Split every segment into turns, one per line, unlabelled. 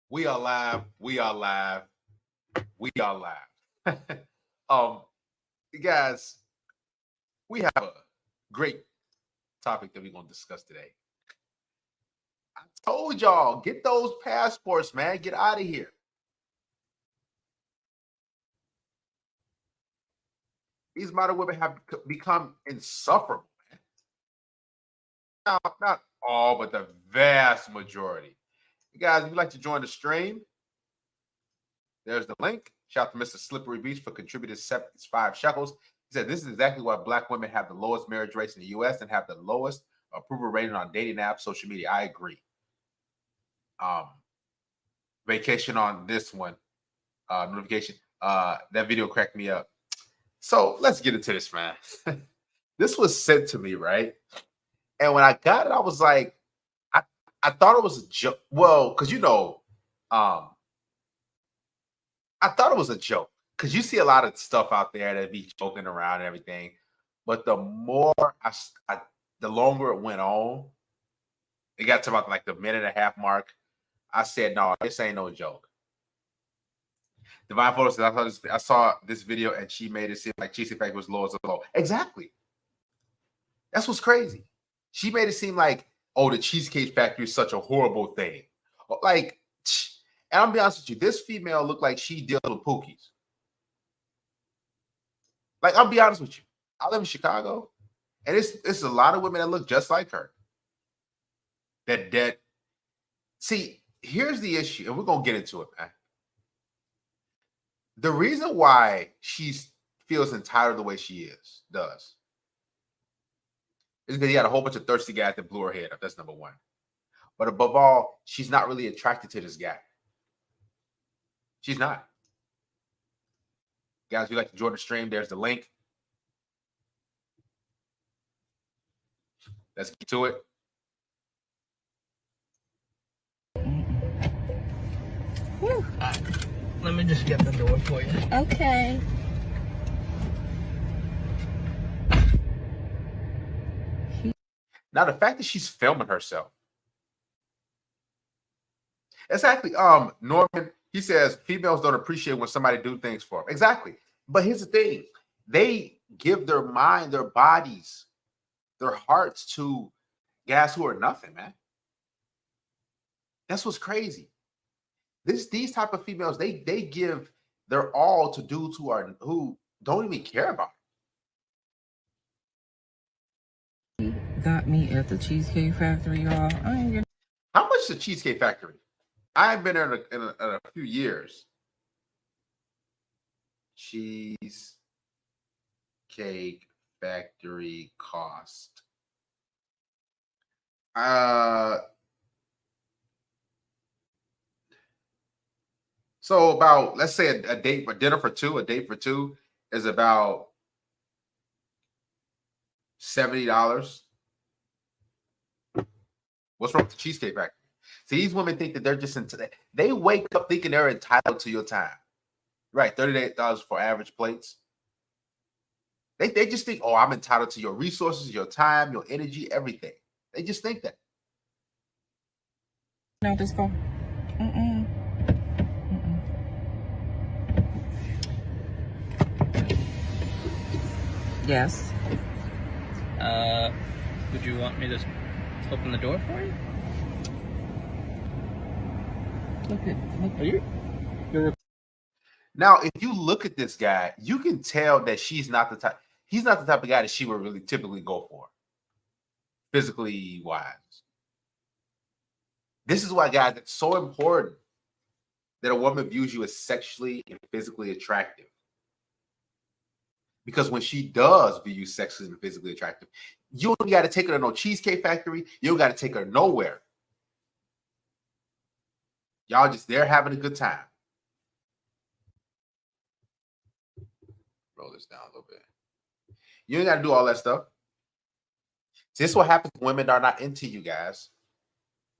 We are live. We are live. We are live. um, guys, we have a great topic that we're gonna discuss today. I told y'all, get those passports, man. Get out of here. These modern women have become insufferable. Now, not all, but the vast majority. You guys, if you'd like to join the stream, there's the link. Shout out to Mr. Slippery Beach for contributing 75 shekels. He said, this is exactly why Black women have the lowest marriage rates in the U.S. and have the lowest approval rating on dating apps, social media. I agree. Vacation on this one, notification. That video cracked me up. So let's get into this, man. This was sent to me, right? And when I got it, I was like, I thought it was a joke. Well, because I thought it was a joke because you see a lot of stuff out there that be joking around and everything. But the more the longer it went on, it got to about like the minute and a half mark. I said, no, this ain't no joke. Divine Photo says, I saw this video and she made it seem like Cheesecake Factory was low as a low. Exactly. That's what's crazy. She made it seem like, oh, the Cheesecake Factory is such a horrible thing. Like, and I'll be honest with you, this female looked like she deals with Pookies. Like, I'll be honest with you. I live in Chicago, and it's a lot of women that look just like her. That see, here's the issue, and we're gonna get into it, man. The reason why she feels entitled the way she does is because he had a whole bunch of thirsty guys that blew her head up. That's number one. But above all, she's not really attracted to this guy. She's not. Guys, if you'd like to join the stream, there's the link. Let's get to it.
Let me just get the door for you.
Okay.
Now, the fact that she's filming herself. Exactly. Norman, he says females don't appreciate when somebody do things for them. Exactly. But here's the thing. They give their mind, their bodies, their hearts to guys who are nothing, man. That's what's crazy. These type of females, they give their all to dudes who don't even care about it.
Got me at the Cheesecake Factory, y'all.
How much is the Cheesecake Factory? I haven't been there in a few years. Cheesecake Factory cost. So about, let's say a date for dinner for two, a date for two is about $70. What's wrong with the Cheesecake Factory? See, these women think that they're just they wake up thinking they're entitled to your time. Right, $38 for average plates. They just think, oh, I'm entitled to your resources, your time, your energy, everything. They just think that.
No, just go. Yes.
Would you want me to open the door for you? You're
Now, if you look at this guy, you can tell that he's not the type of guy that she would really typically go for, physically wise. This is why, guys, it's so important that a woman views you as sexually and physically attractive. Because when she does view you sexually and physically attractive, you don't got to take her to no Cheesecake Factory. You don't got to take her nowhere. Y'all just there having a good time. Roll this down a little bit. You ain't got to do all that stuff. See, this is what happens when women are not into you, guys.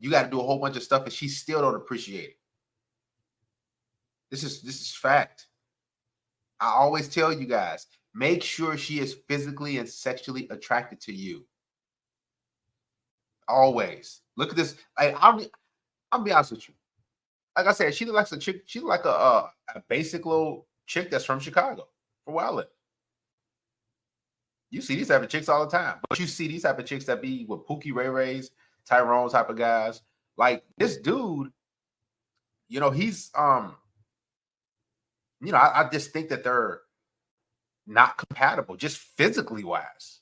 You got to do a whole bunch of stuff and she still don't appreciate it. This is fact. I always tell you guys, make sure she is physically and sexually attracted to you. Always. Look at this. I'll be honest with you. like I said, she looks like a chick. She like a basic little chick that's from Chicago, from where I live. You see these type of chicks all the time, but you see these type of chicks that be with Pooky Ray Rays, Tyrone type of guys. Like this dude, he's I just think that they're not compatible, just physically wise.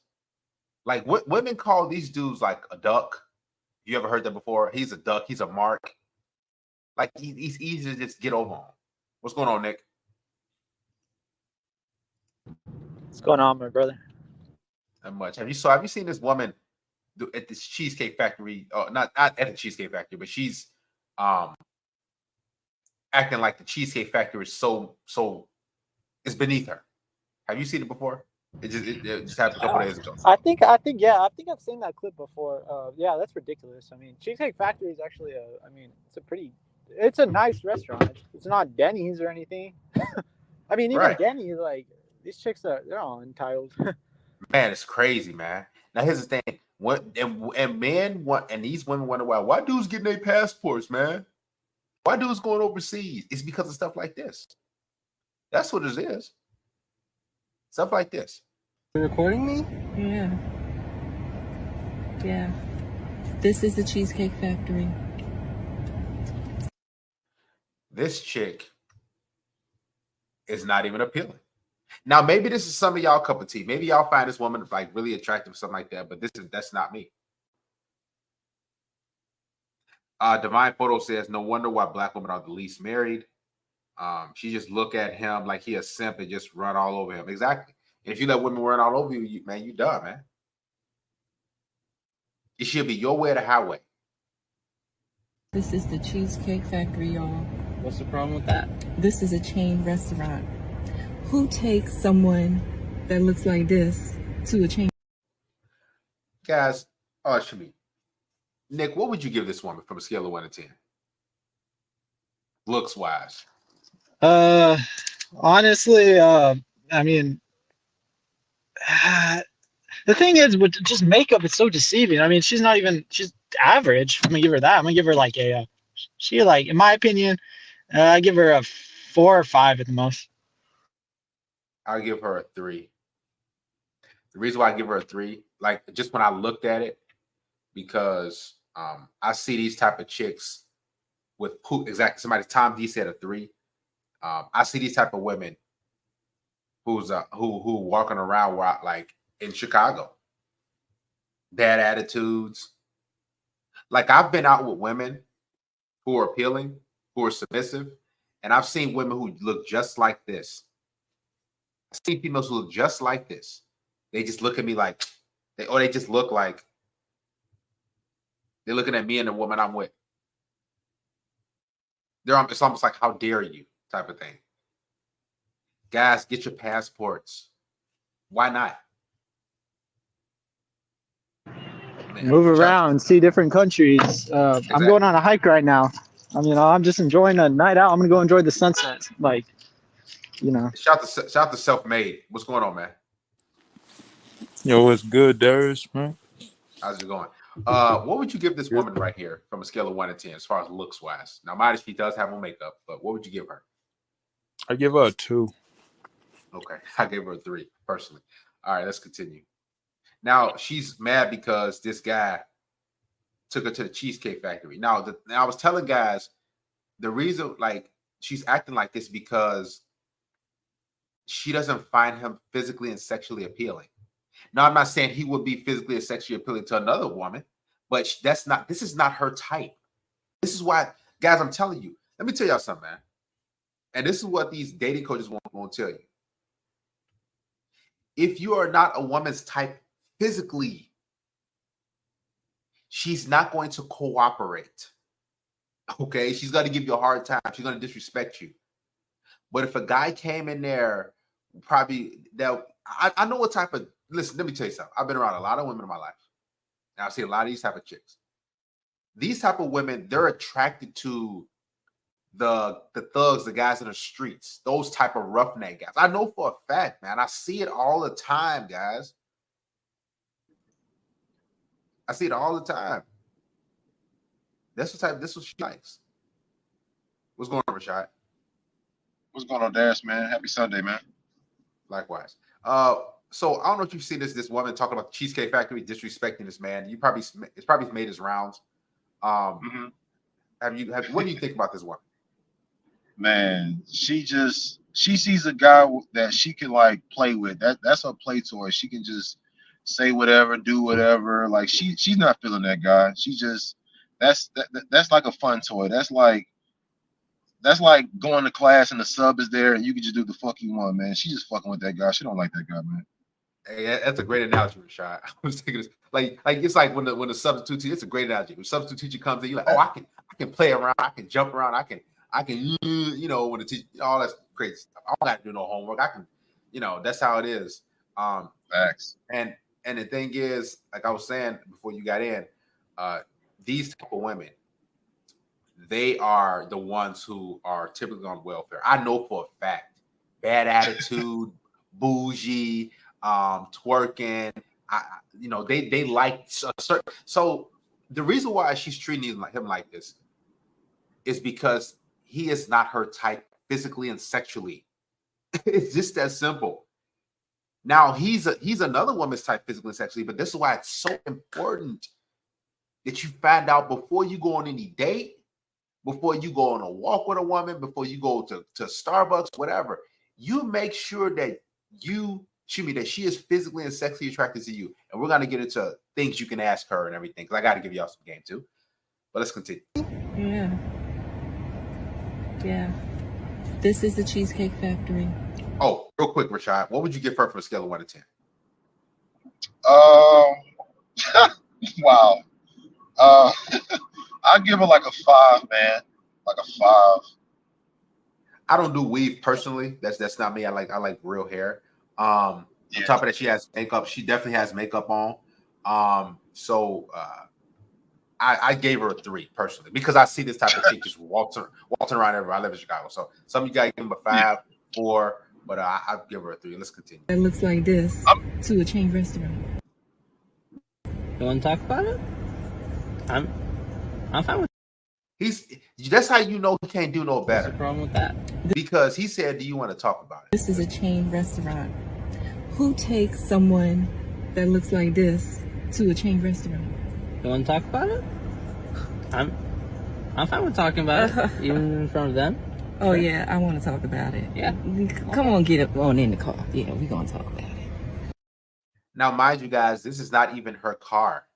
Like what women call these dudes like a duck. You ever heard that before? He's a duck. He's a mark. Like he's easy to just get over on. What's going on, Nick?
What's going on, my brother?
Not much. Have you seen this woman at this Cheesecake Factory? Not at the Cheesecake Factory, but she's acting like the Cheesecake Factory is so it's beneath her. Have you seen it before? It just happened a couple days ago.
I think I've seen that clip before. Yeah, that's ridiculous. I mean, Cheesecake Factory is actually it's a nice restaurant. It's not Denny's or anything. I mean, even
Right.
Denny's, like, these chicks they're all entitled.
Man, it's crazy, man. Now here's the thing: these women wonder why dudes getting their passports, man? Why dudes going overseas? It's because of stuff like this. That's what it is. Stuff like this.
You recording me? Yeah. This is the Cheesecake Factory.
This chick is not even appealing. Now, maybe this is some of y'all cup of tea. Maybe y'all find this woman like really attractive or something like that, but that's not me. Divine Photo says, no wonder why black women are the least married. She just look at him like he a simp and just run all over him. Exactly. And if you let women run all over you, man, you done, man. It should be your way or the highway.
This is the Cheesecake Factory, y'all.
What's the problem with that?
This is a chain restaurant. Who takes someone that looks like this to a chain?
Guys, Shami, Nick, what would you give this woman from a scale of 1 to 10? Looks wise.
Honestly, I mean, the thing is with just makeup, it's so deceiving. I mean, she's average. I'm gonna give her that. I'm gonna give her like in my opinion, I give her a 4 or 5 at the most.
I'll give her a 3. The reason why I give her a 3, like just when I looked at it, because I see these type of chicks with exactly somebody. Tom D said a 3. I see these type of women who walking around like in Chicago, bad attitudes. Like I've been out with women who are appealing, who are submissive, and I've seen women who look just like this. I see females who look just like this. They just look at me like they just look like they're looking at me and the woman I'm with. It's almost like, how dare you type of thing. Guys, get your passports. Why not? Man,
Move around, see different countries. Exactly. I'm going on a hike right now. I'm just enjoying a night out. I'm gonna go enjoy the sunset. Like,
Shout to Self-Made. What's going on, man?
Yo, what's good, Darius, man?
How's it going? What would you give this woman right here from a scale of 1 to 10 as far as looks wise? Now, mind she does have on makeup, but what would you give her?
I give her a 2.
Okay, I gave her a 3 personally. All right, let's continue. Now she's mad because this guy took her to the Cheesecake Factory. Now I was telling guys the reason like she's acting like this because she doesn't find him physically and sexually appealing. Now, I'm not saying he would be physically and sexually appealing to another woman, but this is not her type. This is why, guys, I'm telling you, let me tell y'all something, man. And this is what these dating coaches won't tell you. If you are not a woman's type physically, she's not going to cooperate. Okay? She's going to give you a hard time. She's going to disrespect you. But if a guy came in there, probably I know what type of, listen, let me tell you something. I've been around a lot of women in my life. And I've seen a lot of these type of chicks. These type of women, they're attracted to the thugs, the guys in the streets, those type of roughneck guys. I know for a fact, man. I see it all the time, guys. I see it all the time. This is what she likes. What's going on, Rashad?
What's going on, Dash, man? Happy Sunday, man.
Likewise. So I don't know if you've seen this woman talking about the Cheesecake Factory disrespecting this man. It's probably made his rounds.
Mm-hmm.
What do you think about this woman?
Man, she sees a guy that she can like play with. That's her play toy. She can just say whatever, do whatever. Like she's not feeling that guy. She just that's like a fun toy. That's like going to class and the sub is there and you can just do the fuck you want, man. She just fucking with that guy. She don't like that guy, man.
Hey, that's a great analogy, Rashad. I was thinking this, like it's like when the substitute teacher. It's a great analogy. When the substitute teacher comes in, you're like, oh, I can play around, I can jump around, I can when the teacher, all that's crazy stuff. I don't got to do no homework. I can, that's how it is.
Facts.
And the thing is, like I was saying before you got in, these type of women, they are the ones who are typically on welfare. I know for a fact, bad attitude, bougie, twerking. They like certain. So the reason why she's treating him like this is because he is not her type physically and sexually. It's just that simple. Now he's another woman's type physically and sexually, but this is why it's so important that you find out before you go on any date, before you go on a walk with a woman, before you go to Starbucks, whatever. You make sure that that she is physically and sexually attracted to you. And we're gonna get into things you can ask her and everything, because I got to give y'all some game too. But let's continue.
Yeah. This is the Cheesecake Factory.
Oh, real quick, Rashad, what would you give her from a scale of 1 to 10?
Wow. I'll give her like a 5, man. Like a 5.
I don't do weave personally. That's not me. I like real hair. On top of that, she has makeup. She definitely has makeup on. So I gave her a 3 personally, because I see this type of chick just waltzing around everywhere. I live in Chicago, so some of you guys give them a 5, 4, but I'll give her a 3. Let's continue.
That looks like this to a chain restaurant.
You want to talk about it? I'm fine with
That's how you know he can't do no better.
What's the problem with that?
Because he said, do you want to talk about it?
This is a chain restaurant. Who takes someone that looks like this to a chain restaurant?
You want to talk about it? I'm fine with talking about it, even in front of them.
Oh, sure. Yeah, I want to talk about it.
Yeah.
Come on, get up on in the car. Yeah, we're going to talk about it.
Now, mind you guys, this is not even her car.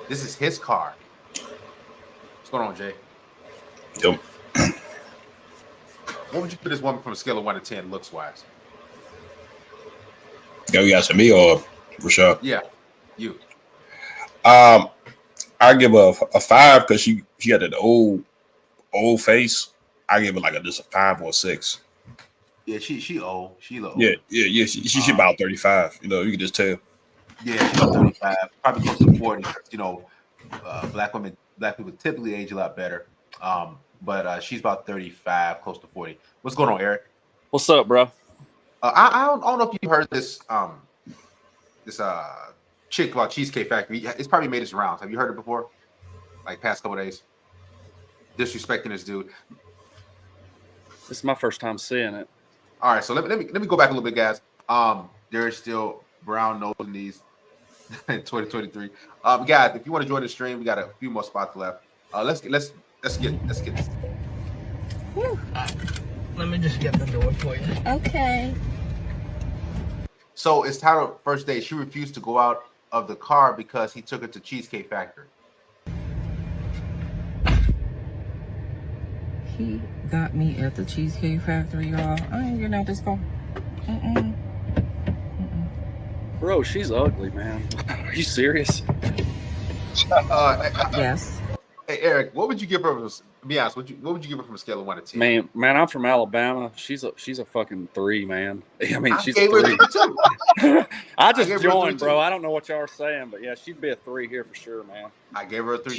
This is his car. What's going on, Jay?
Yep.
What would you put this woman from a scale of 1 to 10 looks wise?
Yo, you asking me or Rashad?
Yeah, you.
I give her a 5 because she had that old face. I give her like just a 5 or a 6.
Yeah, she old. She low.
Yeah. She about 35. You can just tell.
Yeah, she's about 35, probably close to 40. Black people typically age a lot better. But she's about 35, close to 40. What's going on, Eric?
What's up, bro?
I don't know if you heard this chick called Cheesecake Factory. It's probably made its rounds. Have you heard it before? Like past couple days? Disrespecting this dude.
This is my first time seeing it.
All right, so let me go back a little bit, guys. There is still brown nose in these in 2023. Guys, if you want to join the stream, we got a few more spots left. Let's get this.
Whew. Let me just get the door for you.
Okay.
So it's titled First Date. She refused to go out of the car because he took her to Cheesecake Factory.
He got me at the Cheesecake Factory, y'all. I ain't getting out this car.
Bro, she's ugly, man. Are you serious?
Yes.
Hey, Eric, what would you give her? Be honest, what would you give her from a scale of 1 to 10?
Man, I'm from Alabama. She's a fucking 3, man. I mean, she's a 3. I just joined, bro. I don't know what y'all are saying, but yeah, she'd be a 3 here for sure, man.
I gave her a 3.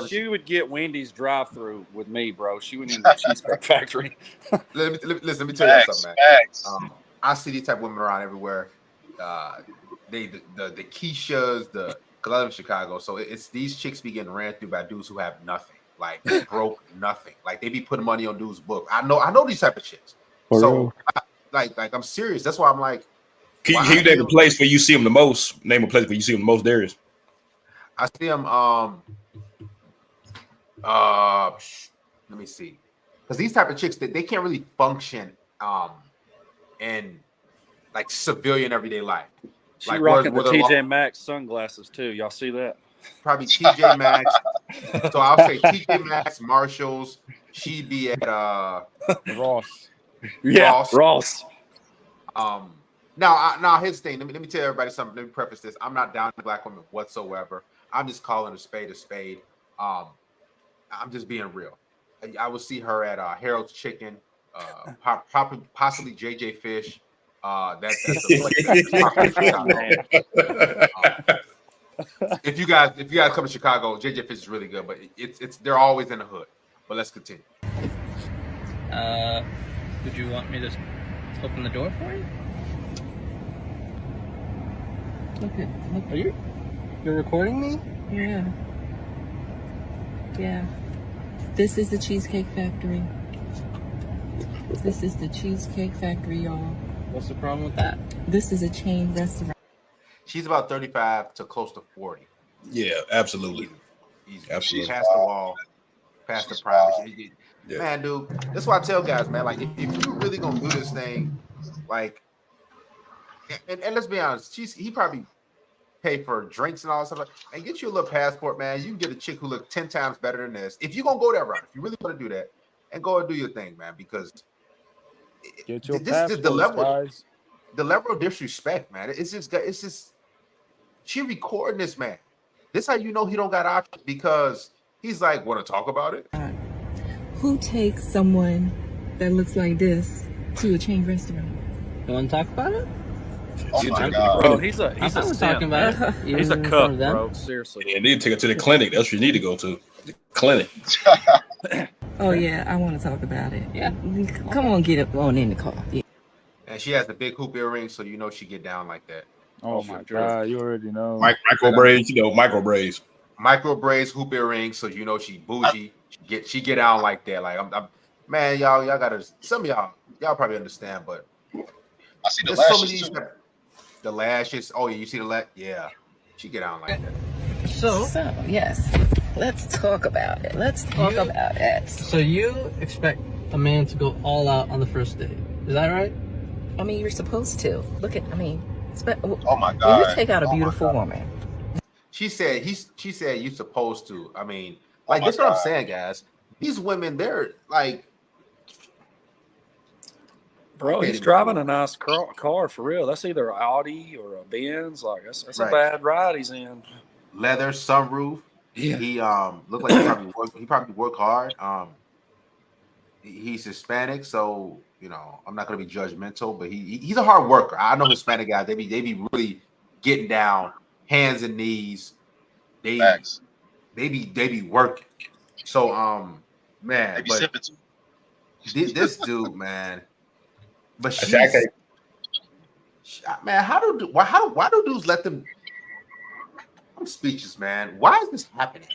She would get Wendy's drive-through with me, bro. She wouldn't even the Cheesecake Factory.
let me tell you something, man. I see these type of women around everywhere. The Keishas, because I live in Chicago, so it's these chicks be getting ran through by dudes who have nothing. like broke nothing. Like they be putting money on dudes' book. I know these type of chicks.
For
So
real.
like I'm serious. That's why I'm like,
Can you name a place where you see them the most? Name a place where you see them the most, Darius.
I see them. Let me see, because these type of chicks they can't really function in like civilian everyday life.
She
Like
rocking
where
the TJ Maxx sunglasses too. Y'all see that?
Probably TJ Maxx. So I'll say TJ Maxx, Marshalls. She'd be at
Ross.
Yeah, Ross.
Now here's the thing. Let me tell everybody something. Let me preface this. I'm not down to black women whatsoever. I'm just calling a spade a spade. I'm just being real. I would see her at Harold's Chicken, possibly JJ Fish. That's if you guys come to Chicago, JJ Fish is really good, but it's they're always in the hood. But let's continue.
Would you want me to open the door for you?
Look.
Are you're recording me?
Yeah. Yeah. This is the Cheesecake Factory. This is the Cheesecake Factory, y'all.
What's the problem with that?
This is a chain restaurant.
She's about 35 to close to 40.
Yeah, absolutely.
Easy.
Absolutely.
Past the wall, past the prime. Yeah. Man, dude, that's why I tell guys, man, like if you really gonna do this thing, like, and let's be honest, he probably pay for drinks and all that stuff, and get you a little passport, man. You can get a chick who looks 10 times better than this. If you're gonna go that route, if you really want to do that, and go and do your thing, man, because
Get your
this is the level,
guys.
the level of disrespect, man. It's just she recording this, man. This how you know he don't got options, because he's like, want to talk about it?
Who takes someone that looks like this to a chain restaurant?
You want to talk about it?
Oh my God.
Bro, he's a
I'm
simp,
talking about it.
He's a cup, bro. Seriously.
Yeah, need to take her to the clinic. That's what you need to go to. The clinic.
Oh yeah, I want to talk about it. Yeah, come on, get up on in the car. Yeah.
And she has the big hoop earrings, so you know she get down like that.
Oh my God, you already know.
Micro braids, micro braids.
Micro braids, hoop earrings, so you know she bougie. She get down like that. Like I'm man, y'all gotta. Some of y'all probably understand, but
I see the
there's so
lashes
many.
too.
The lashes. Oh yeah, you see the lash? Yeah, she get down like that.
So
Yes, let's talk about it. Let's talk about it.
So you expect a man to go all out on the first date? Is that right?
I mean, you're supposed to. Look at. I mean,
Oh my
when
God.
you take out a beautiful woman.
She said you supposed to. I mean,
Oh
like
my
that's what I'm
God.
saying, guys. These women, they're like,
Bro, he's driving a nice car for real. That's either an Audi or a Benz. Like that's
Right.
a bad ride he's in.
leather sunroof.
Yeah.
He looked like he probably work hard. He's Hispanic, so you know I'm not gonna be judgmental, but he's a hard worker. I know Hispanic guys, they be really getting down, hands and knees. They
Facts.
be working. So man,
They be
but
sipping too.
this dude, man. But she's,
Okay.
man, why do dudes let them? I'm speechless, man. Why is this happening?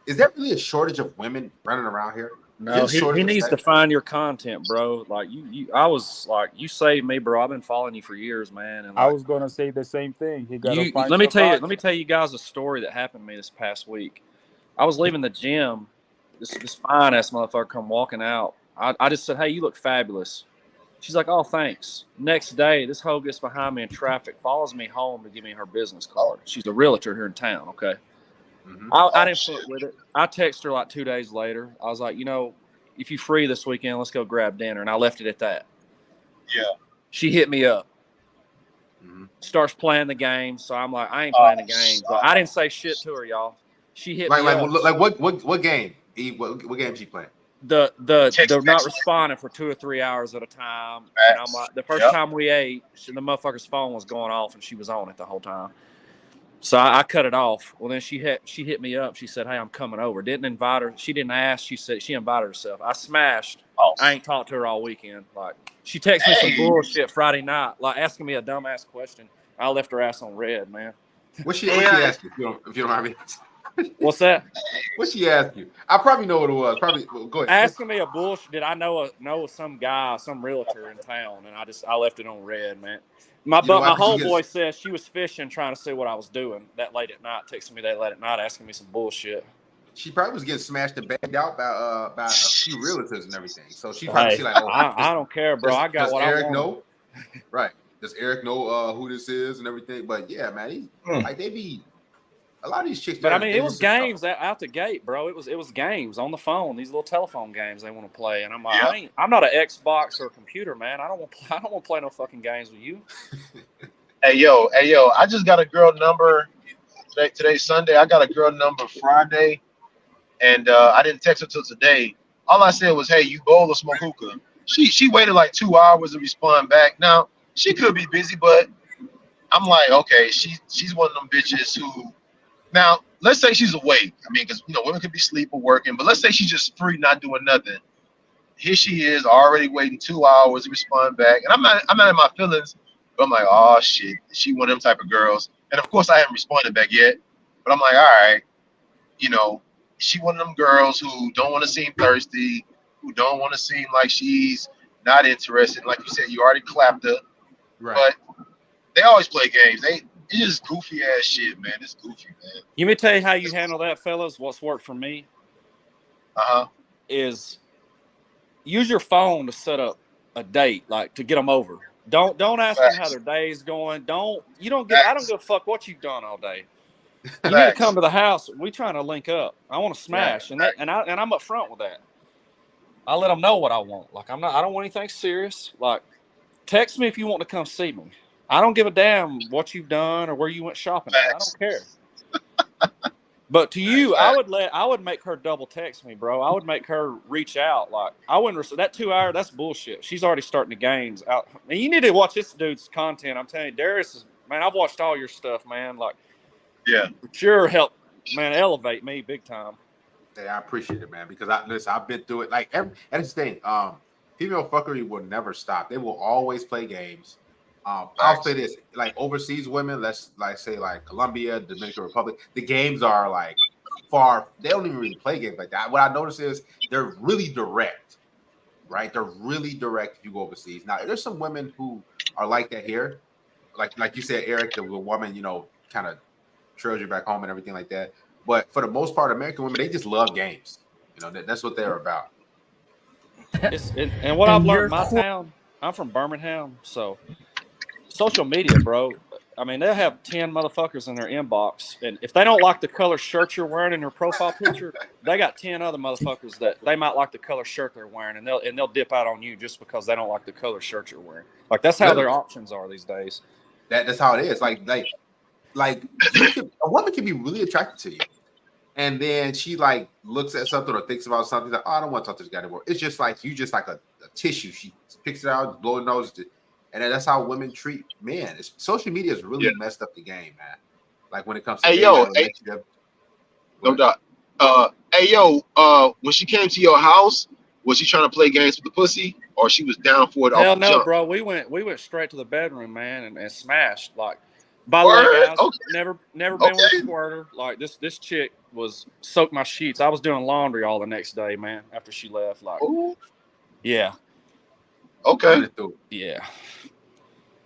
Is there really a shortage of women running around here?
No, he needs to find your content, bro. Like I was like, you saved me, bro. I've been following you for years, man. And like,
I was gonna say the same thing. He gotta find
let me
some
tell you guys a story that happened to me this past week. I was leaving the gym. This fine ass motherfucker come walking out. I just said, "Hey, you look fabulous." She's like, "Oh, thanks." Next day, this hoe gets behind me in traffic, follows me home to give me her business card. She's a realtor here in town. Okay.
Mm-hmm.
I didn't fuck with it. I texted her like 2 days later. I was like, if you free this weekend, let's go grab dinner. And I left it at that.
Yeah.
She hit me up.
Mm-hmm.
Starts playing the game. So I'm like, I ain't playing the game. So I didn't say shit to her, y'all. She hit me up.
Like what game? What game she playing?
The not responding for 2 or 3 hours at a time. And I'm like, the first time we ate, the motherfucker's phone was going off and she was on it the whole time. So I cut it off. Well, then she hit me up. She said, "Hey, I'm coming over." Didn't invite her. She didn't ask. She said she invited herself. I smashed. I ain't talked to her all weekend. Like she texted me some bullshit Friday night, like asking me a dumbass question. I left her ass on red, man.
What she asked you, if you don't mind me?
What's that?
What she asked you? I probably know what it was. Probably go ahead.
Asking me a bullshit. Did I know some guy, some realtor in town, and I left it on red, man. My homeboy says she was fishing, trying to see what I was doing that late at night. Texting me that late at night, asking me some bullshit.
She probably was getting smashed and banged out by a few realtors and everything. So she probably see like, oh,
I don't care, bro. I got what
Eric
I want.
Know? Right? Does Eric know who this is and everything? But yeah, man, like they be. A lot of these chicks,
but I mean, it was games out the gate, bro. It was games on the phone. These little telephone games they want to play, and I'm like, I'm not an Xbox or a computer man. I don't want to play no fucking games with you.
Hey yo, I just got a girl number today's Sunday. I got a girl number Friday, and I didn't text her till today. All I said was, "Hey, you bowl or smoke hookah?" She waited like 2 hours to respond back. Now she could be busy, but I'm like, okay, she's one of them bitches who. Now, let's say she's awake. I mean, because women could be asleep or working, but let's say she's just free, not doing nothing. Here she is, already waiting 2 hours to respond back, and I'm not in my feelings, but I'm like, oh shit, she one of them type of girls. And of course, I haven't responded back yet, but I'm like, all right, she one of them girls who don't want to seem thirsty, who don't want to seem like she's not interested. Like you said, you already clapped her, right? But they always play games. It's just goofy ass shit, man. It's goofy, man.
Let me tell you how you handle that, fellas. What's worked for me is use your phone to set up a date, like to get them over. Don't ask them how their day's going. I don't give a fuck what you've done all day. You need to come to the house. We trying to link up. I want to smash, and I'm up front with that. I let them know what I want. Like I don't want anything serious. Like text me if you want to come see me. I don't give a damn what you've done or where you went shopping at. I don't care. But to you, I would make her double text me, bro. I would make her reach out. Like I wouldn't that 2 hour. That's bullshit. She's already starting the games out. And you need to watch this dude's content. I'm telling you, Darius is man. I've watched all your stuff, man. Like sure help, man, elevate me big time.
Hey, I appreciate it, man, because I've been through it. Like and this thing, female fuckery will never stop. They will always play games. I'll say this: like overseas women, let's say Colombia, Dominican Republic, the games are like far. They don't even really play games like that. What I notice is they're really direct, right? They're really direct if you go overseas. Now, there's some women who are like that here, like you said, Eric, the woman, kind of trails you back home and everything like that. But for the most part, American women, they just love games. That's what they're about.
And what I've learned in my town, I'm from Birmingham, so. Social media, bro. I mean, they'll have 10 motherfuckers in their inbox, and if they don't like the color shirt you're wearing in your profile picture, they got 10 other motherfuckers that they might like the color shirt they're wearing, and they'll dip out on you just because they don't like the color shirt you're wearing. Like that's how their options are these days.
That's how it is. Like a woman can be really attracted to you, and then she like looks at something or thinks about something like, oh, I don't want to talk to this guy anymore. It's just like you just like a tissue. She picks it out, blow her nose. And that's how women treat men. Social media has really messed up the game, man. Like when it comes to
no doubt. When she came to your house, was she trying to play games with the pussy, or she was down for it?
Hell no, jump? Bro. We went straight to the bedroom, man, and smashed. Like, by the way, guys, never been with a squirter. Like this chick was soaked my sheets. I was doing laundry all the next day, man. After she left, like, yeah.
Okay.
Yeah.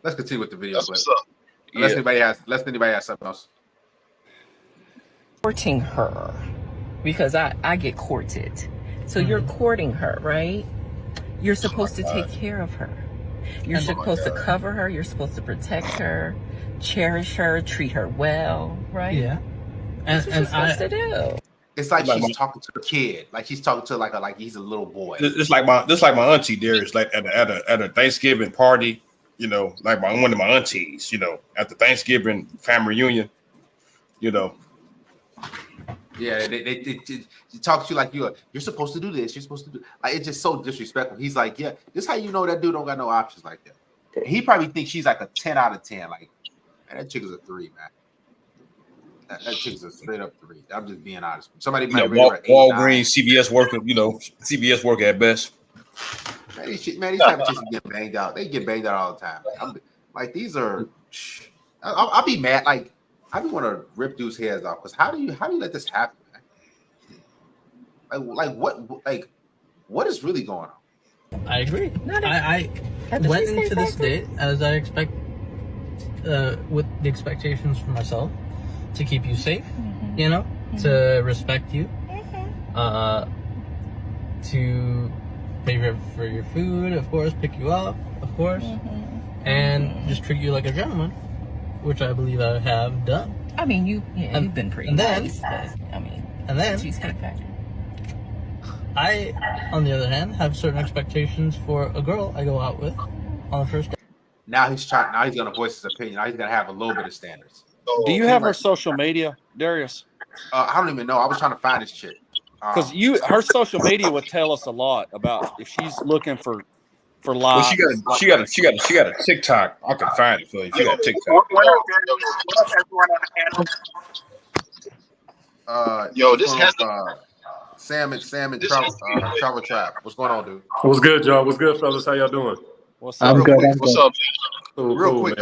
Let's continue with the video clip. Unless anybody has something else.
Courting her, because I get courted. So you're courting her, right? You're supposed to take care of her. You're supposed to cover her. You're supposed to protect her, cherish her, treat her well, right?
Yeah.
That's what you're supposed to do.
It's like she's talking to a kid, like she's talking to like he's a little boy.
It's like my auntie Darius, like at a Thanksgiving party, like one of my aunties, at the Thanksgiving family reunion,
Yeah, they talk to you like you're supposed to do this. You're supposed to do. Like it's just so disrespectful. He's like, yeah, this is how you know that dude don't got no options like that. And he probably thinks she's like a 10 out of 10. Like, man, that chick is a 3, man. That chick's a straight up 3. I'm just being honest. Somebody might rate her 8,
Walgreens, CVS worker, CVS worker at best.
Man, these type of chicks get banged out. They get banged out all the time. Like these are. I'll be mad. Like I be want to rip dudes' heads off because how do you let this happen, man? What is really going on?
I agree. I went into this date as I expect, with the expectations for myself to keep you safe, you know, to respect you, to pay for your food, of course, pick you up, of course, and just treat you like a gentleman, which I believe I have done.
I mean, you've been pretty nice, but I mean,
and then
Cheesecake Factory.
I, on the other hand, have certain expectations for a girl I go out with on the first day.
Now he's gonna voice his opinion. Now he's gonna have a little bit of standards.
Do you have her social media, Darius?
I don't even know. I was trying to find this chick.
Because her social media would tell us a lot about if she's looking for lives.
Well, she got a TikTok. I can find it for you. She got a TikTok.
This has
Sam and Travel Trap. What's going on, dude?
What's good, y'all? What's good, fellas? How y'all doing?
What's up?
I'm good.
What's up?
Real quick,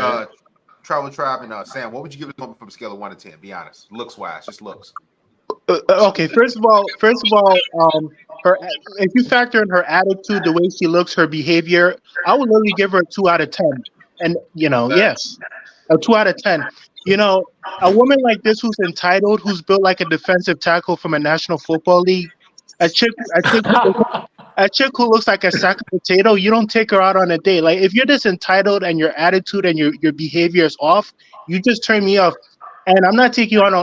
Travel Trap and Sam, what would you give it from a scale of 1 to 10? Be honest, looks wise, just looks.
Okay, first of all, her, if you factor in her attitude, the way she looks, her behavior, I would literally give her a 2 out of 10. And yes, a 2 out of 10. A woman like this who's entitled, who's built like a defensive tackle from a National Football League, a chick who looks like a sack of potato, you don't take her out on a date. Like, if you're this entitled and your attitude and your behavior is off, you just turn me off. And I'm not taking you on.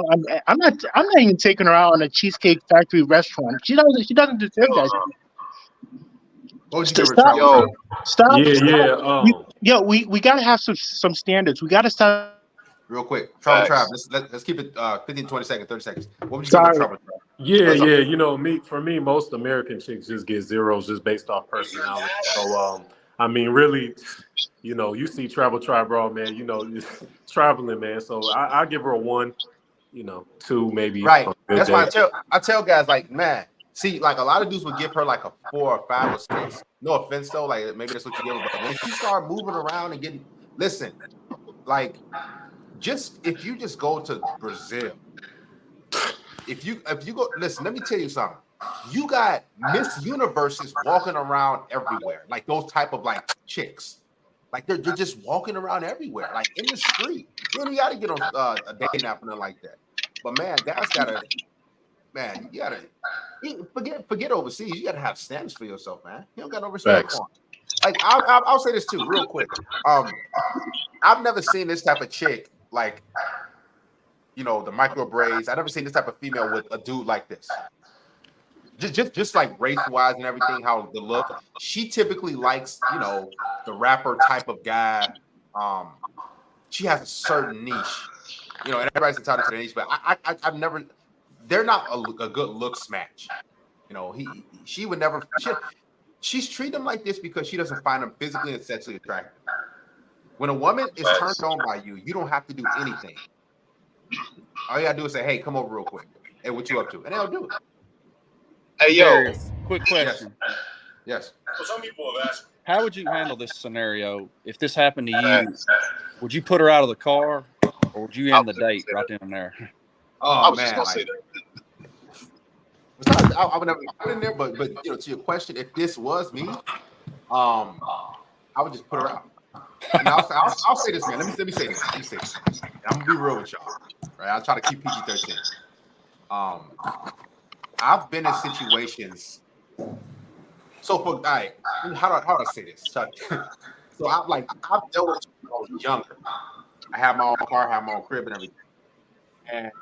I'm not even taking her out on a Cheesecake Factory restaurant. She doesn't deserve that. Stop.
Yeah.
We gotta have some standards. We gotta stop.
Real quick, Travel Trap. Let's keep it 15, 20 seconds, 30 seconds. What would you give Travel Trap?
Yeah. For me, most American chicks just get zeros just based off personality. So, I mean, really, you see Travel Tribe, bro, man, just traveling, man. So I give her a 1, 2, maybe.
Right. That's why I tell guys, like, man, see, like a lot of dudes would give her like a 4 or 5 or 6. No offense though, like maybe that's what you give her. But when you start moving around and getting, listen, like, if you just go to Brazil, if you go, listen, let me tell you something. You got Miss Universes walking around everywhere, like those type of like chicks, like they're just walking around everywhere, like in the street. You don't got to get on a dating app and like that. But man, guys gotta, man, you gotta forget overseas. You gotta have standards for yourself, man. You don't got no respect for them. Like I'll say this too, real quick. I've never seen this type of chick, like, the micro braids. I've never seen this type of female with a dude like this. Just like race wise and everything, how the look. She typically likes, the rapper type of guy. She has a certain niche, and everybody's entitled to their niche. But I've never. They're not a good looks match. She would never. She's treating him like this because she doesn't find him physically and sexually attractive. When a woman is turned on by you, you don't have to do anything. All you gotta do is say, "Hey, come over real quick. Hey, what you up to?" And they'll do it.
Hey, yo,
quick question.
Yes.
So some people have asked,
how would you handle this scenario if this happened to you? Would you put her out of the car, or would you end the date right then and there?
Oh man, I would never put in there, but to your question, if this was me, I would just put her out. And I'll say this, man. Let me say this. I'm gonna be real with y'all, right? I'll try to keep PG-13. I've been in situations. So how do I say this? So I've dealt with when I was younger. I had my own car, had my own crib, and everything. And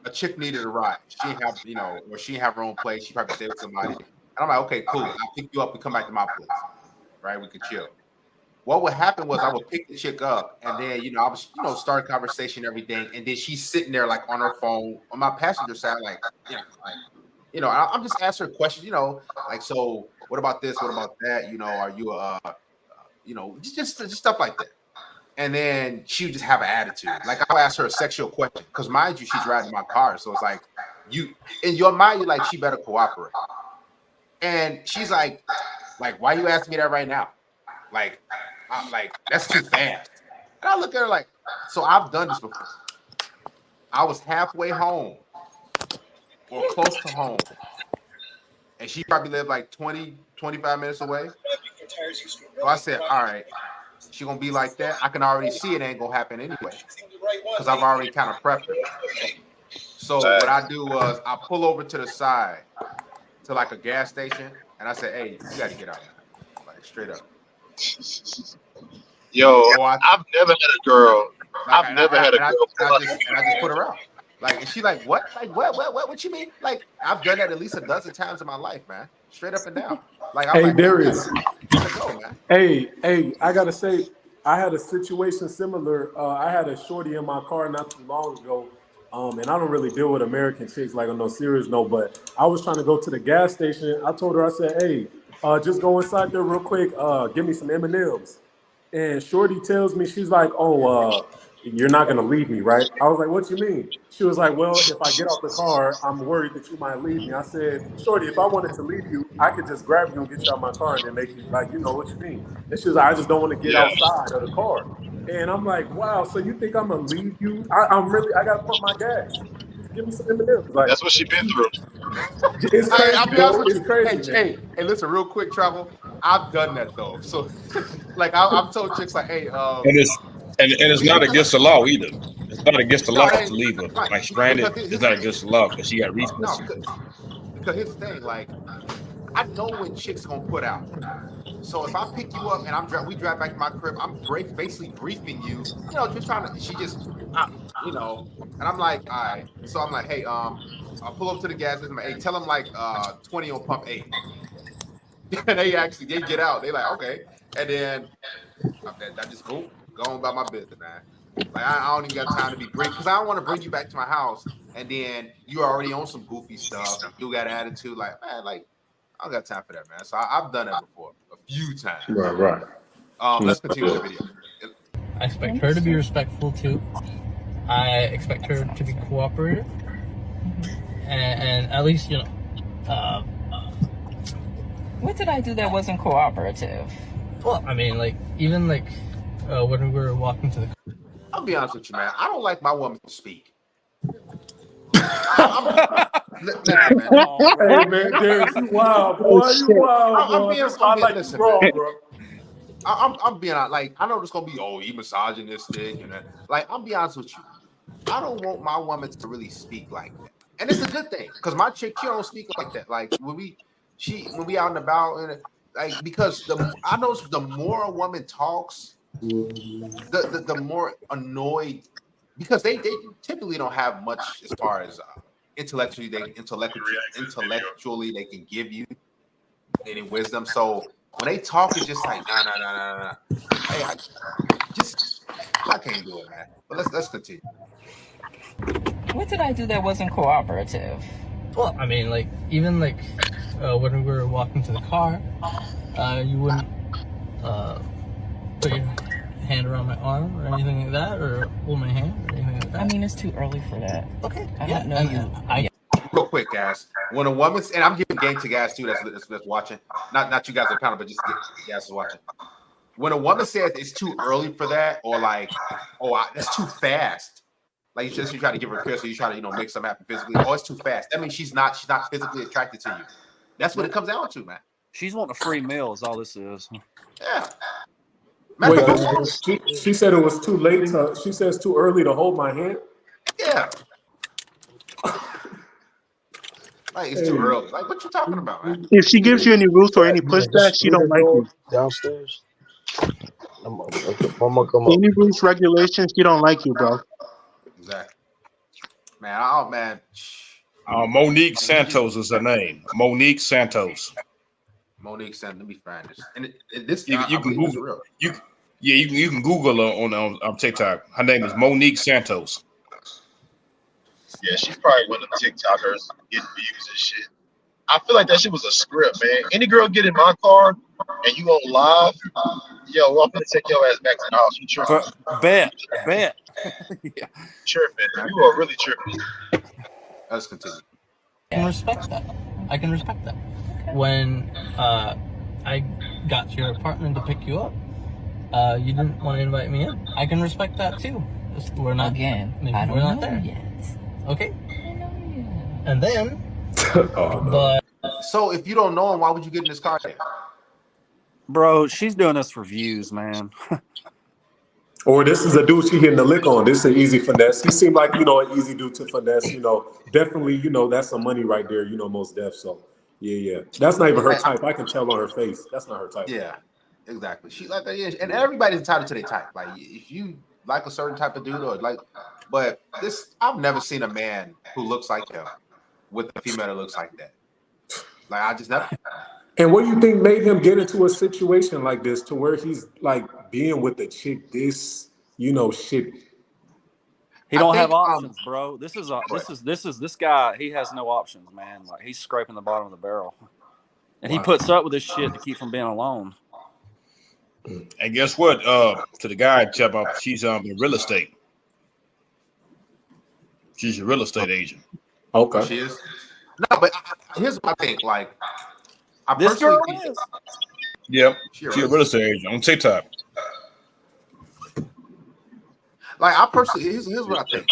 a chick needed a ride. She didn't have, or she didn't have her own place. She probably stayed with somebody. And I'm like, okay, cool. I'll pick you up and come back to my place, right? We could chill. What would happen was I would pick the chick up, and then I was start a conversation, and everything, and then she's sitting there like on her phone on my passenger side, I'm just asking her questions, like, so what about this? What about that? Are you just stuff like that. And then she would just have an attitude. Like, I'll ask her a sexual question because, mind you, she's riding my car, so it's like in your mind you're like, she better cooperate. And she's like, why you asking me that right now? Like, that's too fast. And I look at her like, so I've done this before. I was halfway home or close to home, and she probably lived like 20, 25 minutes away. So I said, all right, she gonna be like that. I can already see it ain't gonna happen anyway, because I've already kind of prepped her. So what I do was I pull over to the side to like a gas station, and I said, hey, you got to get out, like straight up.
Yo, I've never had a girl.
Like,
I've never had a girl.
And I just put her out. Like, and she like, what? Like, what you mean? Like, I've done that at least a dozen times in my life, man. Straight up and down. Like, I'm
hey,
like,
Darius.
Go, man.
Hey, I gotta say, I had a situation similar. I had a shorty in my car not too long ago. And I don't really deal with American chicks like on no serious note, but I was trying to go to the gas station. I told her, I said, hey, just go inside there real quick. Give me some M&Ms. And shorty tells me, she's like, oh, you're not going to leave me, right? I was like, what you mean? She was like, well, if I get off the car, I'm worried that you might leave me. I said, shorty, if I wanted to leave you, I could just grab you and get you out of my car and then make you, like, you know what you mean. And she was like, I just don't want to get outside of the car. And I'm like, wow, so you think I'm going to leave you? I got to pump my gas. Give me some M&Ms. Like,
that's what she been through.
It's crazy,
I'll be honest with you.
It's crazy.
Hey, listen, real quick, Travel. I've done that though. So, like, I've told chicks like, hey,
and it's not against the law either. It's not against the law to leave her like stranded. It's not against the law because she got reasons.
No, because here's the thing, like, I know when chicks gonna put out. So if I pick you up and we drive back to my crib, I'm basically briefing you, just trying to. She just, and I'm like, all right. So I'm like, hey, I'll pull up to the gas station. Hey, tell them like 20 on pump 8. And they get out. They like, okay. And then I just go on about my business, man. Like I don't even got time to be brief because I don't want to bring you back to my house and then you already on some goofy stuff. You got an attitude, like, man, like I don't got time for that, man. So I've done that before a few times.
Right.
Let's continue the video.
I expect her to be respectful too. I expect her to be cooperative, and at least
What did I do that wasn't cooperative?
Well, I mean, like even like when we were walking to the.
I'll be honest with you, man. I don't like my woman to speak.
Hey man, Darius, you wild, boy. You wild, boy.
I'm being honest. Like, I know it's gonna be, you misogynistic, and like, I'll be honest with you. I don't want my woman to really speak like that, and it's a good thing because my chick, she don't speak like that. Like when we out and about, and like because I know the more a woman talks, the more annoyed, because they typically don't have much as far as intellectually they can give you any wisdom. So when they talk, it's just like nah. Hey, I can't do it, man. But let's continue.
What did I do that wasn't cooperative?
Well, I mean, like even like when we were walking to the car, you wouldn't put your hand around my arm or anything like that, or hold my hand or anything like that.
I mean, it's too early for that.
Okay.
I don't know you.
Real quick, guys. When a woman's, and I'm giving game to guys too that's watching, not you guys are panel, but just guys that's watching. When a woman says it's too early for that, or like, that's too fast, like you try to give her a kiss, or you try to make something happen physically. Oh, it's too fast. That means she's not physically attracted to you. That's what it comes down to, man.
She's wanting a free meal. Is all this is.
Yeah.
Wait, she said it was too late. She says too early to hold my hand.
Yeah. Like it's too early. Like what you talking about, man?
If she gives you any rules or any pushback, she don't like you.
Downstairs. I'm gonna come up.
Any rules, regulations, she don't like you, bro.
Exactly. Man,
Monique Santos is her name. Monique Santos.
Monique Santos. Let me find this. And this
you can Google. You can Google her on TikTok. Her name is Monique Santos.
Yeah, she's probably one of the TikTokers getting views and shit. I feel like that shit was a script, man. Any girl get in my car and you on live, yo, I'm gonna take your ass back to the house. You tripping?
Bet.
Yeah. Tripping. You are really tripping.
Let's continue.
I can respect that. When I got to your apartment to pick you up, you didn't want to invite me in. I can respect that too. We're not
I don't know
there
yet.
Okay.
I don't know yet.
And then,
Oh, no.
but
So if you don't know him, why would you get in his car then?
Bro, she's doing this for views, man.
Or this is a dude she hitting the lick on. This is an easy finesse. He seemed like, an easy dude to finesse, Definitely, that's some money right there, most def. So, yeah. That's not even her type. I can tell on her face. That's not her type.
Yeah, exactly. She like that. Yeah. And everybody's entitled to their type. Like, if you like a certain type of dude but I've never seen a man who looks like him with a female that looks like that. Like, I just never.
And what do you think made him get into a situation like this to where he's like being with the chick this, shit?
He don't have options, bro. This guy. He has no options, man. Like, he's scraping the bottom of the barrel, and he puts up with this shit to keep from being alone.
And guess what? To the guy, she's in real estate. She's a real estate agent.
Okay,
she is. No, but here's what I think. Like,
this girl is.
Yep, she's a real estate agent on TikTok.
Like, I personally, here's what I think.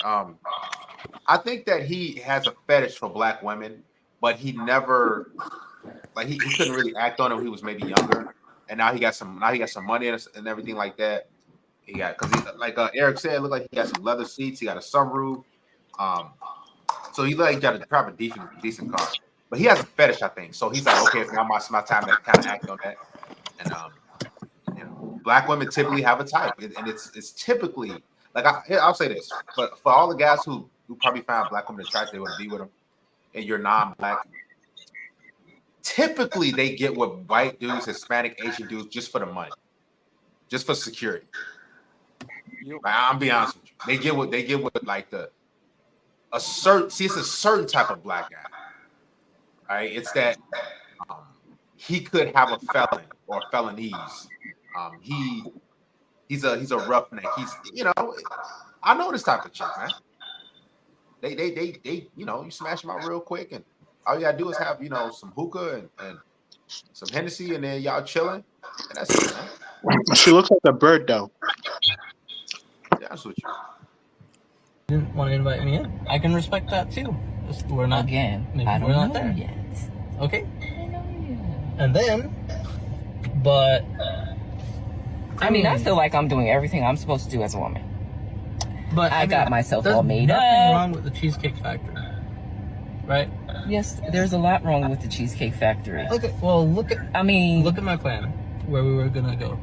I think that he has a fetish for black women, but he never, like, he couldn't really act on it when he was maybe younger, and now he got some money and everything like that. He got, because like Eric said, it looked like he got some leather seats. He got a sunroof. So he like got a proper decent car. But he has a fetish, I think. So he's like, okay, it's now my time to kind of act on that. And black women typically have a type, and it's typically like I'll say this, but for all the guys who probably find black women attractive, they want to be with them, and you're non-black. Typically, they get with white dudes, Hispanic, Asian dudes, just for the money, just for security. Like, I'm being honest with you, they get with like it's a certain type of black guy. Right? It's that he could have a felon or felonies. He's a roughneck. I know this type of chick, man. They you smash them out real quick, and all you gotta do is have some hookah and some Hennessy, and then y'all chilling, and that's it, man.
She looks like a bird, though.
Yeah, that's what you.
Didn't want to invite me in. I can respect that too. We're not
I don't know there yet.
Okay. And then, but
I mean, I feel like I'm doing everything I'm supposed to do as a woman.
But
I got myself all made
up. There's nothing wrong
up.
with the Cheesecake Factory, right?
Yes, there's a lot wrong with the Cheesecake Factory.
Look at my plan where we were gonna go.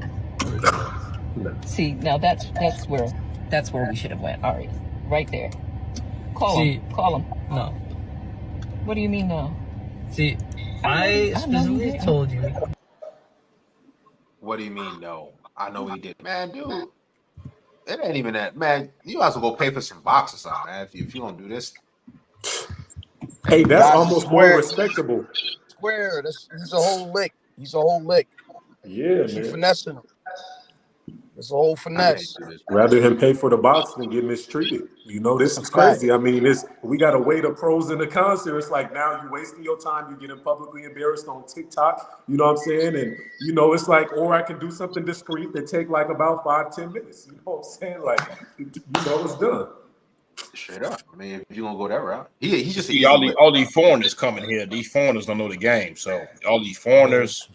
See, now that's where we should have went. All right there. Call him.
No.
What do you mean no?
See, I specifically told you.
What do you mean no? I know he did, man, dude. It ain't even that, man. You also go pay for some box or something, man. If you don't do this,
hey, that's almost more respectable.
Square. He's a whole lick.
Yeah,
She
man.
finessing him. It's a whole finesse.
Rather him pay for the box than get mistreated. This is crazy. I mean, we got to weigh the pros and the cons here. It's like, now you're wasting your time. You're getting publicly embarrassed on TikTok. You know what I'm saying? And, it's like, or I can do something discreet that take like about 5-10 minutes. You know what I'm saying? Like, it's done.
Straight up. I mean, if you're going to go that route. He's just
all these foreigners coming here. These foreigners don't know the game. So all these foreigners,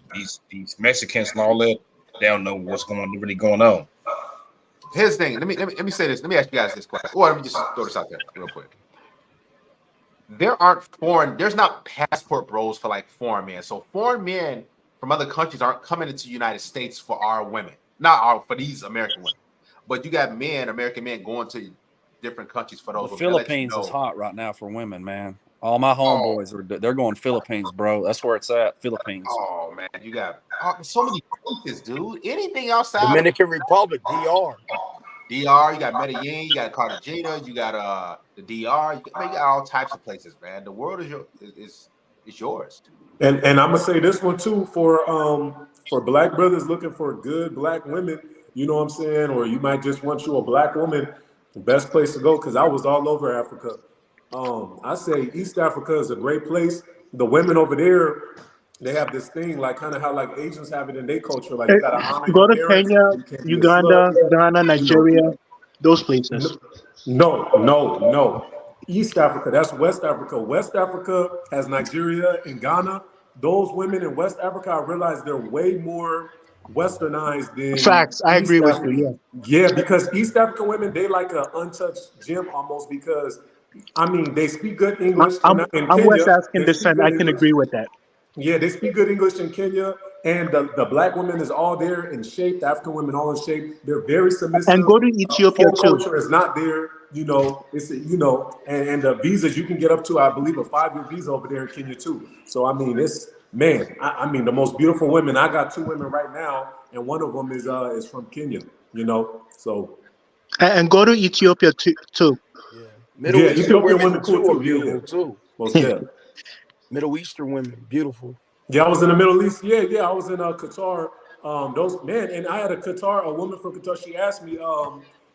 these Mexicans and all that, they don't know what's really going on.
Here's the thing. Let me say this. Let me ask you guys this question. Or let me just throw this out there real quick. There's not passport bros for like foreign men. So foreign men from other countries aren't coming into the United States for our women. For these American women. But you got American men going to different countries for those
The
women.
Philippines is hot right now for women, man. All my homeboys they're going Philippines, bro. That's where it's at, Philippines.
Oh man, you got so many places, dude. Anything outside
Dominican Republic, DR.
You got Medellin, you got Cartagena, you got the DR. You got all types of places, man. The world is yours.
And I'm gonna say this one too for black brothers looking for good black women. You know what I'm saying? Or you might just want you a black woman. The best place to go, because I was all over Africa. I say East Africa is a great place. The women over there, they have this thing like kind of how like Asians have it in their culture. Like you gotta honor
Go to
your parents.
Kenya,
You can't be a
Uganda,
slut.
Ghana, Nigeria, those places.
No. East Africa. That's West Africa. West Africa has Nigeria and Ghana. Those women in West Africa, I realize they're way more westernized than
Facts. I
East
agree with
Africa.
you.
Yeah, because East African women, they like an untouched gem almost because, I mean, they speak good English in
I'm West
Kenya.
African
They speak
descent. I
good
can
English.
agree with that.
Yeah, they speak good English in Kenya, and the black women is all there in shape. The African women all in shape. They're very
And
submissive.
go to Ethiopia
Full
too.
culture is not there. You know, it's and the visas you can get up to, I believe, a 5-year visa over there in Kenya too. So I mean, it's I mean, the most beautiful women. I got 2 women right now, and one of them is from Kenya. You know, so
And go to Ethiopia too.
Yeah. Middle Eastern
Ethiopian
women
women cool
too are
too.
beautiful too.
Most definitely.
Middle Eastern women, beautiful.
Yeah, I was in the Middle East. Yeah, I was in Qatar. And I had a woman from Qatar. She asked me,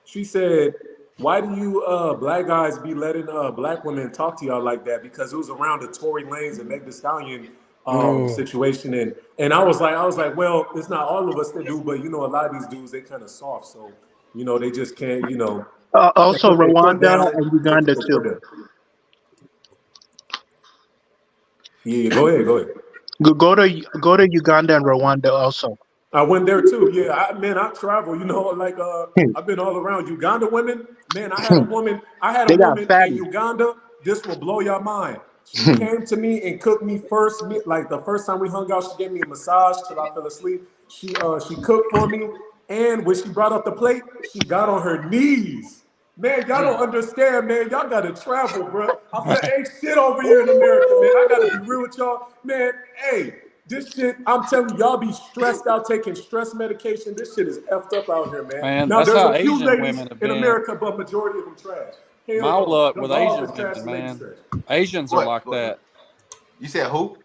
she said, "Why do you black guys be letting black women talk to y'all like that?" Because it was around the Tory Lanez and Meg Thee Stallion situation, and I was like, well, it's not all of us that do, but you know, a lot of these dudes, they kind of soft, so you know, they just can't, you know,
Also
put their foot
Rwanda
down.
and Uganda too.
Yeah, go ahead.
Go to Uganda and Rwanda also.
I went there too. Yeah, I travel. You know, like I've been all around. Uganda women, man. I had a woman
They got
in
fatty.
Uganda. This will blow your mind. She came to me and cooked me first. Like the first time we hung out, she gave me a massage till I fell asleep. She cooked for me, and when she brought up the plate, she got on her knees. Man, y'all don't understand, man. Y'all gotta travel, bro. I'm saying, ain't shit over here in America, man. I gotta be real with y'all, man. Hey, this shit, I'm telling you, y'all be stressed out taking stress medication. This shit is effed up out here, man.
Man,
Now
that's
there's
how
a few
Asian
ladies
women have
in
been.
America, but majority of them trash. Hell
My
no.
luck
The
with
laws
Asian
is trash,
women,
the ladies
man.
trash.
Asians are like that.
You said who?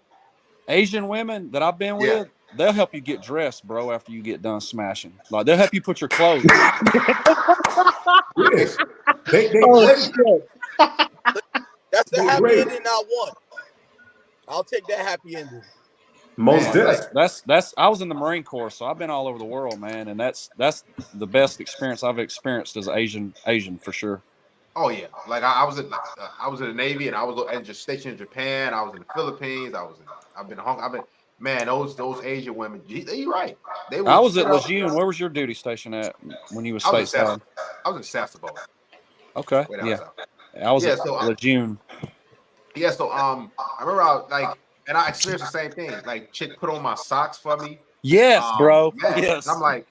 Asian women that I've been
Yeah.
with, they'll help you get dressed, bro, after you get done smashing. Like they'll help you put your clothes on.
Yes. They
Oh
great.
shit.
That's the
They
happy
great.
ending I want. I'll take that happy ending.
Most
Man,
definitely.
That's I was in the Marine Corps, so I've been all over the world, man, and that's the best experience I've experienced as Asian for sure.
Oh yeah, like I was in the Navy, and I was just stationed in Japan. I was in the Philippines. I've been Hong. I've been man. Those Asian women. You're right. They
I
will
was at
straight up.
Lejeune. Where was your duty station at when you was
I was in
stateside?
Sasebo.
Okay,
Way down
yeah,
south.
I was
Yeah.
at
So
Lejeune.
yeah. So I remember and I experienced the same thing. Like chick put on my socks for me.
Yes, bro.
Man,
Yes.
and I'm like,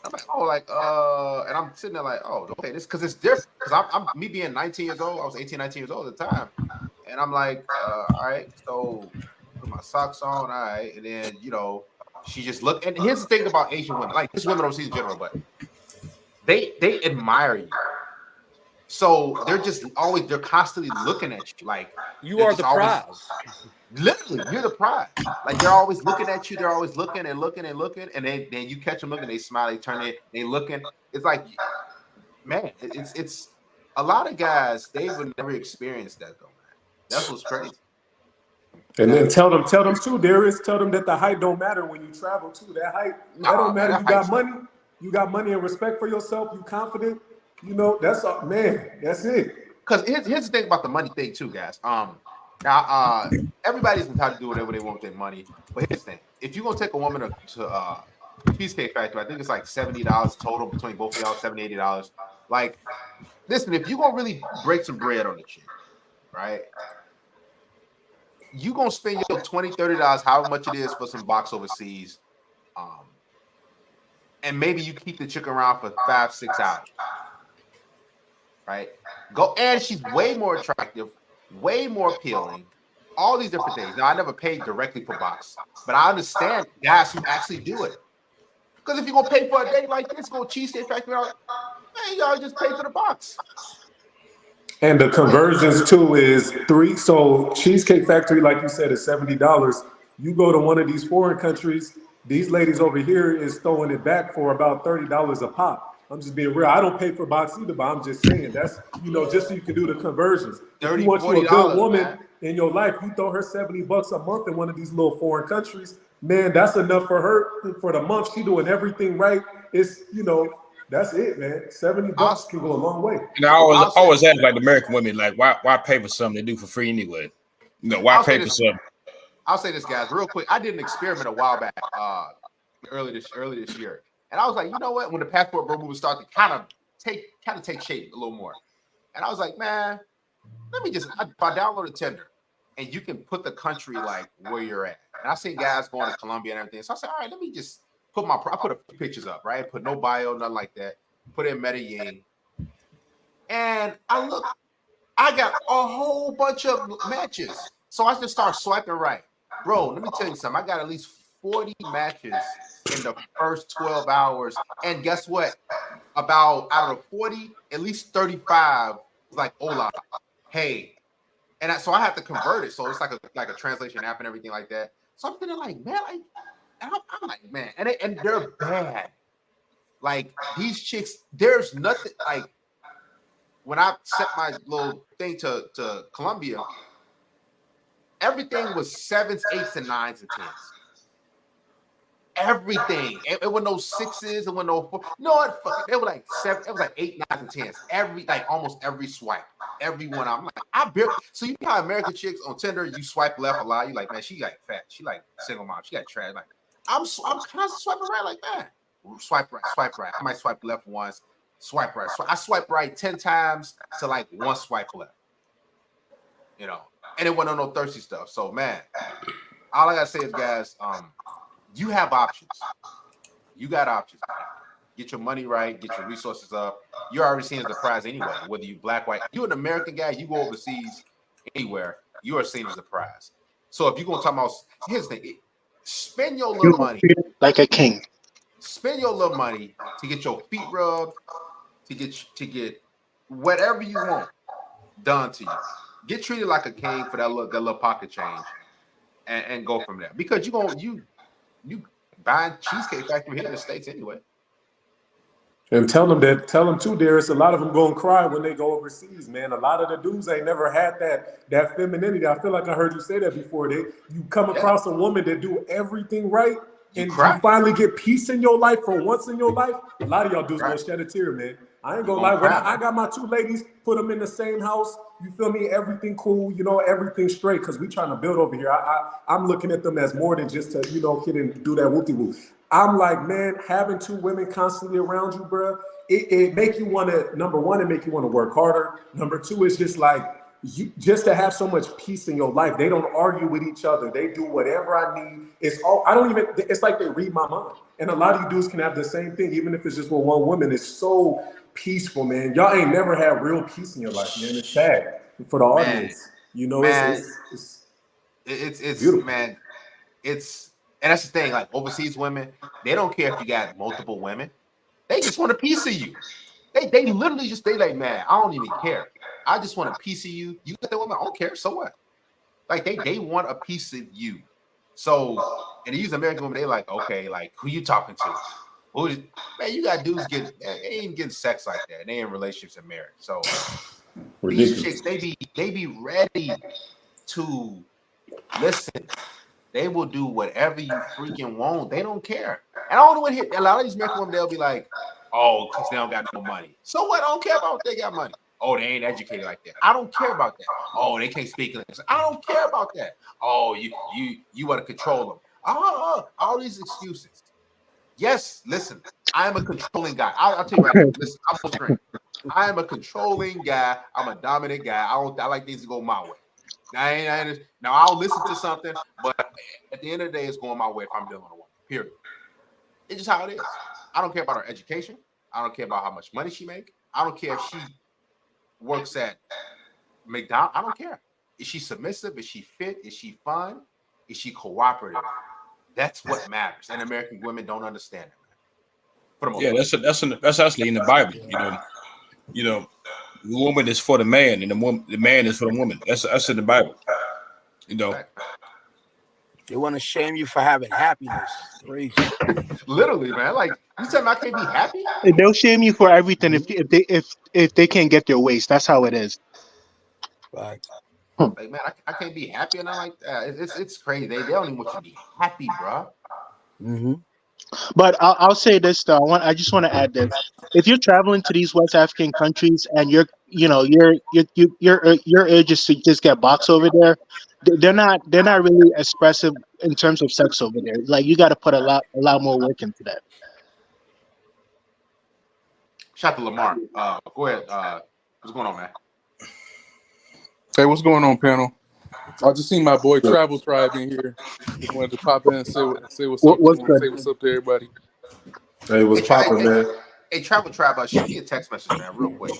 and I'm sitting there like, oh, okay, this because it's different. Because I'm me being 19 years old, I was 18, 19 years old at the time, and I'm like, all right, so put my socks on, all right, and then she just looked. And here's the thing about Asian women, like this women overseas in general, but they admire you. So they're constantly looking at you like
You
they're
are
just
the
always
prize.
literally you're the prize. Like they're always looking at you, they're always looking and looking and looking, and then you catch them looking, they smile, they turn they looking. It's like, man, it's a lot of guys, they would never experience that though, man. That's what's crazy.
And then tell them too, Darius, tell them that the height don't matter when you travel too. That height, that don't matter. You got money and respect for yourself, you confident, that's it.
Because here's the thing about the money thing too, guys. Now everybody's entitled to do whatever they want with their money. But here's the thing: if you're gonna take a woman to Cheesecake Factory, I think it's like $70 total between both of y'all, $70, $80. Like, listen, if you're gonna really break some bread on the chick, right? You gonna spend your $20, $30, however much it is for some box overseas, and maybe you keep the chick around for 5-6 hours, right? And she's way more attractive, way more appealing, all these different things. Now, I never paid directly for box, but I understand guys who actually do it. Because if you're gonna pay for a date like this, go Cheesecake Factory, man, y'all just pay for the box.
And the conversions too is so Cheesecake Factory, like you said, is $70. You go to one of these foreign countries, these ladies over here is throwing it back for about $30 a pop. I'm just being real. I don't pay for box either, but I'm just saying that's, just so you can do the conversions. If you want you a good woman in your life, you throw her $70 a month in one of these little foreign countries, man, that's enough for her for the month. She doing everything right. It's, That's it, man. $70 can go a long way.
And I always ask like the American women, like, why pay for something they do for free anyway? You know, why pay for something?
I'll say this, guys, real quick. I did an experiment a while back, early this year, and I was like, you know what? When the passport bro movement started to kind of take shape a little more, and I was like, man, if I downloaded Tinder, and you can put the country like where you're at, and I see guys going to Colombia and everything, so I said, all right, let me just I put a few pictures up, right? Put no bio, nothing like that. Put in Medellin, and I got a whole bunch of matches, so I just start swiping right. Bro, let me tell you something. I got at least 40 matches in the first 12 hours. And guess what? About out of the 40, at least 35 was like, hola, hey. And so I have to convert it. So it's like a translation app and everything like that. So I'm thinking like, man, I'm like, man. And they're bad. Like, these chicks, there's nothing. Like, when I set my little thing to Colombia, everything was 7s, 8s, and 9s and 10s. Everything. It was no 6s. It was no 4. No, it was like 7. It was like 8, 9s, and 10s. Almost every swipe. Every one. I'm like, so you know how American chicks on Tinder, you swipe left a lot. You like, man, she like fat. She like single mom. She got trash. Like, I'm constantly swiping right like that. Swipe right. I might swipe left once. Swipe right. I swipe right 10 times to like one swipe left. You know. And it wasn't no thirsty stuff. So, man, all I got to say is, guys, you have options. You got options. Get your money right. Get your resources up. You're already seen as a prize anyway, whether you black, white. You're an American guy. You go overseas anywhere, you are seen as a prize. So if you're going to talk about, here's the thing. Spend your little money.
Like a king.
Spend your little money to get your feet rubbed, to get whatever you want done to you. Get treated like a king for that little pocket change, and go from there. Because you buying Cheesecake Factory here in the States anyway.
And tell them too, Darius, a lot of them gonna cry when they go overseas, man. A lot of the dudes ain't never had that femininity. I feel like I heard you say that before. You come across a woman that do everything right, and you finally get peace in your life for once in your life. A lot of y'all dudes gonna shed a tear, man. I ain't gonna lie. When I got my 2 ladies, put them in the same house. You feel me? Everything cool, everything straight, because we trying to build over here. I'm looking at them as more than just to, hit and do that whoopty-whoop. I'm like, man, having 2 women constantly around you, bro, it make you want to, number one, it make you want to work harder. Number 2 is just like, just to have so much peace in your life. They don't argue with each other. They do whatever I need. It's like they read my mind. And a lot of you dudes can have the same thing, even if it's just with one woman. It's so peaceful, man. Y'all ain't never had real peace in your life, man. It's sad for the audience.
Man,
it's beautiful,
man. And that's the thing. Like, overseas women, they don't care if you got multiple women. They just want a piece of you. They literally just like, man, I don't even care. I just want a piece of you. You got that woman, I don't care. So what? Like, they want a piece of you. So, and these American women, they like, okay, like, who you talking to? Man, you got dudes they ain't even getting sex like that. They in relationships and marriage. So these chicks, they be ready to listen. They will do whatever you freaking want. They don't care. And I don't know what hit a lot of these American women, they'll be like, oh, because they don't got no money. So what? I don't care about if they got money. Oh, they ain't educated like that. I don't care about that. Oh, they can't speak English. I don't care about that. Oh, you want to control them. All these excuses. Yes, listen, I am a controlling guy. I'll tell you right now. Listen, I'm on screen. I am a controlling guy. I'm a dominant guy. I like things to go my way. Now I'll listen to something, but at the end of the day, it's going my way if I'm dealing with a woman. Period. It's just how it is. I don't care about her education. I don't care about how much money she make. I don't care if she works at McDonald's. I don't care. Is she submissive? Is she fit? Is she fun? Is she cooperative? That's what matters. And American women don't understand that.
Yeah, that's actually in the Bible. The woman is for the man, and the man is for the woman. That's in the Bible.
They want to shame you for having happiness. Crazy.
Literally, man. Like, you tell me I can't be happy?
They'll shame you for everything if they can't get their ways. That's how it is.
Right.
Like, man, I can't be happy and I like that. It's crazy. They don't even want you to be happy, bro.
Mm-hmm.
But I'll say this though. I just want to add this. If you're traveling to these West African countries and your urges to just get boxed over there, they're not really expressive in terms of sex over there. Like you got to put a lot more work into that.
Shout out to Lamar. Go ahead. What's going on, man?
Hey, what's going on, panel? I just seen my boy Travel Tribe in here. Just wanted to pop in and say what's up. Say what's up to everybody.
Hey, what's poppin', man?
Hey, Travel Tribe, shoot me a text message, man, real quick.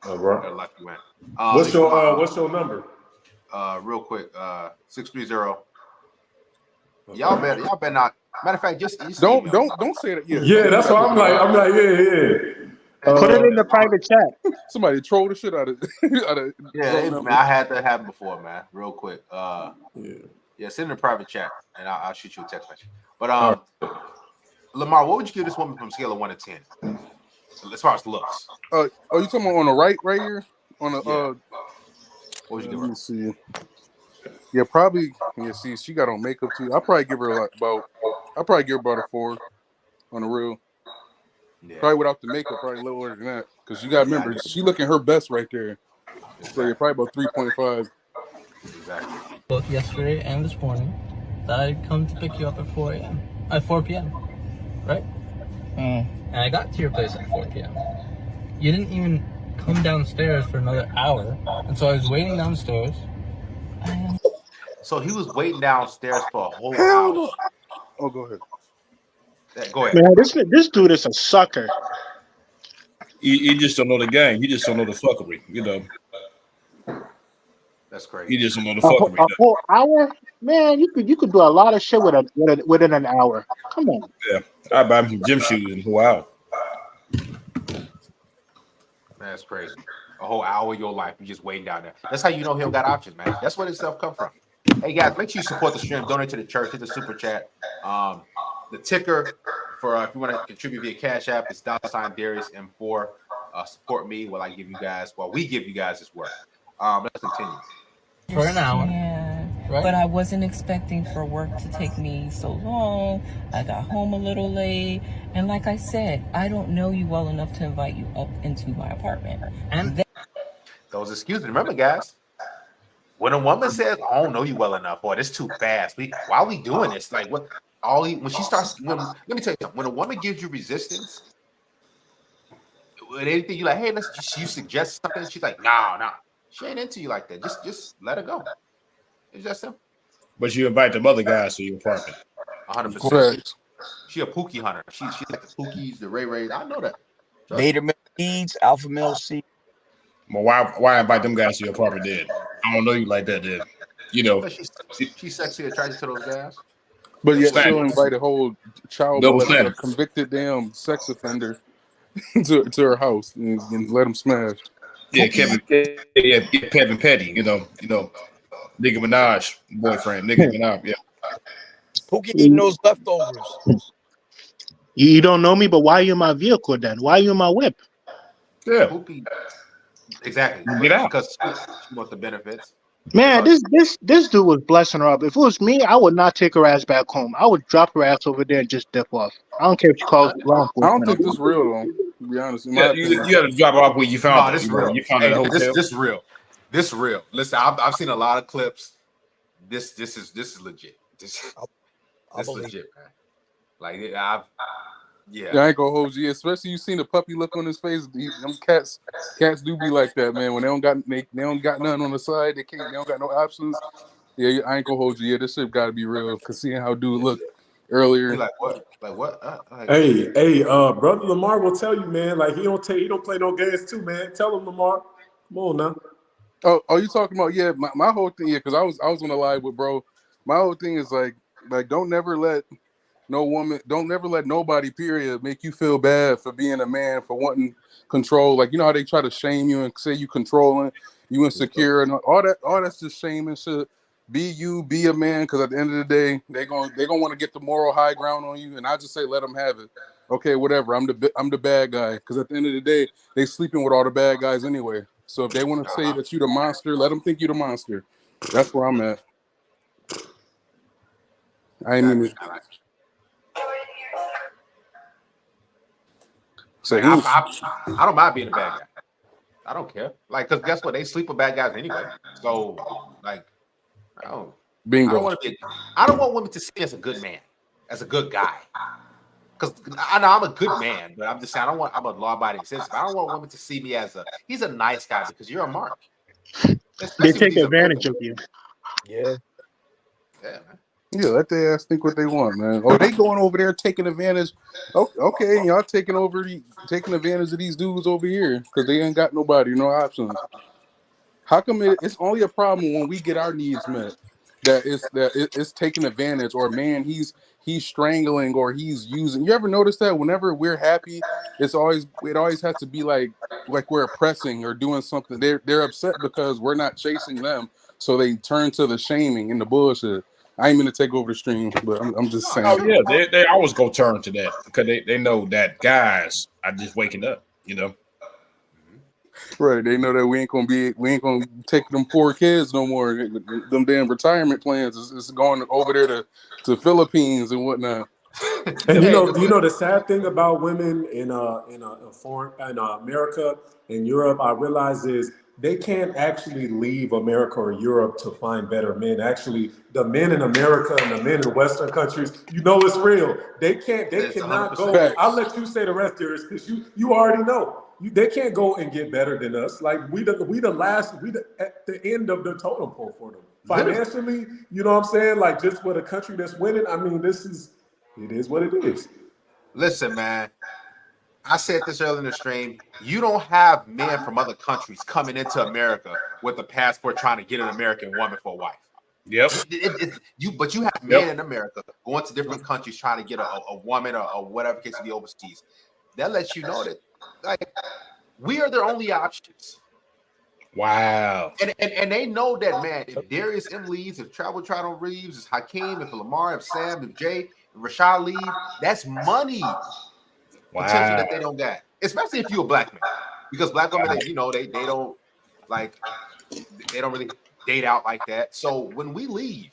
Bro.
Lucky man.
What's your number?
Real quick. 630. Y'all better not. Matter of fact, just
don't say that.
Yeah, that's what I'm like, yeah.
Put it in the private chat.
Somebody troll the shit out of
yeah, man, I had that happen before, man. Real quick. Yeah, send in the private chat and I'll shoot you a text message. But Lamar, what would you give this woman from a scale of 1 to 10? As far as looks.
You talking about on the right here? On the
what would you give her?
Let me see. Yeah, probably. Yeah, see, she got on makeup too. I'll probably give her about a 4 on the real. Yeah. Probably without the makeup, probably lower than that. Because you got to remember, she looking her best right there. So you're probably about 3.5.
Exactly.
Both yesterday and this morning that I'd come to pick you up at 4 a.m. At 4 p.m. Right? And I got to your place at 4 p.m. You didn't even come downstairs for another hour. And so I was waiting downstairs.
So he was waiting downstairs for a whole hour.
Oh, go ahead.
Go ahead.
Man, this dude is a sucker.
You just don't know the game. You just don't know the fuckery. You know.
That's crazy.
You just don't know the fuckery.
A whole hour, man. You could do a lot of shit within an hour. Come on.
Yeah, I buy him some gym shoes in a whole hour.
That's crazy. A whole hour of your life, you just waiting down there. That's how you know he don't got options, man. That's where this stuff come from. Hey guys, make sure you support the stream. Donate to the church. Hit the super chat. The ticker for if you want to contribute via Cash App is $Darius M4. Support me while we give you guys this work. Let's continue.
For an hour.
Yeah.
Right?
But I wasn't expecting for work to take me so long. I got home a little late. And like I said, I don't know you well enough to invite you up into my apartment. And
those excuses. Remember, guys, when a woman says, I don't know you well enough, boy, this too fast. Why are we doing this? Like what? When she starts, let me tell you something. When a woman gives you resistance, with anything you like, hey, you suggest something, she's like, no, she ain't into you like that. Just let her go. It's that simple.
But you invite the other guys to your apartment.
100%. She a Pooky hunter. She like the Pookies, the Ray Rays. I know that.
Beta male seeds, alpha male seeds.
Well, why invite them guys to your apartment then? I don't know you like that then. You know.
She's sexy, attracted to those guys.
But yet she'll invite a whole child molester, convicted damn sex offender to her house and let him smash.
Yeah, Kevin Petty, you know, Nicki Minaj boyfriend, Nicki Minaj, yeah.
Pooky eating those leftovers.
You don't know me, but why are you in my vehicle then? Why are you in my whip?
Yeah,
Pooky. Exactly.
Get out
because she wants the benefits.
Man, this dude was blessing her up. If it was me, I would not take her ass back home. I would drop her ass over there and just dip off. I don't care if she calls it wrong.
I don't think this is real though. To be honest,
you got to drop her off where you found
this real.
You found it at a hotel.
This real. This real. Listen, I've seen a lot of clips. This is legit. This legit, man. Like I
ain't gonna hold you. Especially you seen the puppy look on his face. Them cats do be like that, man. When they don't got nothing on the side, they don't got no options. Yeah, I ain't gonna hold you. Yeah, this shit gotta be real. Cause seeing how dude looked earlier.
Like what? Like what?
Hey, brother Lamar will tell you, man. Like he don't play no games too, man. Tell him, Lamar. Come on now.
Oh, you talking about? Yeah, my whole thing. Yeah, because I was on the live with bro. My whole thing is like don't never let nobody, period, make you feel bad for being a man, for wanting control. Like, you know how they try to shame you and say you controlling, you insecure, and all that's just shame and shit. Be you, be a man, because at the end of the day, they gonna want to get the moral high ground on you, and I just say let them have it. Okay, whatever. I'm the bad guy, because at the end of the day, they sleeping with all the bad guys anyway. So if they want to say that you the monster, let them think you the monster. That's where I'm at. I ain't even. So
like, I don't mind being a bad guy. I don't care. Like, because guess what? They sleep with bad guys anyway. So, like, I don't want to be. I don't want women to see me as a good man, as a good guy. Because I know I'm a good man, but I'm just saying I'm a law-abiding citizen. I don't want women to see me as he's a nice guy because you're a mark.
They take advantage of you.
Yeah.
Yeah, man.
Yeah, let their ass think what they want, man. Oh, they going over there taking advantage. Okay, y'all taking advantage of these dudes over here because they ain't got nobody, no options. How come it's only a problem when we get our needs met? That it's taking advantage, or man, he's strangling, or he's using. You ever notice that whenever we're happy, it always has to be like we're oppressing or doing something. They're upset because we're not chasing them, so they turn to the shaming and the bullshit. I ain't gonna take over the stream, but I'm just saying.
Oh yeah, they always go turn to that because they know that guys are just waking up, you know.
Right, they know that we ain't gonna take them 4 kids no more. Them damn retirement plans is going over there to Philippines and whatnot.
And you know the sad thing about women in America and Europe, I realize is they can't actually leave America or Europe to find better men. Actually, the men in America and the men in Western countries, it's real. They cannot go.
Facts.
I'll let you say the rest, Darius, because you already know. They can't go and get better than us. Like we at the end of the totem pole for them. Financially, you know what I'm saying? Like just with a country that's winning, I mean, it is what it is.
Listen, man. I said this earlier in the stream. You don't have men from other countries coming into America with a passport trying to get an American woman for a wife.
Yep.
But you have men in America going to different countries trying to get a woman or whatever case to be overseas. That lets you know that, like, we are their only options.
Wow.
And they know that, man. If Darius M leaves, if Travel Trottle leaves, if Hakeem, if Lamar, if Sam, if Jay, if Rashad leave, that's money. Potential that they don't get, especially if you're a black man, because black women, they don't really date out like that. So when we leave,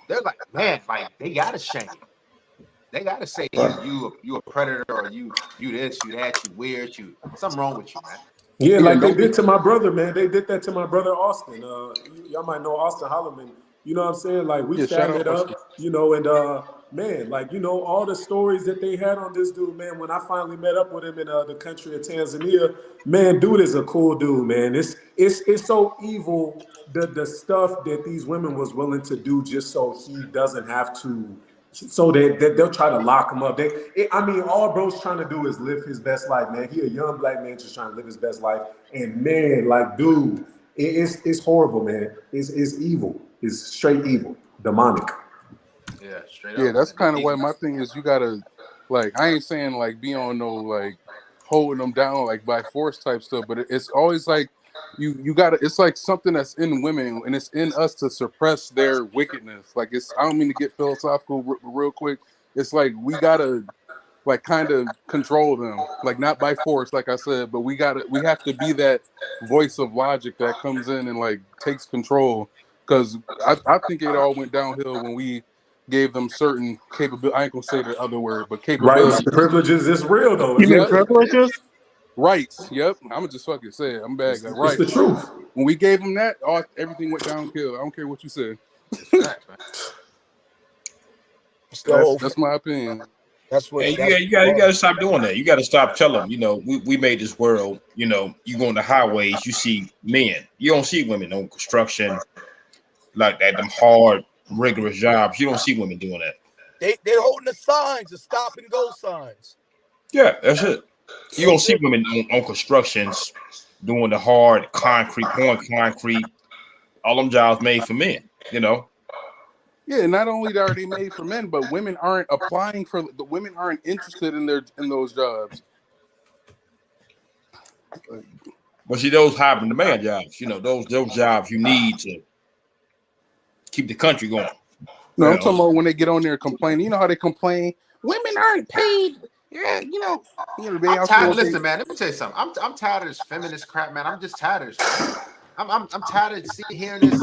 they're like, man, like they gotta shame. They gotta say you a predator, or you this, you that, you weird, something wrong with you, man.
Yeah, like they did to my brother, man. They did that to my brother Austin. Y'all might know Austin Holloman. You know what I'm saying? Like we chatted it up, and man, like all the stories that they had on this dude, man. When I finally met up with him in the country of Tanzania, man, dude is a cool dude, man. It's so evil the stuff that these women was willing to do just so he doesn't have to. So they'll try to lock him up. All bro's trying to do is live his best life, man. He a young black man just trying to live his best life. And man, like, dude, it's horrible, man. It's evil. It's straight evil, demonic.
Yeah, straight up.
Yeah, that's kind of why my thing is you gotta, like, I ain't saying like be on no like holding them down like by force type stuff, but it's always like you gotta, it's like something that's in women and it's in us to suppress their wickedness. Like I don't mean to get philosophical real quick. It's like we gotta like kind of control them, like not by force, like I said, but we have to be that voice of logic that comes in and like takes control. Because I think it all went downhill when we gave them certain capability. I ain't gonna say the other word, but capabilities.
Right, privileges is real though.
You mean privileges?
Rights. Yep. I'm gonna just fucking say it. I'm bad guy. Right.
It's the truth.
When we gave them that, everything went downhill. I don't care what you say. That's my opinion.
That's what.
You got to stop doing that. You got to stop telling them. We made this world. You go on the highways, you see men. You don't see women on construction like that. Them hard, rigorous jobs. You don't see women doing that.
They're holding the signs, the stop and go signs.
Yeah, that's it. You don't see women on constructions doing the hard concrete, pouring concrete. All them jobs made for men.
Yeah, not only are they made for men, but women aren't applying for. The women aren't interested in those jobs.
But see, those high demand jobs. Those jobs you need to keep the country going.
No, I'm talking about when they get on there and complain. You know how they complain? Women aren't paid. Yeah,
I'm tired. Listen, man, let me tell you something. I'm tired of this feminist crap, man. I'm just tired of this. I'm tired of hearing this.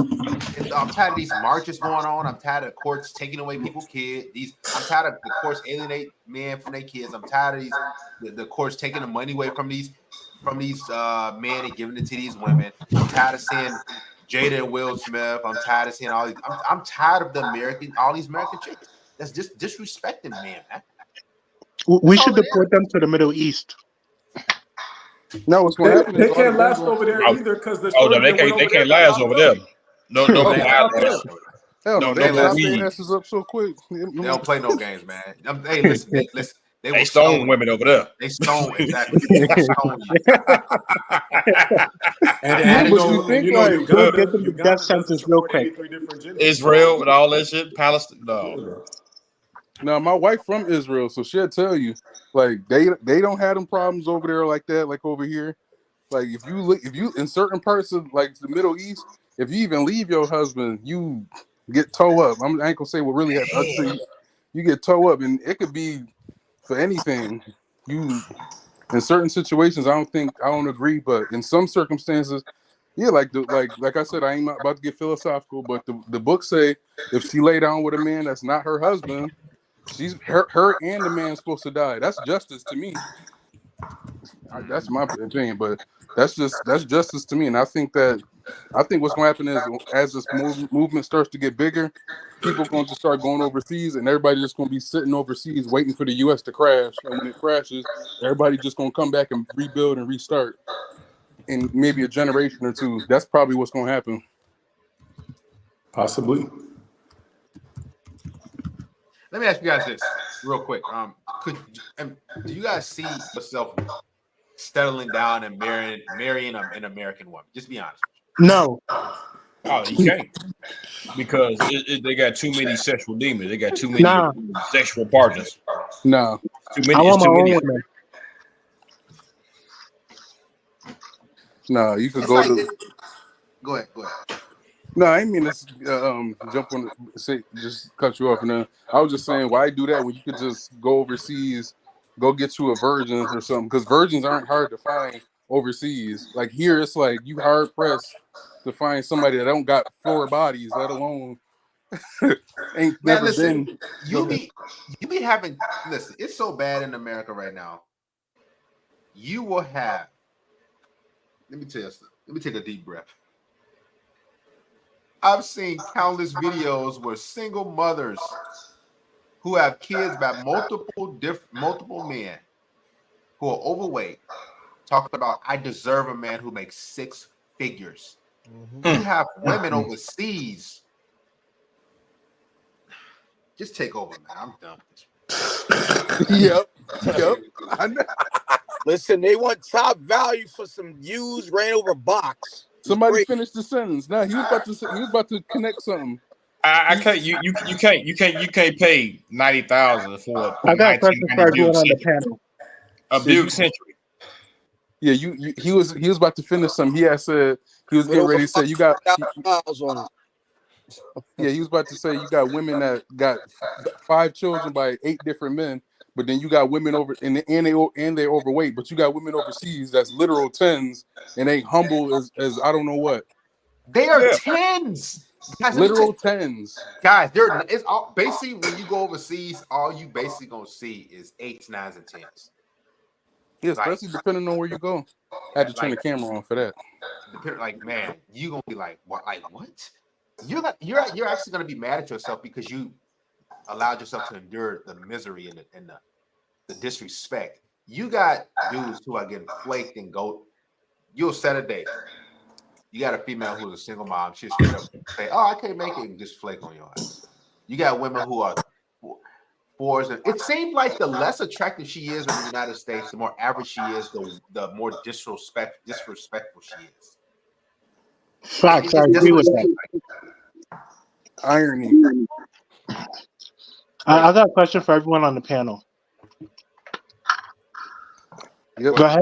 I'm tired of these marches going on. I'm tired of courts taking away people's kids. I'm tired of the courts alienate men from their kids. I'm tired of the courts taking the money away from these men and giving it to these women. I'm tired of seeing Jada and Will Smith. I'm tired of seeing all these. I'm tired of all these American chicks that's just disrespecting men, man.
We should deport them to the Middle East.
No, what's going to happen?
They can't last over there either because the
no, they can't last over there. No,
Hell no, they
no
lock their asses up so quick.
They don't play no games, man. Hey, listen. They will
stone women over there.
They stone exactly. They stone you.
And
we'll get them the death sentence real quick.
Israel and all that shit. Palestine. No.
Now, my wife from Israel, so she'll tell you, like they don't have them problems over there like that, like over here. Like if you in certain parts of like the Middle East, if you even leave your husband, you get toe up. I ain't gonna say what really happened. You get toe up, and it could be for anything. You in certain situations, I don't agree, but in some circumstances, yeah, like I said, I ain't not about to get philosophical, but the books say if she lay down with a man that's not her husband, her and the man's supposed to die. That's justice to me. That's my opinion, but that's justice to me. And I think what's going to happen is as this movement starts to get bigger, people are going to start going overseas, and everybody just going to be sitting overseas waiting for the U.S. to crash. And when it crashes, everybody just going to come back and rebuild and restart in maybe a generation or two. That's probably what's going to happen.
Possibly.
Let me ask you guys this real quick. Do you guys see yourself settling down and marrying an American woman? Just be honest.
No.
Oh, you can't, because they got too many sexual demons. They got too many sexual partners.
No,
too many. I want my own woman.
No, you could
It's
go
like
to.
Go ahead.
No, I didn't mean to jump on just cut you off. And I was just saying, why do that when you could just go overseas, go get you a virgin or something? Because virgins aren't hard to find overseas. Like here, it's like you hard pressed to find somebody that don't got 4 bodies, let alone ain't
Man,
never
listen,
been.
You be having. Listen, it's so bad in America right now. You will have. Let me tell you something. Let me take a deep breath. I've seen countless videos where single mothers who have kids by multiple men who are overweight talk about, I deserve a man who makes 6 figures. You have women overseas. Just take over, man. I'm done with this.
Yep. I know.
Listen, they want top value for some views, ran over box.
Somebody finished the sentence. Now he was about to connect something.
I can't. You can't pay $90,000 for.
I got a question for everyone on the panel.
A Buick Century.
Yeah, he was about to finish something. He had said he was getting ready to say you got. Yeah, he was about to say you got women that got 5 children by 8 different men, but then you got women over and they overweight, but you got women overseas that's literal 10s and they humble as I don't know what.
They are 10s. Guys,
literal 10s.
Guys, it's all basically when you go overseas, all you basically gonna see is 8s, 9s, and 10s.
Yeah, especially depending on where you go. I had to turn the camera on for that.
Like, man, you gonna be like, what? Like, what? You're actually gonna be mad at yourself because you allowed yourself to endure the misery and the disrespect. You got dudes who are getting flaked and go. You'll set a date. You got a female who's a single mom. She'll straight up say, "Oh, I can't make it," and just flake on your ass. You got women who are 4s, and it seems like the less attractive she is in the United States, the more average she is, the more disrespectful she is.
Facts, I agree with that.
Irony.
I got a question for everyone on the panel.
Yep.
Go ahead.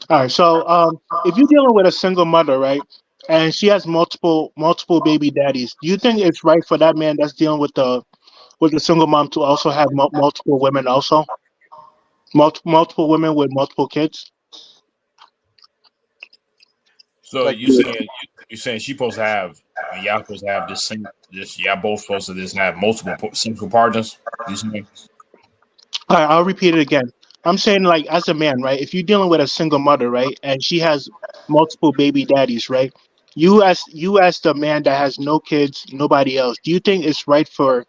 All right. So, if you're dealing with a single mother, right, and she has multiple baby daddies, do you think it's right for that man that's dealing with the single mom to also have multiple women, also multiple women with multiple kids?
So you saying You're saying she supposed to have, y'all supposed to have y'all both supposed to just have multiple sexual partners. You saying?
All right, I'll repeat it again. I'm saying, like, as a man, right? If you're dealing with a single mother, right, and she has multiple baby daddies, right? You as the man that has no kids, nobody else. Do you think it's right for?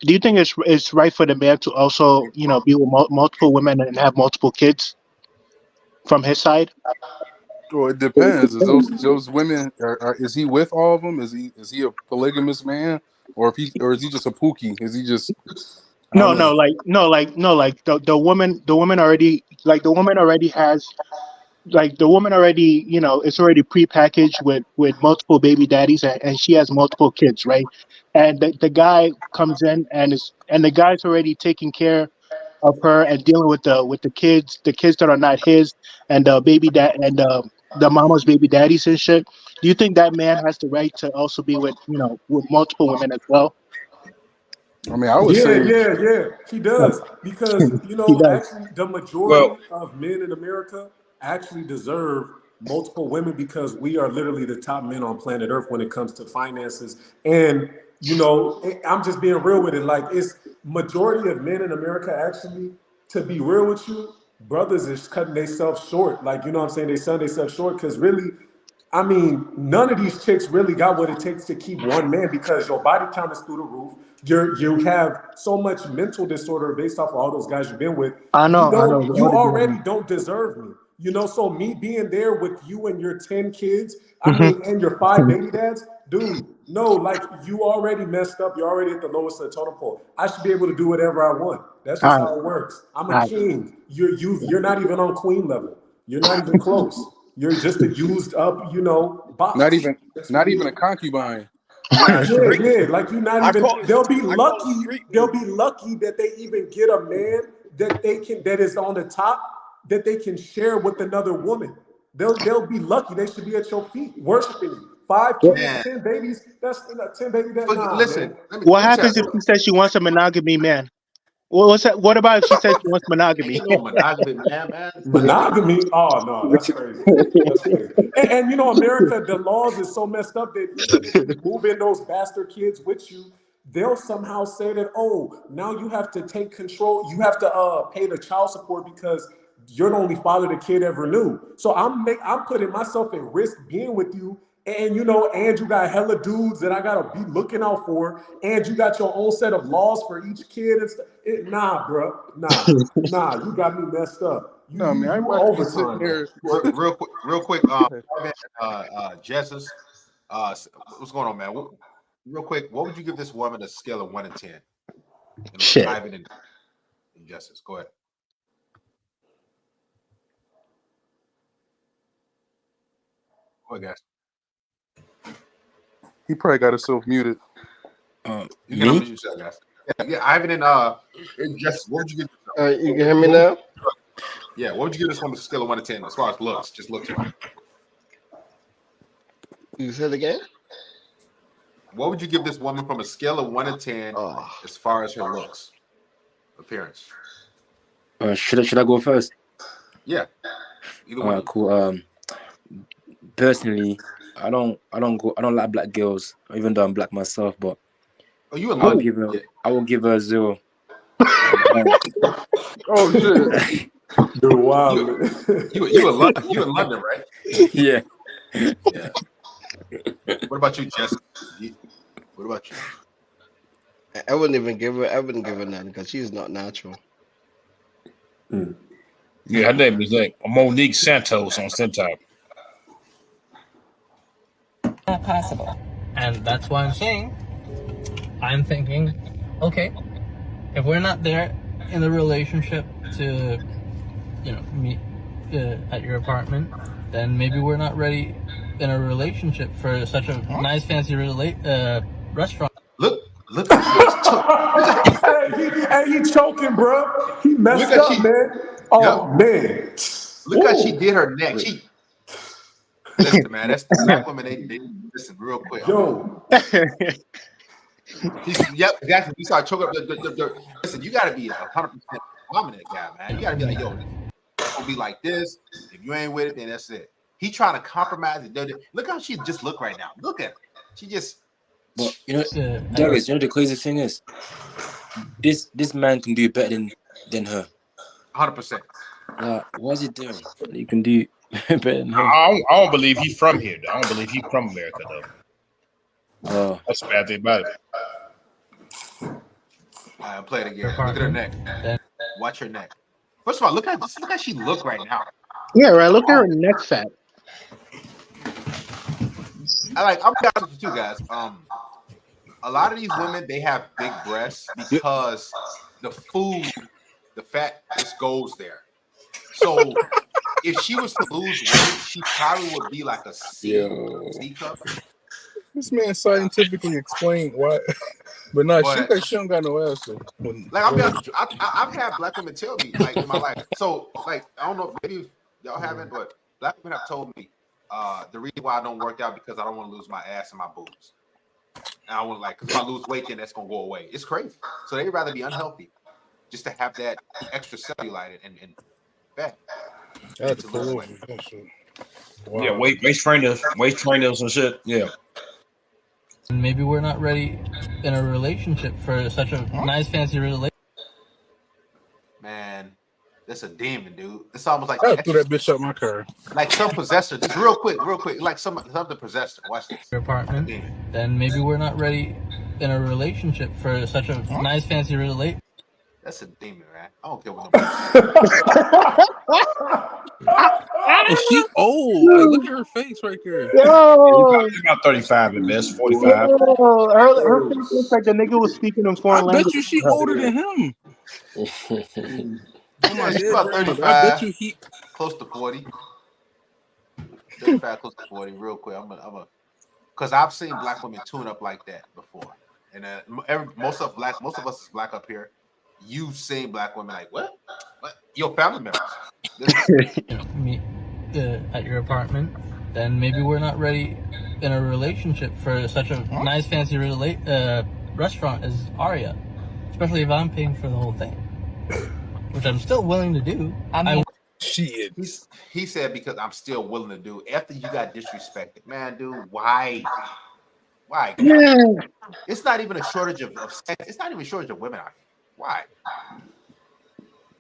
Do you think it's right for the man to also, be with multiple women and have multiple kids from his side?
Well, it depends. Is those women? Is he with all of them? Is he a polygamous man, or is he just a Pooky? Is he just?
No, like the woman already, like the woman already has, like the woman already, it's already prepackaged with multiple baby daddies, and she has multiple kids, right? And the guy comes in and the guy's already taking care of her and dealing with the kids that are not his, and the baby dad and the mama's baby daddies and shit. Do you think that man has the right to also be with with multiple women as well?
I mean, I would say
he does, because
He does.
actually the majority of men in America actually deserve multiple women, because we are literally the top men on planet Earth when it comes to finances. And I'm just being real with it. Like, it's majority of men in America actually, to be real with you, brothers is cutting themselves short. Like, you know what I'm saying? They sell themselves short, because really, I mean, none of these chicks really got what it takes to keep one man, because your body count is through the roof. You have so much mental disorder based off of all those guys you've been with.
I know.
You already don't deserve me. So me being there with you and your 10 kids, I mean, and your 5 baby dads, dude, no, like, you already messed up. You're already at the lowest of the totem pole. I should be able to do whatever I want. That's just how it works. I'm a king. You're not even on queen level. You're not even close. You're just a used up, box.
not even a concubine.
Yeah, like, you're not even. They'll be lucky that they even get a man that is on the top, that they can share with another woman. They'll be lucky. They should be at your feet worshiping you. 5 kids, 10 babies. That's 10 babies.
Listen,
what happens if she says she wants a monogamy man? What's that? What about if she says she wants monogamy?
Ain't no monogamy, man.
Monogamy? Oh no, that's crazy. That's crazy. And America, the laws is so messed up that even if you move in those bastard kids with you, they'll somehow say that, oh, now you have to take control. You have to pay the child support because you're the only father the kid ever knew. So I'm putting myself at risk being with you. And and you got hella dudes that I gotta be looking out for, and you got your own set of laws for each kid and stuff. Nah, bro, nah, you got me messed up.
No, man, I'm
overtime here. Real quick, Jesus, what's going on, man? Real quick, what would you give this woman a scale of 1 to 10?
Shit.
Ivan and Justice, go ahead. Go ahead, guys.
He probably got himself muted.
You can unmute yourself, guys. Yeah, Ivan and Justice, what would you give?
You can hear me now?
Yeah, what would you give this woman a scale of 1 to 10 as far as looks? Just looks.
You said again?
What would you give this woman from a scale of 1 to 10 as far as her looks, appearance?
Should I go first?
Yeah. Either one.
Cool. Personally, I don't like black girls, even though I'm black myself. But
you a
I will give her a 0.
Oh shit!
Dude, wow.
You in London, right?
Yeah.
What about you, Jess? What about you?
I wouldn't give her none because she's not natural.
Yeah, her name is like Monique Santos on Centaur.
Not possible.
And that's why I'm thinking, okay, if we're not there in the relationship to, meet at your apartment, then maybe we're not ready in a relationship for such a nice, fancy restaurant.
Look.
Hey, he choking, bro. He messed up, man. Oh, man.
Look how she did her neck. Listen, man, that's the black women. They listen real quick.
Yo.
Yep, exactly. You start choking up. Listen, you got to be 100% dominant guy, man. You got to be like, yo, it's going to be like this. If you ain't with it, then that's it. He trying to compromise it. Look how she just look right now. Look at her. She just.
But Darius, the crazy thing is, this man can do better than her.
100%.
What is he doing? You can do better than her.
I don't believe he's from here. Though. I don't believe he's from America though. That's the bad thing about it.
I'll play it again. Look at her neck. Watch her neck. First of all, look how she look right now.
Yeah, right. Look at her neck fat.
I'll be honest with you guys. A lot of these women, they have big breasts because the food, the fat just goes there. So if she was to lose weight, she probably would be like a C cup.
This man scientifically explained why, but no, she don't got no ass.
Like I'll be honest with you, I've had black women tell me like in my life. So like I don't know if maybe y'all haven't, but black women have told me the reason why I don't work out because I don't want to lose my ass and my boobs. And I want because if I lose weight, then that's gonna go away. It's crazy. So they'd rather be unhealthy just to have that extra cellulite and fat.
That's cool. Wow.
Yeah, waist trainers and shit. Yeah.
Maybe we're not ready in a relationship for such a nice, fancy relationship.
Man, that's a demon, dude. It's almost like
I threw that bitch up my car.
Like some possessor. Just real quick. Like something possessed her. Watch this.
Your apartment. Then maybe we're not ready in a relationship for such a nice, fancy relationship.
That's a demon, man. I don't care what nobody.
She old. Like, look at her face right there.
Yo,
She's about 35 at best, 45.
Her face looks like the nigga was speaking in foreign language.
I bet you she older than him. Oh my
She's about 35.
I bet you he
close to 40. 35, close to 40. Real quick, I'm a, because I've seen black women tune up like that before, and most of us is black up here. You've seen black women like what? Your family members.
Me at your apartment. Then maybe we're not ready in a relationship for such a nice, fancy restaurant as Aria, especially if I'm paying for the whole thing, which I'm still willing to do.
Shit.
He said because I'm still willing to do after you got disrespected, man, dude. Why?
Yeah.
It's not even a shortage of sex. It's not even a shortage of women out here. Why?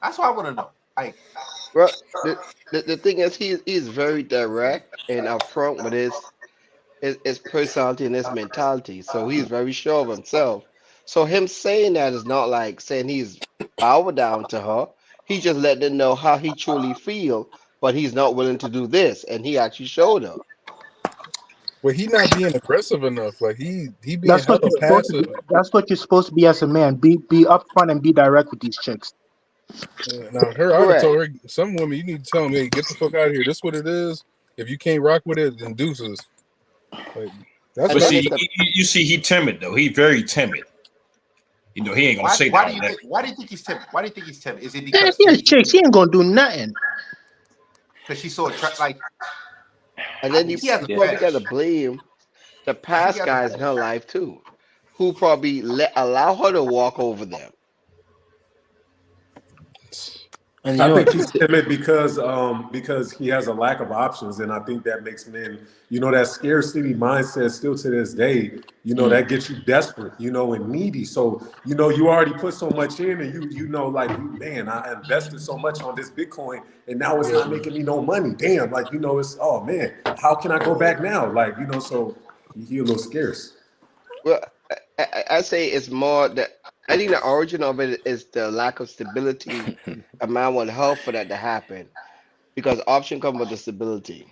That's what I want to know. Like,
well, the thing is, he's very direct and upfront with his personality and his mentality. So he's very sure of himself. So him saying that is not like saying he's power down to her. He just letting her know how he truly feel, but he's not willing to do this, and he actually showed her.
Well, he not being aggressive enough. Like he being
That's what
hella passive.
That's what you're supposed to be as a man. Be upfront and be direct with these chicks.
Now I would have told her, some women, you need to tell them, hey, get the fuck out of here. This is what it is. If you can't rock with it, then deuces. Like, that's
but see, you see, he timid though. He's very timid. You know, he ain't gonna say that.
Why do you think he's timid? Why do you think he's timid? Is it
Yeah,
because
chicks, he ain't gonna do nothing.
Because she's so attractive? Like,
and then you probably gotta blame the past guys in her life too, who probably allow her to walk over them.
And I think he's timid because he has a lack of options, and I think that makes men, that scarcity mindset still to this day, that gets you desperate, and needy. So, you already put so much in, and man, I invested so much on this Bitcoin, and now it's not making me no money. Damn, it's oh man, how can I go back now? So you're a little scarce.
Well, I say it's more that. I think the origin of it is the lack of stability. A man would help for that to happen because option comes with the stability.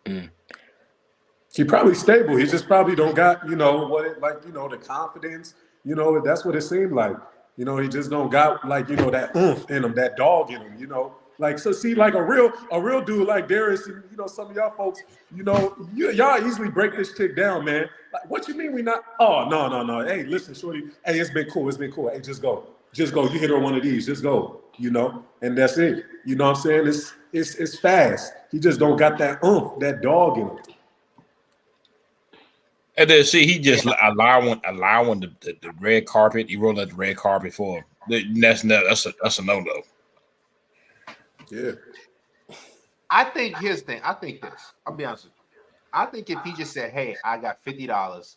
He probably stable. He just probably don't got, the confidence, that's what it seemed like. He just don't got that oomph in him, that dog in him, So see, like a real dude like Darius, and some of y'all folks, y'all easily break this chick down, man. Like, what you mean we not? Oh, no. Hey, listen, shorty. Hey, it's been cool. Hey, just go. You hit her one of these. Just go. And that's it. You know what I'm saying? It's fast. He just don't got that oomph, that dog in him.
And then see, he just allowing the red carpet. He rolled out the red carpet for him. That's a no-no.
Yeah.
I think here's the thing. I think this. I'll be honest with you. I think if he just said, "Hey, I got $50.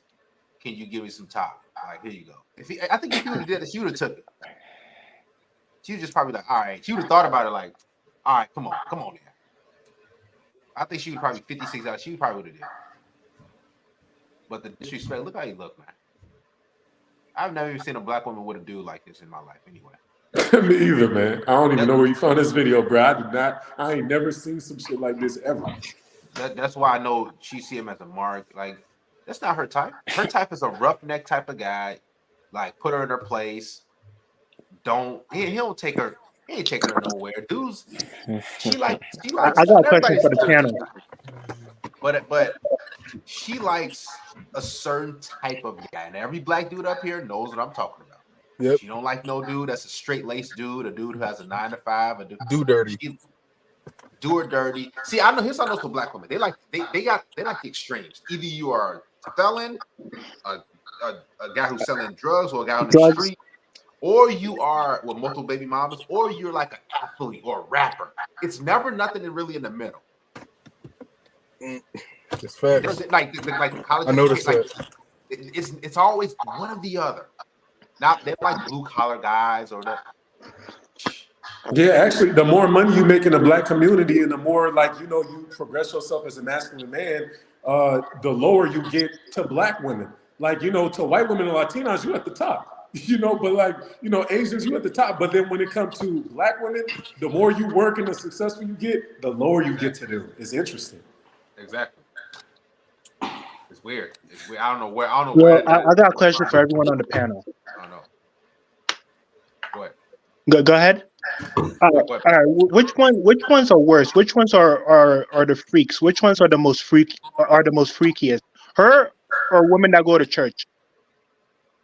Can you give me some top?" Like, here you go. I think if he would have did it, she would have took it. She was just probably like, all right. She would have thought about it like, all right, come on there. I think she would probably $56. She probably would have did it. But the disrespect, look how you look, man. I've never even seen a black woman with a dude like this in my life anyway.
Me either, man. I don't even know where you found this video, bro. I ain't never seen some shit like this ever.
That's why I know she see him as a mark. Like, that's not her type. Her type is a roughneck type of guy. Like, put her in her place. He don't take her. He ain't taking her nowhere. Dudes, she likes.
I got a question for the panel.
But she likes a certain type of guy, and every black dude up here knows what I'm talking about.
Yep.
She don't like no dude that's a straight-laced dude, a dude who has a 9 to 5,
do dirty.
Do her dirty. See, I know here's how I know for black women. They like the extremes. Either you are a felon, a guy who's selling drugs, or a guy on the street, or you are with multiple baby mamas, or you're like an athlete or a rapper. It's never nothing really in the middle.
It's facts.
Like the college.
I noticed
like,
that.
It's always one or the other. Not they're like blue collar guys or that.
Yeah, actually, the more money you make in the black community, and the more you progress yourself as a masculine man, the lower you get to black women. Like to white women and Latinas, you at the top. But Asians, you at the top. But then when it comes to black women, the more you work and the successful you get, the lower you get to them. It's interesting.
Exactly. It's weird. It's weird. I don't know where.
Well, I got a question for everyone on the panel.
I don't know. Go ahead.
Go ahead. All right. Which ones are worse? Which ones are the freaks? Which ones are the most freakiest? Her or women that go to church?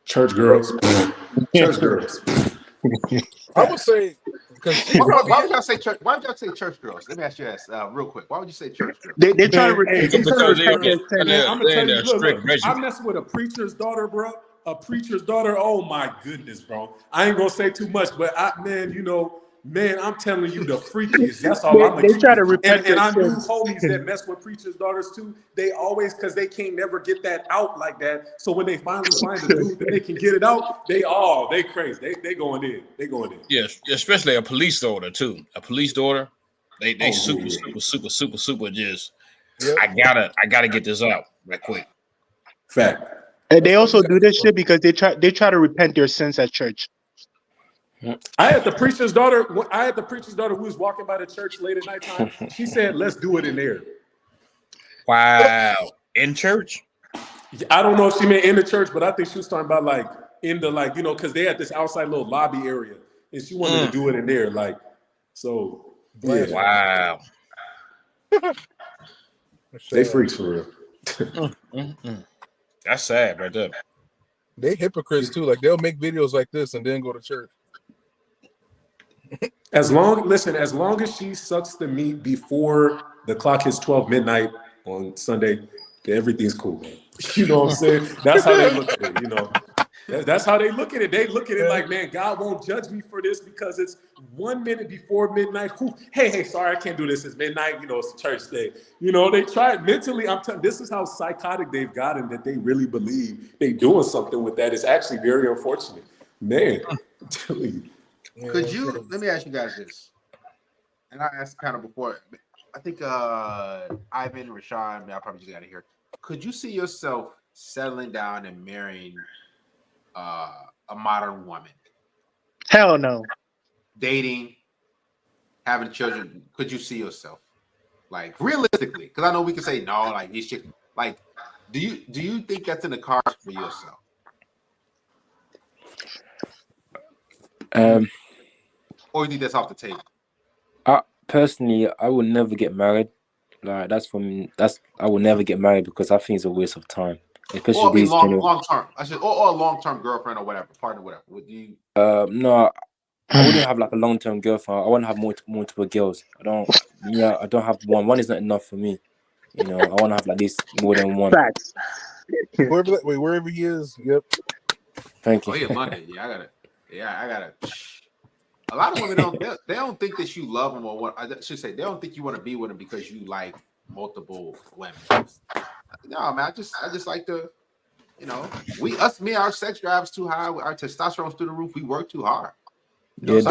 Church girls. Church girls.
I would say because
why would y'all say church? Why would y'all say church girls? Let me ask you this real quick. Why would you say church girls?
They try to
I'm messing with a preacher's daughter, bro. A preacher's daughter. Oh my goodness, bro. I ain't gonna say too much, but I'm telling you, the freakiest. That's all I'm
they try to repent.
And I knew homies that mess with preachers' daughters too. They always, because they can't never get that out like that. So when they finally find a dude that they can get it out, they crazy. They going in. They going in.
Yes, especially a police daughter too. A police daughter, they super just. Yep. I gotta get this out right quick.
Fact.
And they also do this shit because they try to repent their sins at church.
I had the preacher's daughter who was walking by the church late at nighttime. She said, "Let's do it in there."
Wow, in church?
I don't know if she meant in the church, but I think she was talking about like in the because they had this outside little lobby area, and she wanted to do it in there. Like, so yeah.
Wow,
they freaks for real.
That's sad right there.
They hypocrites too. Like they'll make videos like this and then go to church.
As long as she sucks the meat before the clock hits 12 midnight on Sunday, everything's cool, man. You know what I'm saying? That's how they look at it, That's how they look at it. They look at it like, man, God won't judge me for this because it's 1 minute before midnight. Hey, sorry, I can't do this. It's midnight. It's a church day. They try it mentally. I'm telling you, this is how psychotic they've gotten that they really believe they doing something with that. It's actually very unfortunate. Man, I'm telling you.
Let me ask you guys this. And I asked kind of before. I think Ivan, Rashawn, I probably just got to hear. Could you see yourself settling down and marrying a modern woman?
Hell no.
Dating, having children. Could you see yourself, like, realistically? Because I know we can say no, like these chicks. Like, do you think that's in the cards for yourself? Or you think that's off the table?
Personally, I will never get married. Like that's for me. I will never get married because I think it's a waste of time. Especially
or
these
long term. Or a long term girlfriend or whatever, partner, whatever. Would you?
No, I wouldn't have like a long term girlfriend. I want to have multiple girls. I don't have one. One is not enough for me. I want to have like this more than one.
Facts.
Wherever he is. Yep.
Thank you.
Oh, yeah, London. Yeah, I got it. A lot of women they don't think that you love them or what. I should say they don't think you want to be with them because you like multiple women. No, man. I just like to, our sex drive's too high. Our testosterone's through the roof. We work too hard.
That's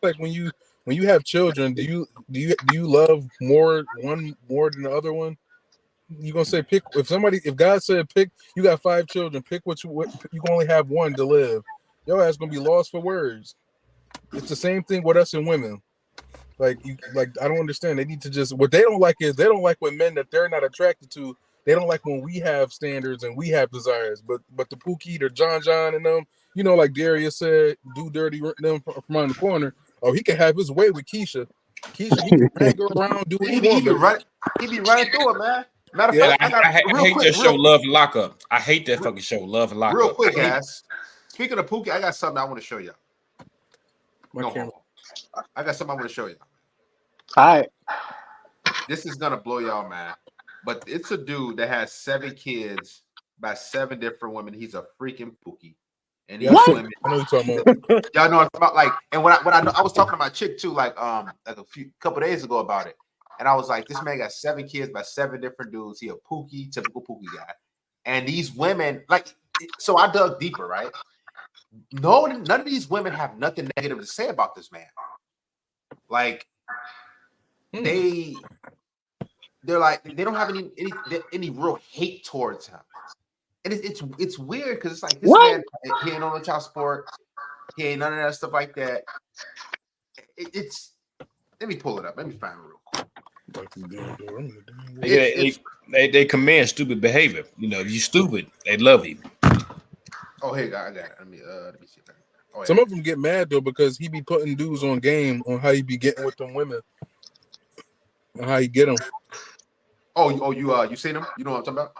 like when you have children. Do you love one more than the other one? You gonna say pick if God said pick, you got 5 children, pick what you can only have one to live. Your ass gonna be lost for words. It's the same thing with us and women. I don't understand. They need to just what they don't like is they don't like when men that they're not attracted to. They don't like when we have standards and we have desires. But the Pooky, the John and them, like Darius said, do dirty them from around the corner. Oh, he can have his way with Keisha. He can hang around, do what he wants.
He be running through it, man. Matter of fact,
I hate that show Love and Lockup. I hate that fucking show Love and Lockup.
Real quick, guys. Speaking of Pooky, I got something I want to show you. I got something I want to show you.
All right.
This is gonna blow y'all, man. But it's a dude that has 7 kids by 7 different women. He's a freaking Pooky. And these women,
I know you're talking about.
Y'all know about and when I was talking to my chick too, like a couple days ago about it. And I was like, this man got 7 kids by 7 different dudes. He a Pooky, typical Pooky guy. And these women, so I dug deeper, right? None of these women have nothing negative to say about this man. They're like they don't have any real hate towards him. And it's weird because it's like this man, he ain't on the child support, he ain't none of that stuff like that. Let me pull it up. Let me find it real quick.
They commend stupid behavior. If you stupid, they love you.
Oh, hey, I got it. Let me see. Oh, yeah.
Some of them get mad though because he be putting dudes on game on how he be getting with them women, and how he get them.
Oh, you seen him? You know what I'm talking about?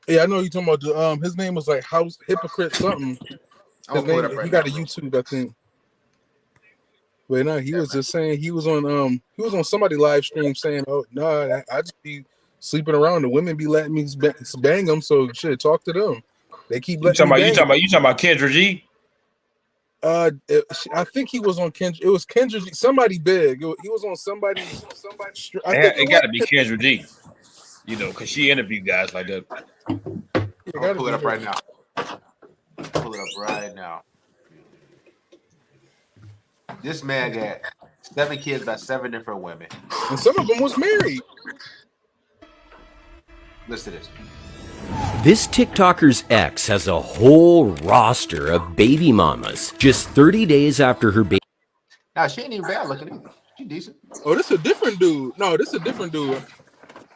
Yeah, I know you talking about. His name was like House Hypocrite something. His name, he got a YouTube, I think. But no, he was just saying he was on somebody live stream saying, "Oh no, I just be sleeping around. The women be letting me bang them. So shit, talk to them. They keep letting me bang."
You talking about Kendra G?
I think he was on Kendra. It was Kendra G. Somebody big. He was on somebody.
It got to be Kendra G. Because she interviewed guys like that.
I'll pull it up right now. Pull it up right now. This man got 7 kids by 7 different women.
And some of them was married.
Listen to this.
This TikToker's ex has a whole roster of baby mamas just 30 days after her baby.
Now, she ain't even bad looking either. She decent.
Oh, this is a different dude. No, this is a different dude.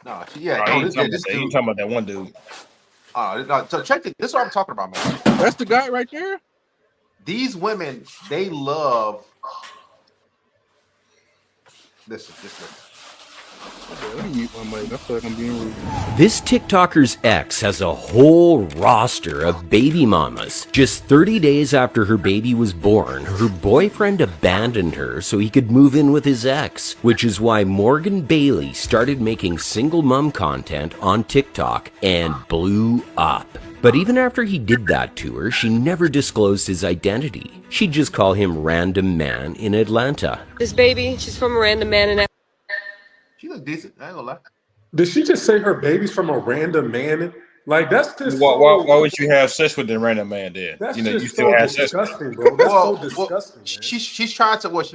No,
this dude. You talking about that one dude.
No, so check it. This is what I'm talking about, man.
That's the guy right there?
These women, they love. Listen.
Okay, let me mute my mic. I feel like I'm being rude.
This TikToker's ex has a whole roster of baby mamas. Just 30 days after her baby was born, her boyfriend abandoned her so he could move in with his ex, which is why Morgan Bailey started making single mom content on TikTok and blew up. But even after he did that to her, she never disclosed his identity. She'd just call him Random Man in Atlanta.
This baby, she's from a random man in Atlanta.
She look decent. I ain't gonna lie.
Did she just say her baby's from a random man? Like that's just
why would you have sex with the random man then?
That's
you still have sex.
Disgusting, bro. That's so disgusting.
She's trying to when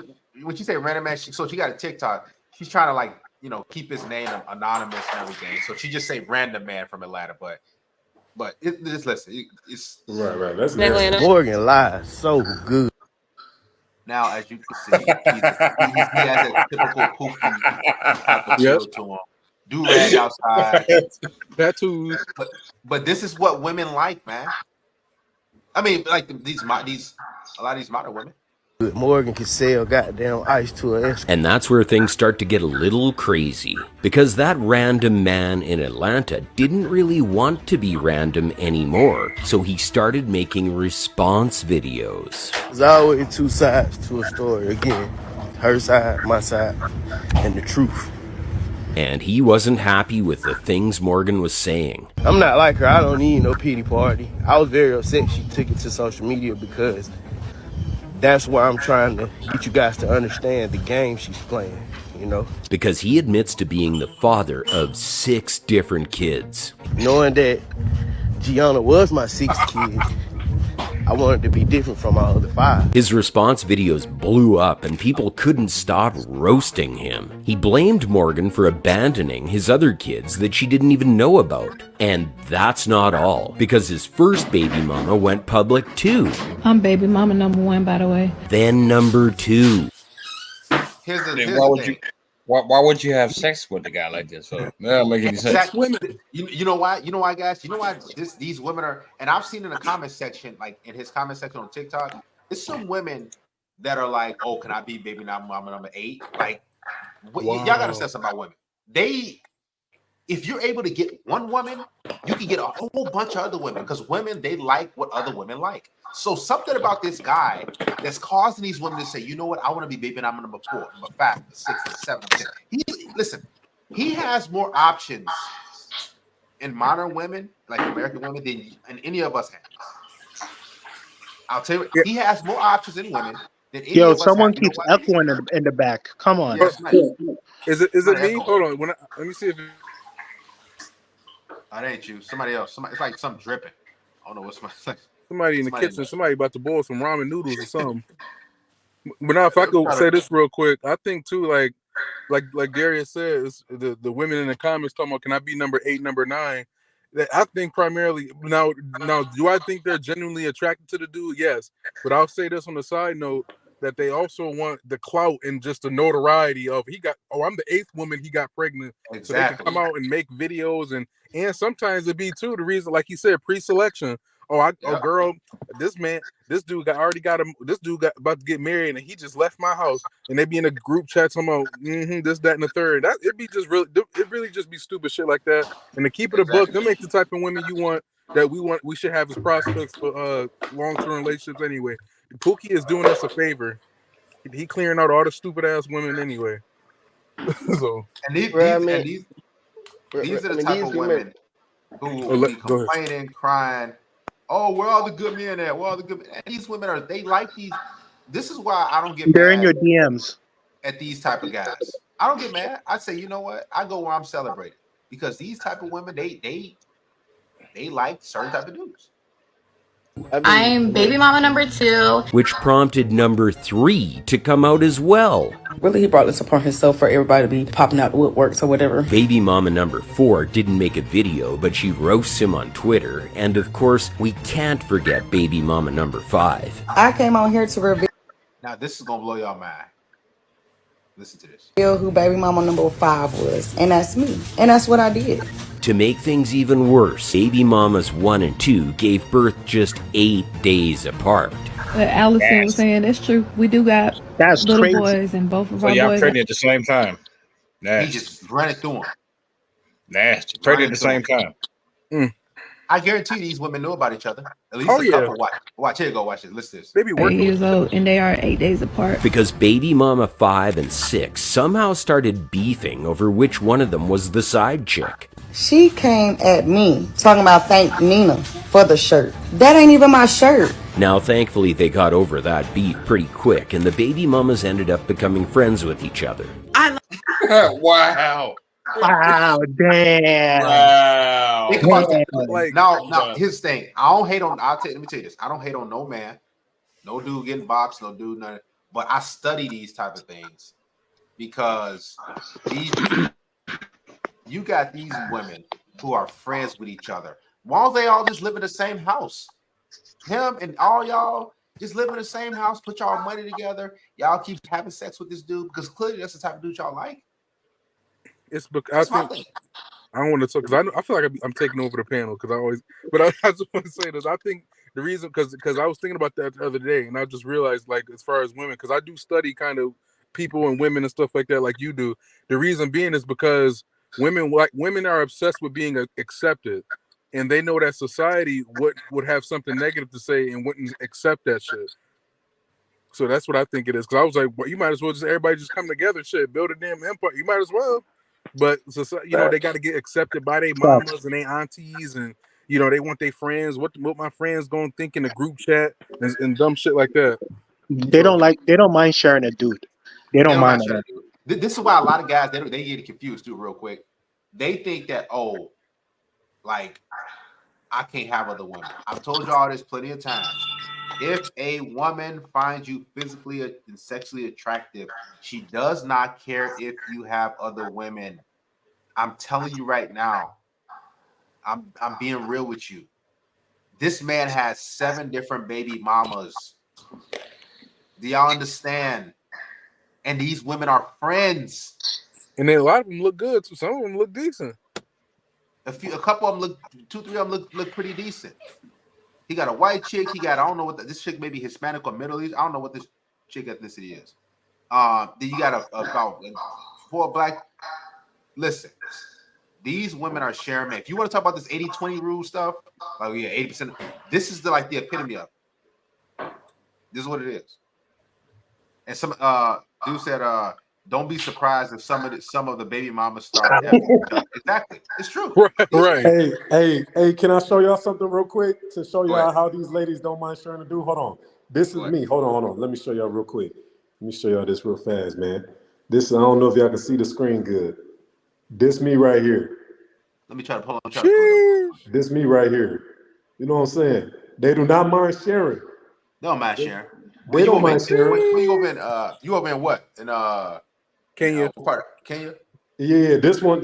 she say random man, so she got a TikTok. She's trying to keep his name anonymous and everything. So she just say random man from Atlanta, but just listen. It's
right. That's
Morgan lies so good.
Now, as you can see, he has a typical Pooky feel to him. Do rag outside.
Tattoos.
But this is what women like, man. I mean, like a lot of these modern women.
Morgan can sell goddamn ice to her ex.
And that's where things start to get a little crazy, because that random man in Atlanta didn't really want to be random anymore, so he started making response videos.
There's always 2 sides to a story. Again, her side, my side, and the truth.
And he wasn't happy with the things Morgan was saying.
I'm not like her. I don't need no pity party. I was very upset she took it to social media because
that's why I'm trying to get you guys to understand the game she's playing, you know?
Because he admits to being the father of 6 different kids.
Knowing that Gianna was my 6th kid, I wanted to be different from my other 5.
His response videos blew up and people couldn't stop roasting him. He blamed Morgan for abandoning his other kids that she didn't even know about. And that's not all, because his first baby mama went public too.
I'm baby mama number 1, by the way.
Then number 2.
Here's the thing.
Why would you have sex with a guy like this? So that don't make any sense.
Exactly. You know why? You know why, guys? You know why these women are, and I've seen in the comment section, like in his comment section on TikTok, there's some women that are like, "Oh, can I be baby mama number 8?" Like, y'all gotta say something about women. If you're able to get one woman, you can get a whole bunch of other women, because women, they like what other women like. So something about this guy that's causing these women to say, you know what, I want to be baby mama number 4, number 5, number 6, number 7, number 10. Listen, he has more options in modern women, like American women, than any of us have. I'll tell you, he has more options in women than any of us
someone
have.
keeps echoing in the back. Come on.
Yes,
Is it me? Hold on. Let me see if
that ain't you. Somebody else. It's like something dripping. I don't know what's
somebody in the kitchen. Somebody about to boil some ramen noodles or something. But now, if I could say this real quick, I think too, like Darius said, it's the women in the comments talking about, can I be number 8, number 9? I think primarily now, do I think they're genuinely attracted to the dude? Yes, but I'll say this on the side note, that they also want the clout and just the notoriety of I'm the 8th woman he got pregnant. Exactly. So they can come out and make videos and sometimes it be too the reason, like he said, pre-selection. Girl, this dude got about to get married and he just left my house, and they be in a group chat talking about this, that, and the third. It really just be stupid shit like that. And to keep it a book, them ain't the type of women we should have as prospects for long-term relationships anyway. Pooky is doing us a favor. He clearing out all the stupid ass women anyway. So
these are the type of women who will be complaining, crying, "Oh, where are the good men at? Where are the good men?" And these women they like these. This is why I don't get
They're
mad
in your DMs
at these type of guys. I don't get mad. I say, you know what? I go where I'm celebrated, because these type of women, they like certain type of dudes.
I'm baby mama number 2.
Which prompted number 3 to come out as well.
Really, he brought this upon himself for everybody to be popping out the woodworks or whatever.
Baby mama number 4 didn't make a video, but she roasts him on Twitter. And of course, we can't forget baby mama number 5.
I came on here to reveal.
Now this is gonna blow y'all mind. Listen to this.
Who baby mama number 5 was, and that's me. And that's what I did.
To make things even worse, baby mamas 1 and 2 gave birth just 8 days apart.
Allison was saying that's true. We do got little boys, and both of our
y'all
boys.
pregnant at the same time. Nasty.
He just ran it through him.
Nasty. Pregnant at the same time.
I guarantee these women know about each other. At least a couple. Watch. Here you go. Watch it. Listen to this.
They be 8 years old, and they are 8 days apart.
Because baby mama 5 and 6 somehow started beefing over which one of them was the side chick.
She came at me talking about thank Nina for the shirt. That ain't even my shirt.
Now, thankfully, they got over that beef pretty quick, and the baby mamas ended up becoming friends with each other.
Wow.
Wow, damn.
Wow.
Now, here's the thing. I don't hate on. Let me tell you this. I don't hate on no man, no dude getting boxed, no dude nothing. But I study these type of things because you got these women who are friends with each other. Why don't they all just live in the same house? Him and all y'all just live in the same house. Put y'all money together. Y'all keep having sex with this dude because clearly that's the type of dude y'all like.
It's because I don't want to talk because I feel like I'm taking over the panel because I just want to say this. I think the reason because I was thinking about that the other day and I just realized, like, as far as women, because I do study kind of people and women and stuff like that, like you do. The reason being is because women are obsessed with being accepted, and they know that society would have something negative to say and wouldn't accept that shit. So that's what I think it is. Because I was like, well, you might as well just everybody just come together, shit, build a damn empire. You might as well. But so they got to get accepted by their mamas and their aunties, and they want their friends. What my friends gonna think in the group chat and dumb shit like that.
They don't mind sharing a dude. They don't mind that.
This is why a lot of guys they get confused too, real quick. They think that like I can't have other women. I've told y'all this plenty of times. If a woman finds you physically and sexually attractive, she does not care if you have other women. I'm telling you right now. I'm being real with you. This man has 7 different baby mamas. Do y'all understand? And these women are friends.
And then a lot of them look good too. Some of them look decent.
A couple of them look, 2, 3 of them look pretty decent. He got a white chick. He got, I don't know what this chick may be Hispanic or Middle East. I don't know what this chick ethnicity is. Then you got about 4 black. Listen, these women are sharing, man. If you want to talk about this 80-20 rule stuff, like 80%, this is the epitome of it. This is what it is. And some dude said, don't be surprised if some of the baby mamas start. Exactly. It's true.
Right.
Hey, can I show y'all something real quick to show y'all how these ladies don't mind sharing a dude? Hold on. This is me. Hold on. Let me show y'all real quick. Let me show y'all this real fast, man. This, I don't know if y'all can see the screen good. This me right here.
Let me try to pull up.
This me right here. You know what I'm saying? They do not mind sharing.
They don't mind sharing.
They don't mind sharing.
Where you over in? You over in what? In
Kenya.
What part? Kenya.
Yeah, this one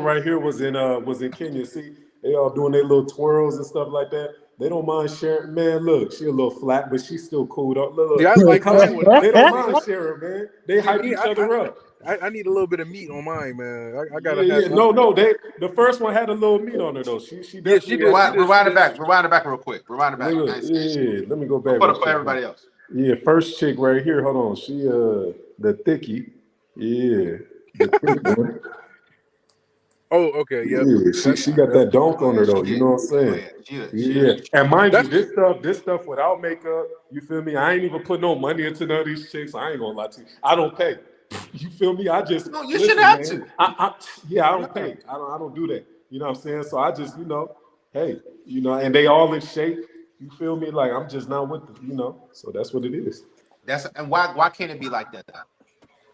right here was in Kenya. See, they all doing their little twirls and stuff like that. They don't mind sharing. Man, look, she a little flat, but she's still cool. Look,
yeah, I like mine with
they don't mind sharing, man. They hype each other up.
I need a little bit of meat on mine, man. I gotta
have.
some.
No. The first one had a little meat on her though. She did.
Rewind it back real quick. Rewind it back.
Let me go back.
Put up for everybody else.
Yeah, first chick right here. Hold on. She the thickie. Yeah. The thick one.
Oh, okay,
yeah. She got that donk on her though. You know what I'm saying? Yeah. And mind you, this stuff without makeup. You feel me? I ain't even put no money into none of these chicks. I ain't gonna lie to you. I don't pay. You feel me? I just
you shouldn't have to.
I don't pay. I don't do that. You know what I'm saying? So I just hey, and they all in shape. You feel me? Like I'm just not with them. So that's what it is.
And why can't it be like that?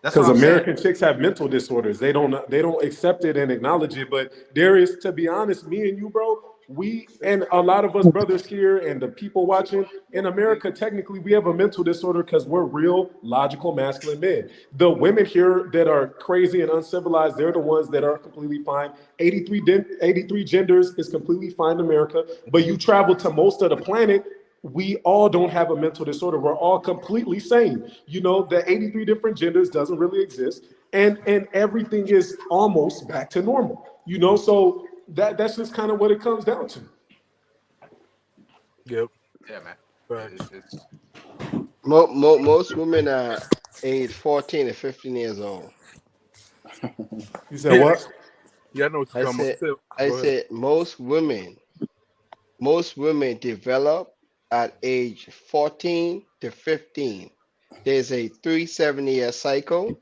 Because American chicks have mental disorders. They don't accept it and acknowledge it. But there is, to be honest, me and you, bro, we and a lot of us brothers here and the people watching in America, technically we have a mental disorder because we're real logical masculine men. The women here that are crazy and uncivilized, they're the ones that are completely fine. 83 genders is completely fine in America. But you travel to most of the planet, we all don't have a mental disorder. We're all completely sane. The 83 different genders doesn't really exist. And everything is almost back to normal. So that's just kind of what it comes down to.
Yep.
Yeah, man.
Right.
Most women are age 14 to 15 years old.
You said what?
Yeah, I know what you're talking about.
I said most women develop at age 14 to 15. There's a 3 7-year cycle,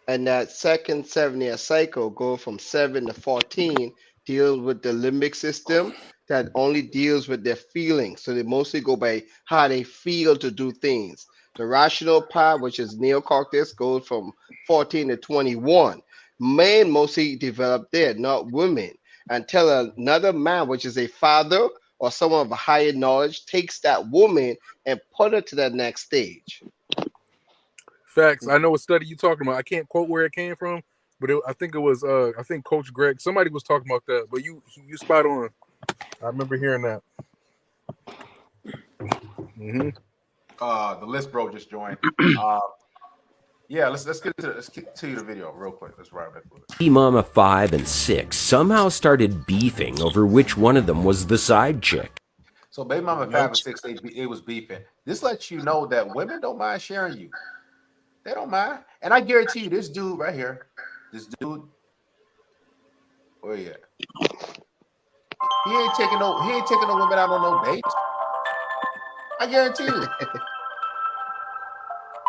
and that second 7-year cycle go from 7 to 14 deals with the limbic system that only deals with their feelings. So they mostly go by how they feel to do things. The rational part, which is neocortex, goes from 14 to 21. Men mostly develop there, not women. Until another man, which is a father or someone of a higher knowledge, takes that woman and put her to that next stage.
Facts. I know what study you're talking about. I can't quote where it came from, but I think it was I think Coach Greg. Somebody was talking about that. But you spot on. I remember hearing that. Mm-hmm.
The list bro just joined. Yeah, let's get to the video real quick. Let's ride back with it.
Baby Mama 5 and 6 somehow started beefing over which one of them was the side chick.
So Baby Mama 5 and 6, it was beefing. This lets you know that women don't mind sharing you. They don't mind. And I guarantee you, this dude right here, where he at? He ain't taking no women out on no dates. I guarantee you.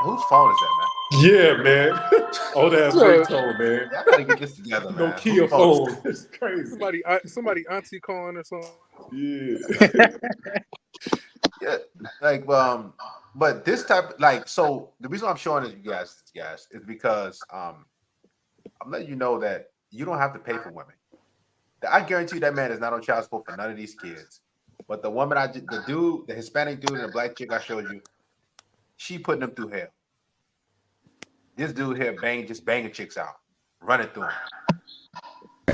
Whose phone is that, man?
Yeah, man. Oh, that's ringtone, man.
I gotta get this together, man.
Nokia phone. It's crazy.
Somebody auntie calling or something.
Yeah.
Yeah. Like But this type, like, so the reason I'm showing it, you guys, is because I'm letting you know that you don't have to pay for women. I guarantee you that man is not on child support for none of these kids. But the woman, the Hispanic dude and the black chick I showed you, she putting them through hell. This dude here just banging chicks out, running through them.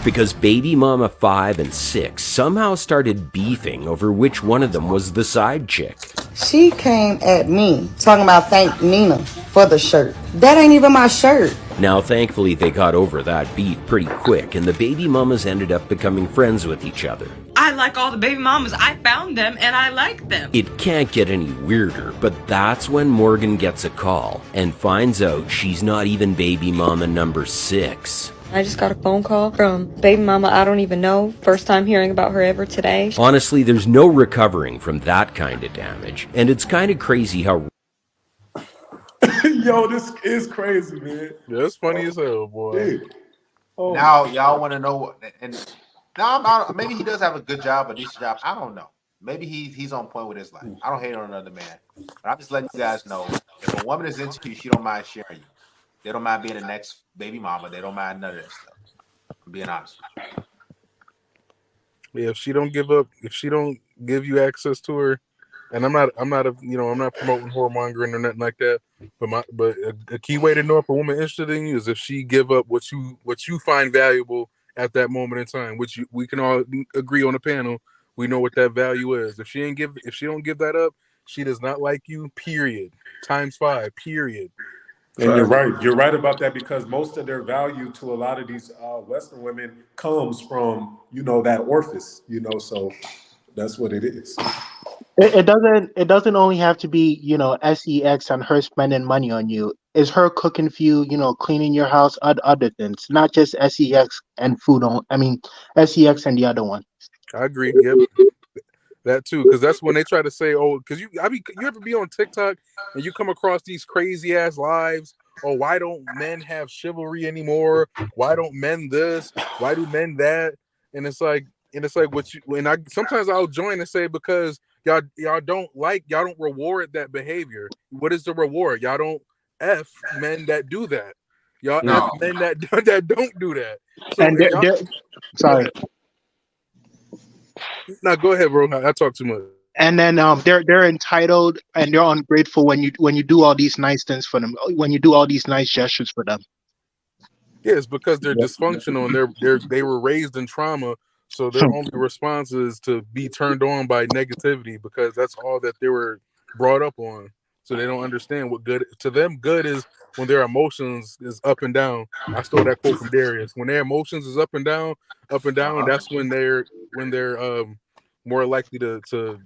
Because baby mama 5 and 6 somehow started beefing over which one of them was the side chick.
She came at me talking about thank Nina for the shirt. That ain't even my shirt.
Now, thankfully, they got over that beef pretty quick, and the baby mamas ended up becoming friends with each other.
I like all the baby mamas. I found them, and I like them.
It can't get any weirder, but that's when Morgan gets a call and finds out she's not even baby mama number 6.
I just got a phone call from baby mama I don't even know. First time hearing about her ever today.
Honestly, there's no recovering from that kind of damage, and it's kind of crazy how...
Yo, this is crazy, man.
Yeah, it's funny as hell, boy.
Oh.
Now, y'all want to know, and now maybe he does have a good job, a decent job. I don't know. Maybe he's on point with his life. I don't hate on another man, but I'm just letting you guys know, if a woman is into you, she don't mind sharing you. They don't mind being the next baby mama. They don't mind none of that stuff. I'm being honest with you.
Yeah, if she don't give you access to her, and I'm not promoting whoremongering or nothing like that. But a key way to know if a woman interested in you is if she give up what you find valuable at that moment in time, which we can all agree on the panel. We know what that value is. If she don't give that up, she does not like you. Period. ×5. Period.
And you're right. You're right about that, because most of their value to a lot of these Western women comes from, that orifice, so that's what it is.
It doesn't only have to be, sex and her spending money on you. It's her cooking for you, cleaning your house, other things, not just sex and food sex and the other one.
I agree. Yep. That too, because that's when they try to say, because you ever be on TikTok and you come across these crazy ass lives? Oh, why don't men have chivalry anymore? Why don't men this? Why do men that? And it's like sometimes I'll join and say, because y'all don't reward that behavior. What is the reward? Y'all don't F men that do that. Y'all F men that don't do that. So
and sorry.
No, go ahead, bro. I talk too much.
And then they're entitled and they're ungrateful when you do all these nice things for them, when you do all these nice gestures for them.
Yeah, it's because they're dysfunctional and they were raised in trauma, so their only response is to be turned on by negativity, because that's all that they were brought up on. So they don't understand what good to them. Good is when their emotions is up and down. I stole that quote from Darius. When their emotions is up and down, that's when they're more likely to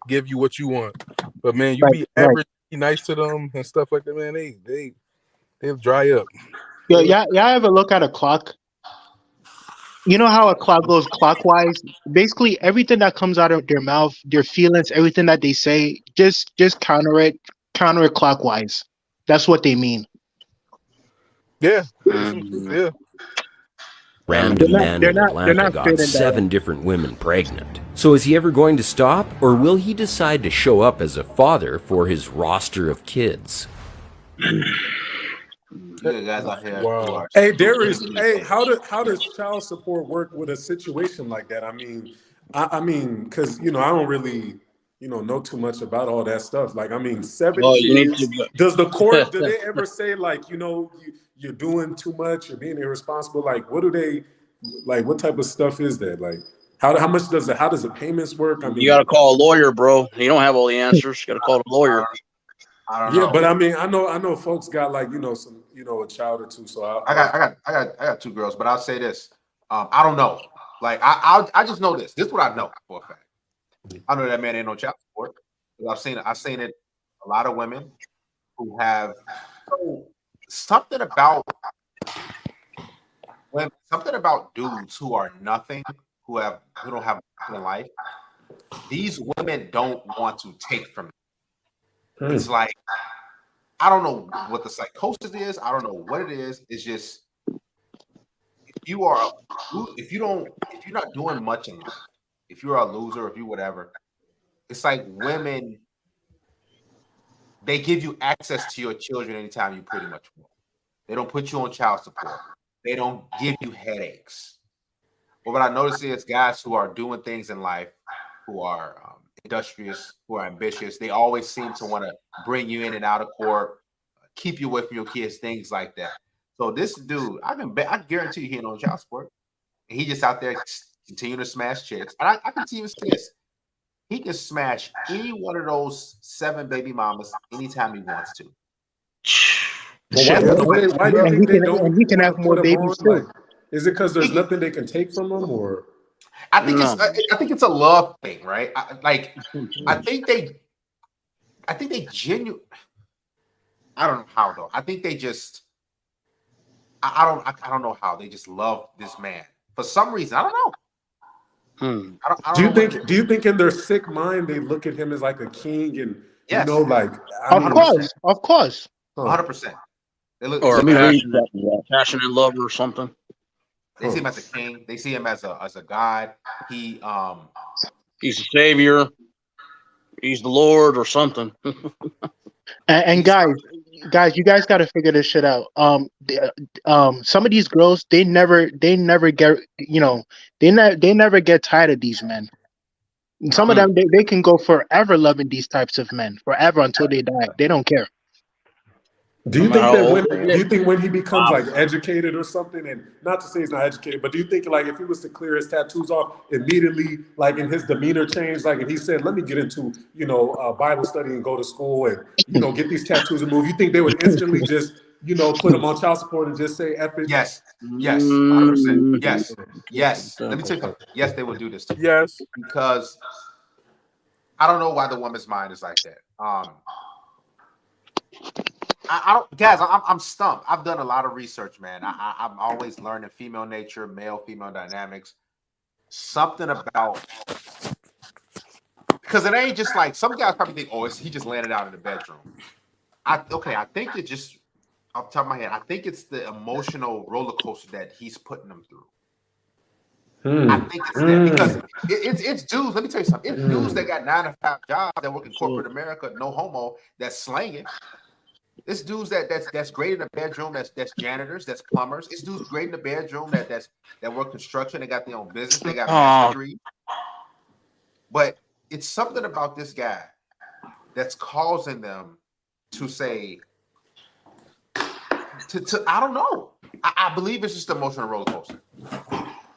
give you what you want. But man, you be average, be nice to them and stuff like that, man. They'll dry up.
Yeah, ever look at a clock? You know how a clock goes clockwise? Basically, everything that comes out of their mouth, their feelings, everything that they say, just counter it clockwise. That's what they mean.
Yeah. Yeah.
Random man in Atlanta got 7 different women pregnant. So is he ever going to stop, or will he decide to show up as a father for his roster of kids?
Guys out here.
Wow.
Hey, Darius. Hey, how does child support work with a situation like that? I mean, because I don't really know too much about all that stuff. Like, 7 kids. Does the court? Do they ever say like, you're doing too much, you're being irresponsible? Like, what do they? Like, what type of stuff is that? Like, how much does how does the payments work? I mean,
you got to call a lawyer, bro. You don't have all the answers. You got to call a lawyer.
I don't know.
But I know folks got like some a child or two. So
I got 2 girls, but I'll say this: I don't know. Like I just know this. This is what I know for a fact. I know that man ain't no child support. I've seen it. A lot of women who have something about dudes who are nothing, who don't have nothing in life. These women don't want to take from them. It's like, I don't know what the psychosis is. I don't know what it is. It's just, if you're not doing much in life, if you're a loser, if you whatever, it's like women they give you access to your children anytime you pretty much want. They don't put you on child support. They don't give you headaches. But what I notice is guys who are doing things in life, who are industrious, who are ambitious, they always seem to want to bring you in and out of court, keep you away from your kids, things like that. So this dude, I guarantee you he ain't on child support. And he just out there continuing to smash chicks. And I can even say this. He can smash any one of those 7 baby mamas anytime he wants to.
Well, why do you think they don't?
And he can have more babies too.
Like, is it because there's nothing they can take from them, or?
I think it's a love thing, right? I think they genuine. I don't know how though. I think they just. I don't know how they just love this man for some reason. I don't know.
Do you think in their sick mind they look at him as like a king and
yes.
like
of course,
100%.
Or a passionate lover or something.
They see him as a king. They see him as a god. He's
a savior. He's the Lord or something.
and guys, you guys got to figure this shit out. Some of these girls, they never get, they never get tired of these men. Some of them, they can go forever loving these types of men, forever until they die. They don't care.
Do you think that when he becomes like educated or something, and not to say he's not educated, but do you think like if he was to clear his tattoos off immediately, like in his demeanor changed, like and he said, "Let me get into Bible study and go to school and get these tattoos removed," you think they would instantly just put him on child support and just say F it?
Yes, 100%. Yes. Let me tell you something. Yes, they would do this.
Yes,
because I don't know why the woman's mind is like that. I don't, guys. I'm stumped. I've done a lot of research, man. I'm always learning female nature, male-female dynamics. Something about, because it ain't just like some guys probably think, oh, he just landed out in the bedroom. I think it just off the top of my head, I think it's the emotional roller coaster that he's putting them through. I think it's that because it's dudes. Let me tell you something. It's dudes that got 9 to 5 jobs that work in corporate America, no homo, that's slanging. It's dudes that's great in the bedroom, that's janitors, that's plumbers. It's dudes great in the bedroom that work construction, they got their own business, they got master's degrees. But it's something about this guy that's causing them to say, I don't know. I believe it's just emotional roller coaster.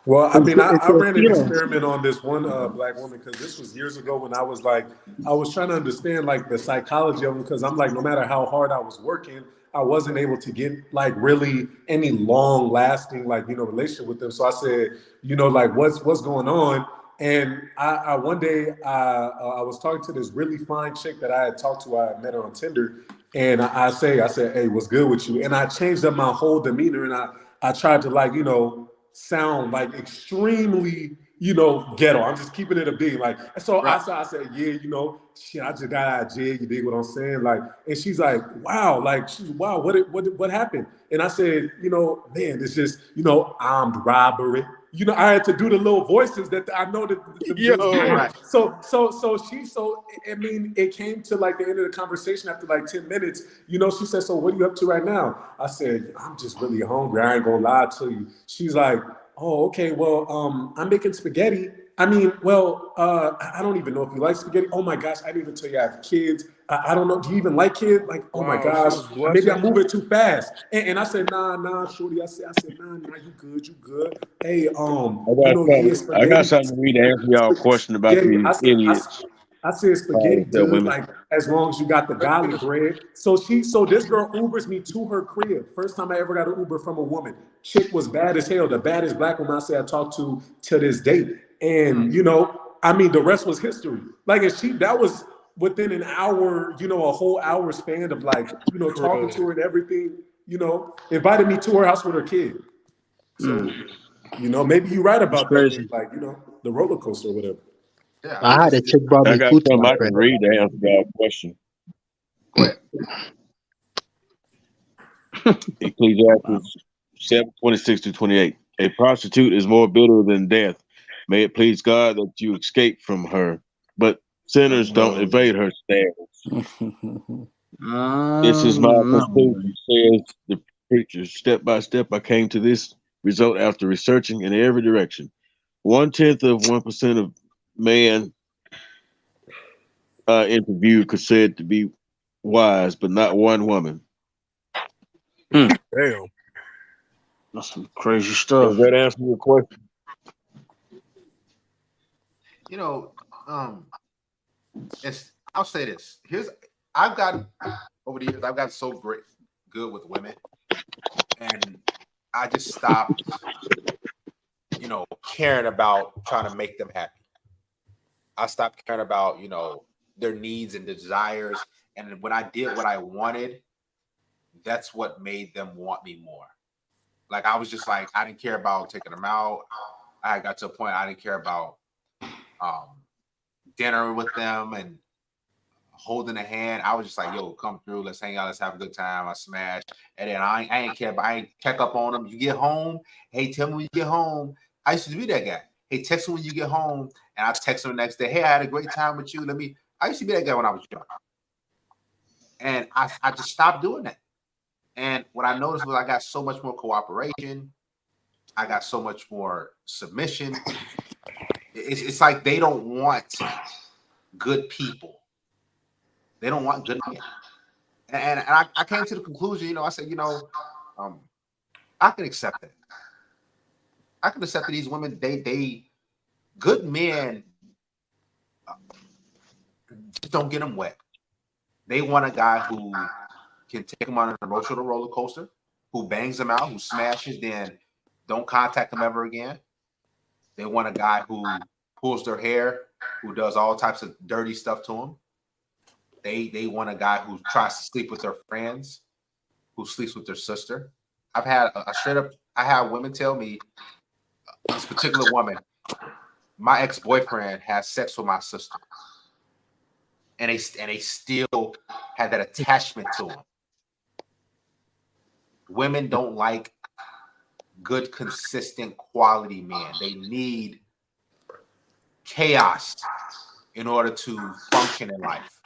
Well, I mean, I ran an experiment on this one black woman because this was years ago when I was trying to understand like the psychology of them because I'm like, no matter how hard I was working, I wasn't able to get like really any long lasting relationship with them. So I said, like what's going on? And I one day I was talking to this really fine chick that I had talked to. I met her on Tinder, and I said, hey, what's good with you? And I changed up my whole demeanor, and I tried to sound like extremely, ghetto. I'm just keeping it a beat. So right. I said, yeah, shit, I just got out of jail. You dig what I'm saying? And she's like, wow, wow, what happened? And I said, man, it's just, armed robbery. I had to do the little voices that I know that right. It came to like the end of the conversation after like 10 minutes, she said, so what are you up to right now? I said, I'm just really hungry. I ain't gonna lie to you. She's like, oh, okay, well, I'm making spaghetti. I don't even know if you like spaghetti. Oh my gosh, I didn't even tell you I have kids. I don't know. Do you even like kids? Oh my gosh, maybe I'm moving too fast. And I said, nah, shorty. I said, nah, you good. Hey,
I got something to read to answer y'all question about these idiots.
I said spaghetti, dude, as long as you got the garlic bread. So this girl Ubers me to her crib. First time I ever got an Uber from a woman. Chick was bad as hell. The baddest black woman I talked to this date. And, the rest was history. That was within an hour, a whole hour span of talking to her and everything, invited me to her house with her kid. So, maybe you're right about that, the roller coaster or whatever.
Yeah, I had a chick brought me food to my friend.
Read to answer that question. Ecclesiastes 7:26-28. A prostitute is more bitter than death. May it please God that you escape from her, but sinners don't evade her snares. This is my conclusion, says the preacher. Step by step, I came to this result after researching in every direction. 0.1% of man interviewed could said to be wise, but not one woman.
Damn.
That's some crazy stuff.
Does that answer your question?
You know, I'll say this. I've gotten over the years, I've gotten so good with women, and I just stopped, caring about trying to make them happy. I stopped caring about, their needs and desires. And when I did what I wanted, that's what made them want me more. Like, I was just like, I didn't care about taking them out. I got to a point I didn't care about dinner with them and holding a hand. I was just like, yo, come through, let's hang out, let's have a good time. I smashed. And then I ain't care, but I ain't check up on them. You get home, hey, tell me when you get home. I used to be that guy. Hey, text me when you get home. And I text them the next day, hey, I had a great time with you. I used to be that guy when I was young. And I just stopped doing that. And what I noticed was I got so much more cooperation. I got so much more submission. It's like they don't want good people. They don't want good men. And I came to the conclusion, I said, I can accept that. I can accept that these women, they good men just don't get them wet. They want a guy who can take them on an emotional roller coaster, who bangs them out, who smashes, then don't contact them ever again. They want a guy who pulls their hair, who does all types of dirty stuff to them. They want a guy who tries to sleep with their friends, who sleeps with their sister. I've had I had women tell me, this particular woman, my ex-boyfriend has sex with my sister. And they still had that attachment to him. Women don't like good, consistent, quality men. They need chaos in order to function in life.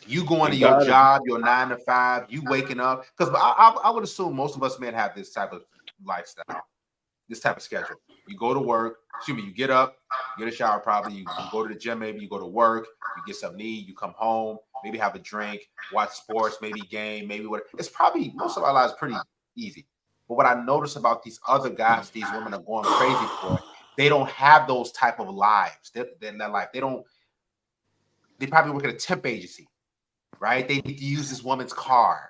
You going to your job, your 9 to 5, you waking up, because I would assume most of us men have this type of lifestyle, this type of schedule. You go to work, you get up, get a shower probably, you go to the gym, maybe you go to work, you get something to eat, you come home, maybe have a drink, watch sports, maybe game, maybe what. It's probably, most of our lives pretty easy. But what I notice about these other guys, these women are going crazy for, they don't have those type of lives in their life. They probably work at a temp agency, right? They need to use this woman's car.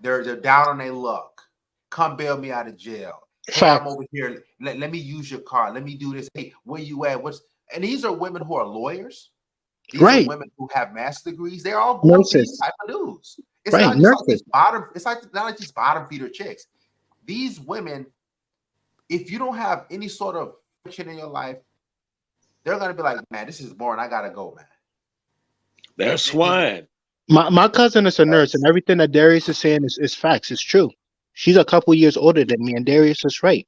They're down on their luck. Come bail me out of jail. Hey, I'm over here. Let me use your car. Let me do this. Hey, where you at? And these are women who are lawyers. These are women who have master's degrees. They're all going to these type of dudes. It's not just like these bottom. It's like not like these bottom feeder chicks. These women, if you don't have any sort of friction in your life, they're gonna be like, man, this is boring. I gotta go, man.
They're swine.
My cousin is a nurse, and everything that Darius is saying is facts. It's true. She's a couple years older than me, and Darius is right.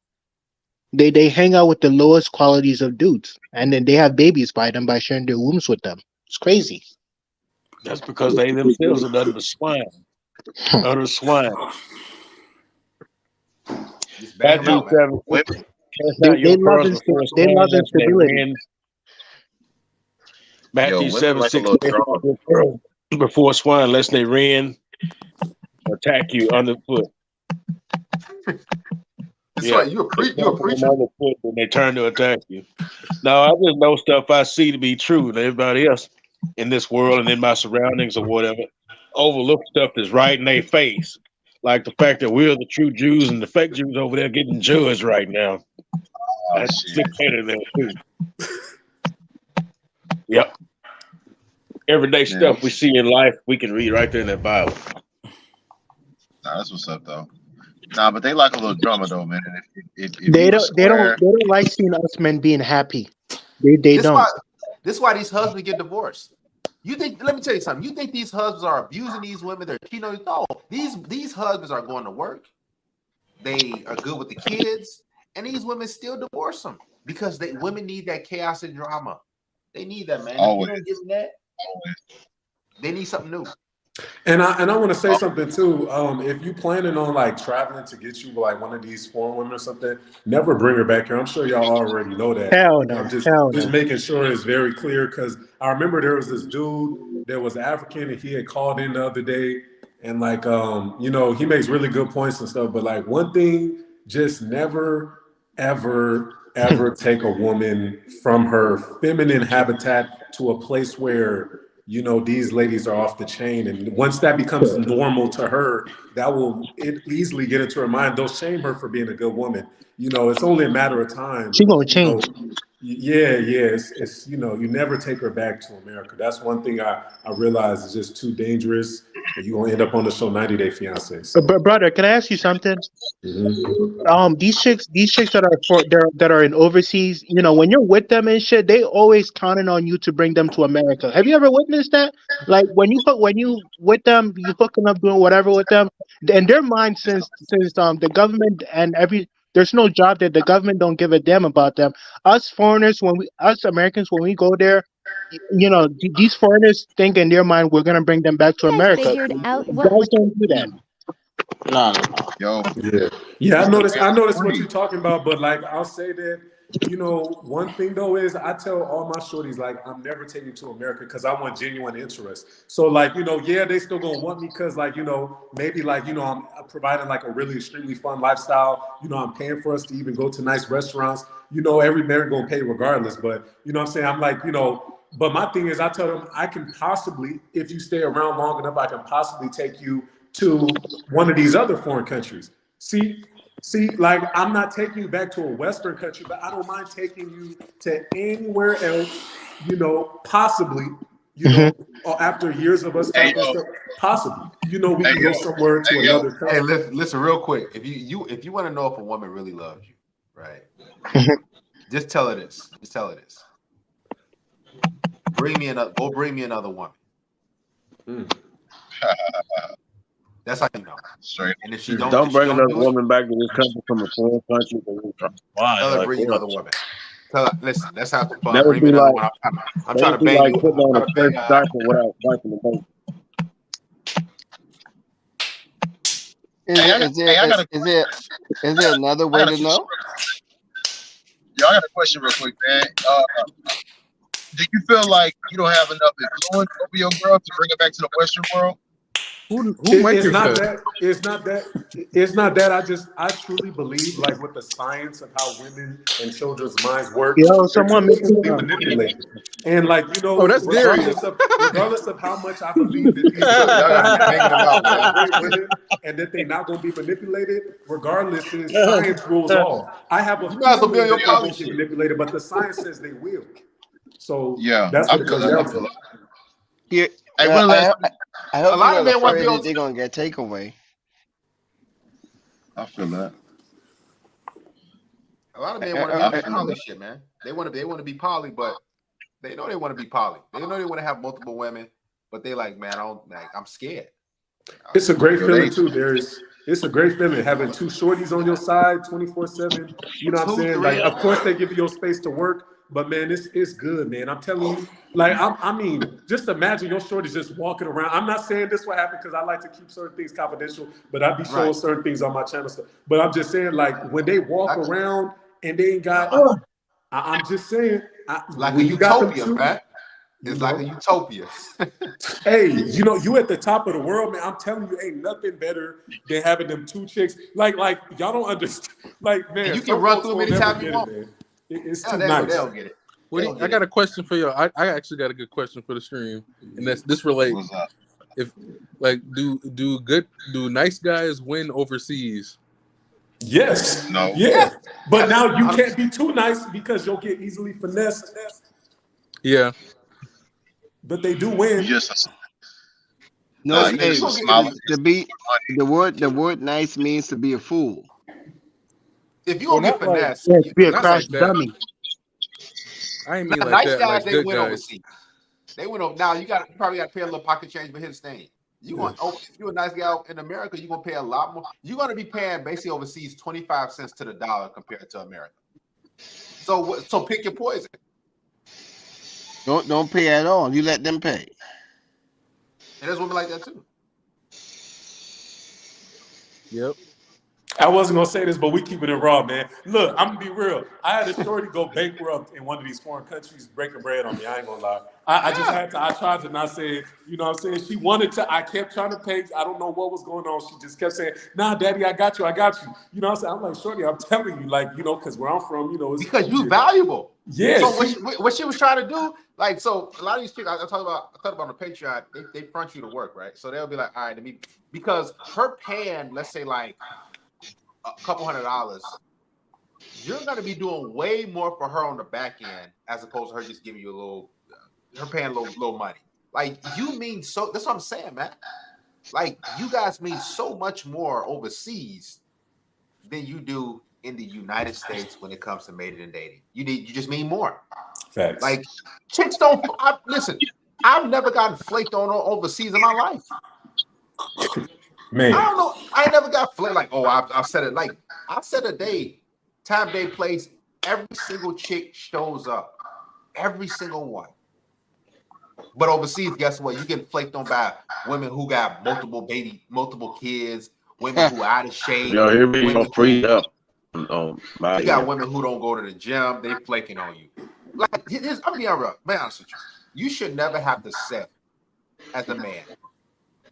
They hang out with the lowest qualities of dudes, and then they have babies by them by sharing their wombs with them. It's crazy.
That's because they themselves are nothing but swine. Utter swine. Matthew 7.
They love instability.
Matthew 7:6. Before swine, lest they ran, attack you underfoot.
That's right. You're a preacher.
When they turn to attack you. No, I just know stuff I see to be true, and everybody else in this world and in my surroundings or whatever overlook stuff that's right in their face, like the fact that we're the true Jews and the fake Jews over there getting judged right now. That's better than too. Yep. Everyday stuff we see in life, we can read right there in that Bible.
Nah, that's what's up, though. Nah, but they like a little drama, though, man. If
They don't like seeing us men being happy. They don't.
This is why these husbands get divorced. Let me tell you something. You think these husbands are abusing these women? They're cheating on you? No. These husbands are going to work. They are good with the kids, and these women still divorce them because women need that chaos and drama. They need that, man.
Always.
If you don't give them that, they need something new.
And I want to say something too. If you planning on like traveling to get you like one of these foreign women or something, never bring her back here. I'm sure y'all already know that.
Hell
But I'm
no.
just
Hell no.
making sure it's very clear because I remember there was this dude that was African and he had called in the other day and like you know, he makes really good points and stuff. But like one thing, just never, ever take a woman from her feminine habitat to a place where you know these ladies are off the chain, and once that becomes normal to her, that will easily get into her mind. They'll shame her for being a good woman. You know, it's only a matter of time.
She gonna
You know,
change.
yeah. It's you know, you never take her back to America. That's one thing I realize is just too dangerous. And you're gonna end up on the show 90 Day Fiance. So.
But brother, can I ask you something?
Mhm.
These chicks that are that are in overseas, you know, when you're with them and shit, they always counting on you to bring them to America. Have you ever witnessed that? Like when you with them, you hooking up doing whatever with them, in their mind, since the government and there's no job that the government don't give a damn about them. Us foreigners, us Americans, when we go there, you know, these foreigners think in their mind we're gonna bring them back to America. Guys don't do that.
Nah.
Yo.
Yeah. I noticed what you're talking about, but like I'll say that, you know, one thing though is I tell all my shorties like I'm never taking to America because I want genuine interest. So like, you know, yeah, they still gonna want me because like, you know, maybe like, you know, I'm providing like a really extremely fun lifestyle. You know, I'm paying for us to even go to nice restaurants. You know, every man gonna pay regardless. But you know what I'm saying? I'm like, you know, but my thing is I tell them I can possibly, if you stay around long enough, I can possibly take you to one of these other foreign countries. See, like I'm not taking you back to a Western country, but I don't mind taking you to anywhere else, you know, possibly, you know, or after years of us talking stuff, possibly. You know, we can go somewhere to another country.
Hey, listen real quick. If you want to know if a woman really loves you, right? Just tell her this. Just tell her this. Go bring me another woman. That's how you know.
Straight.
And if she don't,
Don't bring another
do it,
woman back to this country from a foreign country.
tell her
Like,
bring another woman. Tell her, listen, let's have some fun.
that would
Bring me
be
another
like
one. I'm
that
trying
would
to
be
bang
like
you.
putting on
I'm
a
trying to
fresh
bang,
diaper without wiping the boat.
Is there another way to know?
Yo, I got a question real quick, man. Do you feel like you don't have enough influence over your girl to bring her back to the Western world?
It's not that. I truly believe, like with the science of how women and children's minds work,
Yo,
they're
someone
too easy to be manipulated. And like you know,
Oh, that's Darius.
regardless of how much I believe that these are great women and that they're not going to be manipulated, regardless, is science rules all. I have a
might as well be on
feeling
your
that they
college
won't get
shit.
manipulated, but the science says they will. So
Yeah,
that's
I
what it
feel
comes
that.
down
I feel
to.
that.
Yeah,
Hey, one last.
I hope
A lot
you're
of
not
men want to
afraid
be on.
that they're gonna get takeaway.
I feel that.
A lot of men want to be on that poly shit, man. They want to be poly, but they know they want to be poly. They know they want to have multiple women, but they like, man, I'm scared.
It's a great feeling too. It's a great feeling having two shorties on your side 24/7. You know what I'm saying? Like, of course they give you your space to work, but man, it's good, man. I'm telling you, like, I mean, just imagine your shorties just walking around. I'm not saying this will happen because I like to keep certain things confidential, but I be showing certain things on my channel. But I'm just saying, like, when they walk around and they ain't got, I'm just saying,
like
when
a
you got them
utopia,
two,
man. It's like a utopia.
Hey, you know, you at the top of the world, man. I'm telling you, ain't nothing better than having them two chicks. Like y'all don't understand. Like, man,
And you can
some
run
folks
through
will
them
never
anytime
get
you
it,
want.
man. It's
Yeah,
too
they
nice.
don't get it.
I got a question for you. I actually got a good question for the stream, and this relates. If like, do nice guys win overseas?
Yes.
No.
Yeah. But now you can't be too nice because you'll get easily finessed.
Yeah.
But they do win.
You just
No,
you
hey,
just a smile.
the word nice means to be a fool.
If you gonna get
not like-
finesse,
Yeah, to be a
Not
crash
like that.
dummy.
I ain't mean like
nice
that.
guys
Like
they
good
win
guys.
overseas. They win over. Now you probably got to pay a little pocket change, but here's the thing: if you're a nice guy in America, you're gonna pay a lot more. You're gonna be paying basically overseas 25 cents to the dollar compared to America. So pick your poison.
Don't pay at all. You let them pay.
And there's women like that too.
Yep.
I wasn't gonna say this, but we keeping it raw, man. Look, I'm gonna be real. I had a shorty go bankrupt in one of these foreign countries, breaking bread on me. I ain't gonna lie. I just had to. I tried to not say it. You know what I'm saying? She wanted to. I kept trying to pay. I don't know what was going on. She just kept saying, "Nah, daddy, I got you. I got you." You know what I'm saying? I'm like, shorty, I'm telling you, like, you know, because where I'm from, you know, it's
because you valuable.
Yeah.
So what she was trying to do, like, so a lot of these people I talk about on the Patreon, they front you to work, right? So they'll be like, all right, let me, because her paying, let's say like a couple $100, you're gonna be doing way more for her on the back end as opposed to her just giving you a little, her paying a little money. Like you mean so. That's what I'm saying, man. Like you guys mean so much more overseas than you do in the United States when it comes to mating and dating. You just mean more.
Facts.
Like chicks don't. Listen, I've never gotten flaked on overseas in my life.
Man,
I don't know. I ain't never got flaked. Like, oh, I've said it. Like I said a day, time, day, place. Every single chick shows up. Every single one. But overseas, guess what? You get flaked on by women who got multiple kids, women who out of shape.
Yo, here we go, free up.
You got women who don't go to the gym. They flaking on you. Like, I'm being real. Be honest with you. You should never have to set as a man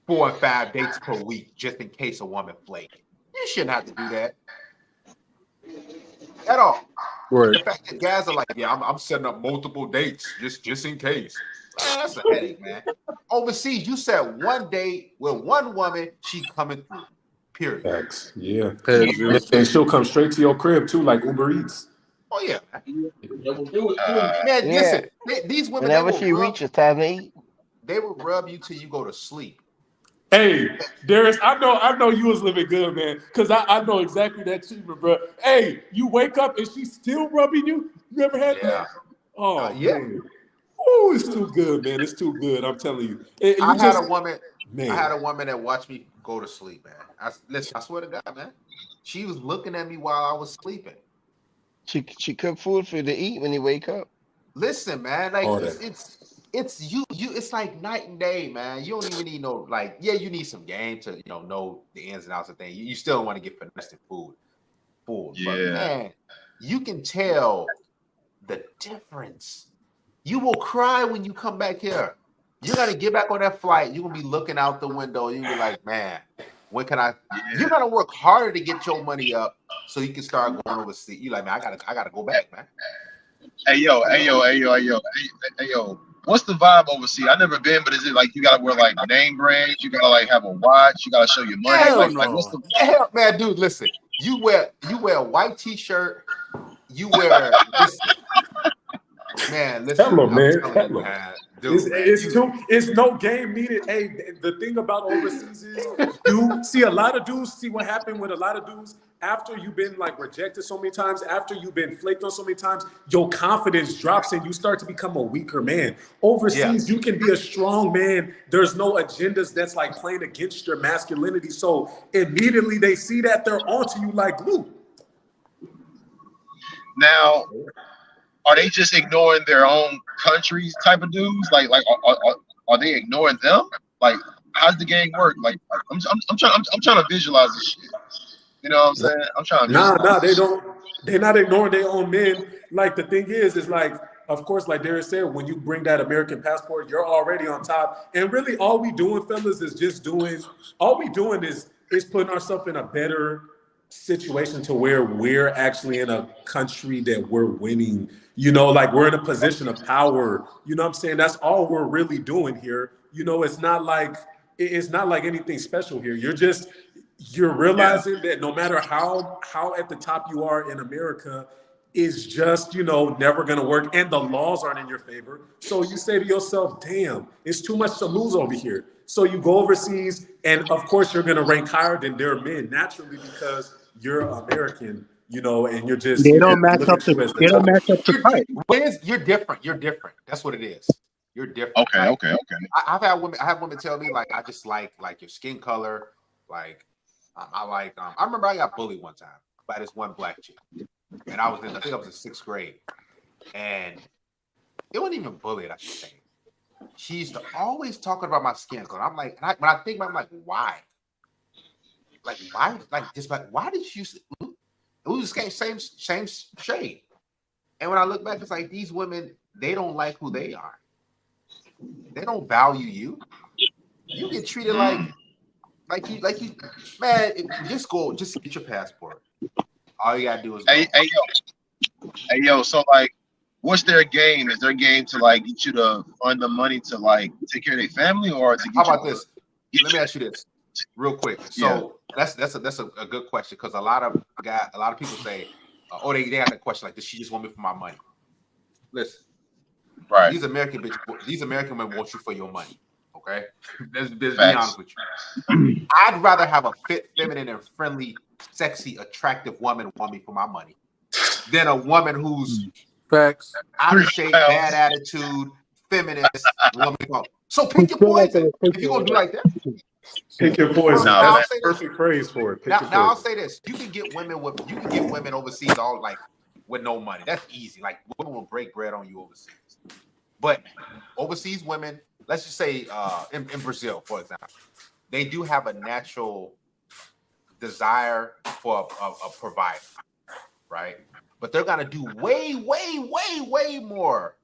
4 and 5 dates per week just in case a woman flake. You shouldn't have to do that at all.
Right.
The fact that guys are like, yeah, I'm setting up multiple dates just in case. Man, that's a headache, man. Overseas, you set one date with one woman, she coming through. Period.
Facts. Yeah. And she'll come straight to your crib too, like Uber Eats.
Oh yeah.
Man,
listen, these women.
Whenever she reaches time to eat,
they will rub you till you go to sleep.
Hey, Darius, I know you was living good, man, because I know exactly that treatment, bro. Hey, you wake up and she's still rubbing you. You ever had that? Oh
yeah.
Man. Oh, it's too good, man. It's too good. I'm telling you.
I had a woman that watched me go to sleep, man. I swear to God, man. She was looking at me while I was sleeping.
She cooked food for you to eat when you wake up.
Listen, man, like it's you. It's like night and day, man. You don't even need no like. Yeah, you need some game to know the ins and outs of things. You still want to get finessed in food.
Yeah.
But man, you can tell the difference. You will cry when you come back here. You're gonna get back on that flight. You're gonna be looking out the window. You're gonna be like, man, when can I? You're gonna work harder to get your money up so you can start going overseas. You're like, man, I gotta go back, man.
Hey yo. What's the vibe overseas? I've never been, but is it like you gotta wear like name brands? You gotta like have a watch? You gotta show your money? Like what's the
hell, man, dude? Listen, you wear a white t-shirt. You wear man. Listen,
Tell him, man.
Tell him, man. Dude,
It's no game needed. Hey, the thing about overseas is you see a lot of dudes. See what happened with a lot of dudes after you've been like rejected so many times, after you've been flaked on so many times, your confidence drops and you start to become a weaker man. Overseas, you can be a strong man. There's no agendas that's like playing against your masculinity. So immediately they see that, they're onto you like glue.
Now, are they just ignoring their own countries type of dudes? Like are they ignoring them? Like, how's the game work? Like, I'm trying to visualize this shit. You know what I'm saying? I'm trying to
Nah, they don't. They're not ignoring their own men. Like the thing is like, of course, like Darius said, when you bring that American passport, you're already on top. And really, all we doing, fellas, is putting ourselves in a better situation to where we're actually in a country that we're winning. You know, like we're in a position of power. You know what I'm saying? That's all we're really doing here. You know, it's not like anything special here. You're realizing that no matter how at the top you are in America, is just, never going to work. And the laws aren't in your favor. So you say to yourself, damn, it's too much to lose over here. So you go overseas, and of course you're going to rank higher than their men naturally because you're American, and you're just...
They don't match up to fight.
You're different. You're different. That's what it is. You're different.
Okay.
I have women tell me, like, I just like your skin color. Like, I remember I got bullied one time by this one black chick. And I think I was in 6th grade. And it wasn't even bullied, I should say. She used to always talk about my skin color. I'm like, when I think about it, I'm like, why? like why, like just like why did you? It was the same shade. And when I look back, it's like these women, they don't like who they are. They don't value you. You get treated like you, man. Just get your passport. All you gotta do is go.
Hey yo. So like, what's their game? Is their game to like get you to fund the money to like take care of their family, or to get
How about this? Let me ask you this real quick. So that's a good question, because a lot of people say, they got that question like, does she just want me for my money? Listen,
right?
These American women want you for your money. Okay, let's be honest with you. I'd rather have a fit, feminine, and friendly, sexy, attractive woman want me for my money than a woman who's
facts,
out of shape, bad attitude, feminist woman. So pick your poison. If you're gonna do like that,
pick your poison. That's the perfect phrase for it.
Now I'll say this: you can get women overseas all like with no money. That's easy. Like women will break bread on you overseas. But overseas women, let's just say in Brazil, for example, they do have a natural desire for a provider, right? But they're gonna do way more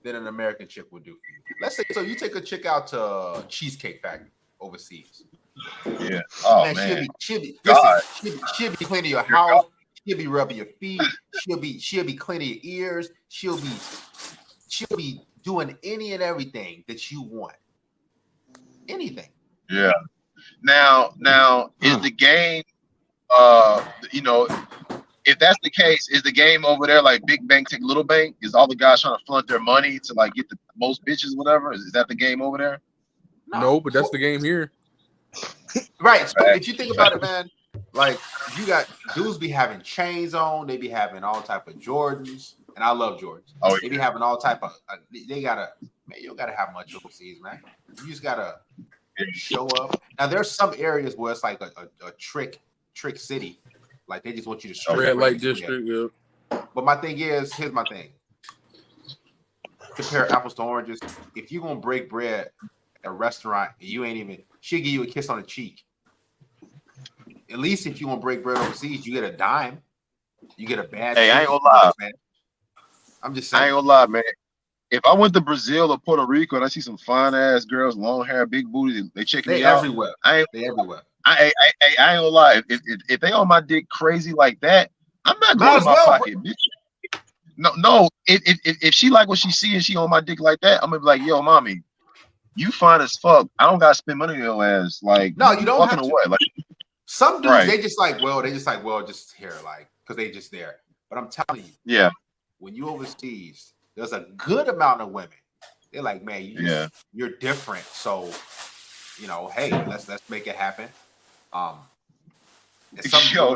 than an American chick would do for you. Let's say, so you take a chick out to Cheesecake Factory overseas.
Yeah. Oh man.
She'll be cleaning your house. She'll be rubbing your feet. She'll be cleaning your ears. She'll be doing any and everything that you want. Anything.
Yeah. Now is the game if that's the case, is the game over there like big bank take little bank? Is all the guys trying to flaunt their money to like get the most bitches, whatever? Is that the game over there?
No, but that's the game here.
Right. So if you think about it, man, like you got dudes be having chains on, they be having all type of Jordans, and I love Jordans. Oh, they be having all type of you don't gotta have much overseas, man. You just gotta show up. Now there's some areas where it's like a trick city. Like they just want you to show
red light district, yeah.
But my thing is, here's my thing. Compare apples to oranges. If you're gonna break bread at a restaurant and she'll give you a kiss on the cheek. At least if you want to break bread overseas, you get a dime. You get a bad.
Hey, I ain't gonna lie,
man. I'm just saying.
I ain't gonna lie, man. If I went to Brazil or Puerto Rico and I see some fine ass girls, long hair, big booty, they check me out.
They everywhere.
I ain't gonna lie. If they on my dick crazy like that, I'm not going to my pocket, bitch. No. If she like what she see and she on my dick like that, I'm gonna be like, yo, mommy, you fine as fuck. I don't gotta spend money on your ass. Like,
no, you don't have to.
Away. Like,
some dudes, they just like, just here, like, because they just there. But I'm telling you,
yeah,
when you overseas, there's a good amount of women. They're like, man, you're different. So, hey, let's make it happen.
Yo,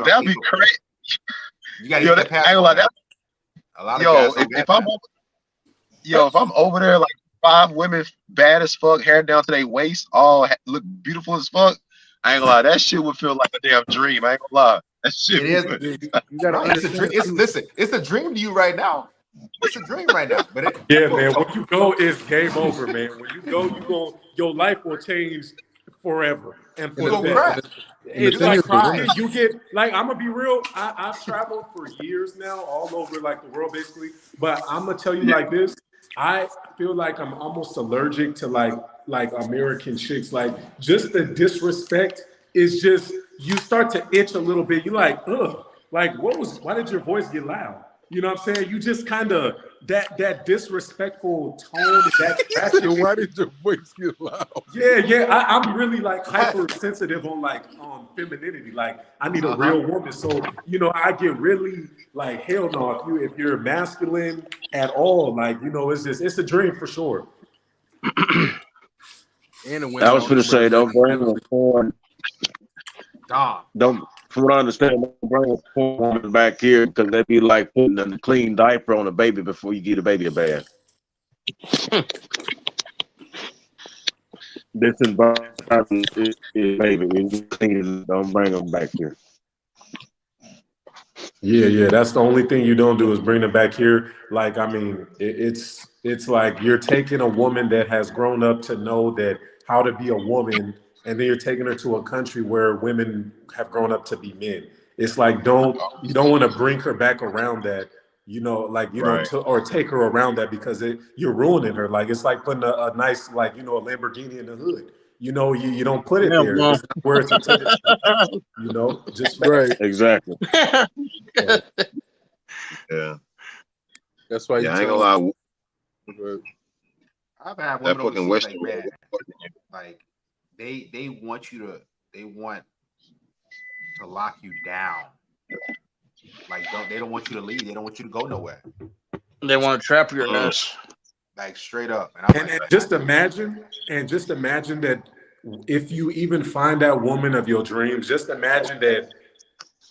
that'd be crazy.
You gotta get that passport. A lot of guys
if I'm over there like 5 women bad as fuck, hair down to their waist, all look beautiful as fuck, I ain't gonna lie, that shit would feel like a damn dream. I ain't gonna lie. That shit
it's a dream to you right now. It's a dream right now. But
man, when you go, it's game over, man. When you go, your life will change forever and for the better. It's like you get like, I'm gonna be real. I've traveled for years now, all over like the world, basically. But I'm gonna tell you like this. I feel like I'm almost allergic to like American chicks. Like just the disrespect is just, you start to itch a little bit. You're like, ugh. Like why did your voice get loud? You know what I'm saying? You just kind of that disrespectful tone.
Why did your voice get loud?
Yeah. I'm really like hypersensitive on femininity. Like I need a real woman. So I get really like, hell no. If you're masculine at all, like it's a dream for sure.
I was gonna say, don't bring a porn. Don't. From what I understand, don't bring a poor woman back here, because that'd be like putting a clean diaper on a baby before you get a baby a bath. This environment is baby. We clean. Don't bring them back here.
Yeah. That's the only thing you don't do is bring them back here. Like, I mean, it's like you're taking a woman that has grown up to know that how to be a woman and then you're taking her to a country where women have grown up to be men. It's like you don't want to bring her back around that, or take her around that because you're ruining her. Like it's like putting a nice a Lamborghini in the hood. You don't put it there. It's not where it's intended to be. Just
right.
Exactly.
Yeah.
That's why.
Yeah, I ain't gonna lie.
I've had
That
women
fucking
overseas
Western.
like, man, like they want to lock you down. Like they don't want you to leave. They don't want you to go nowhere.
They want to trap your nest.
Like straight up. And
just imagine that if you even find that woman of your dreams, just imagine that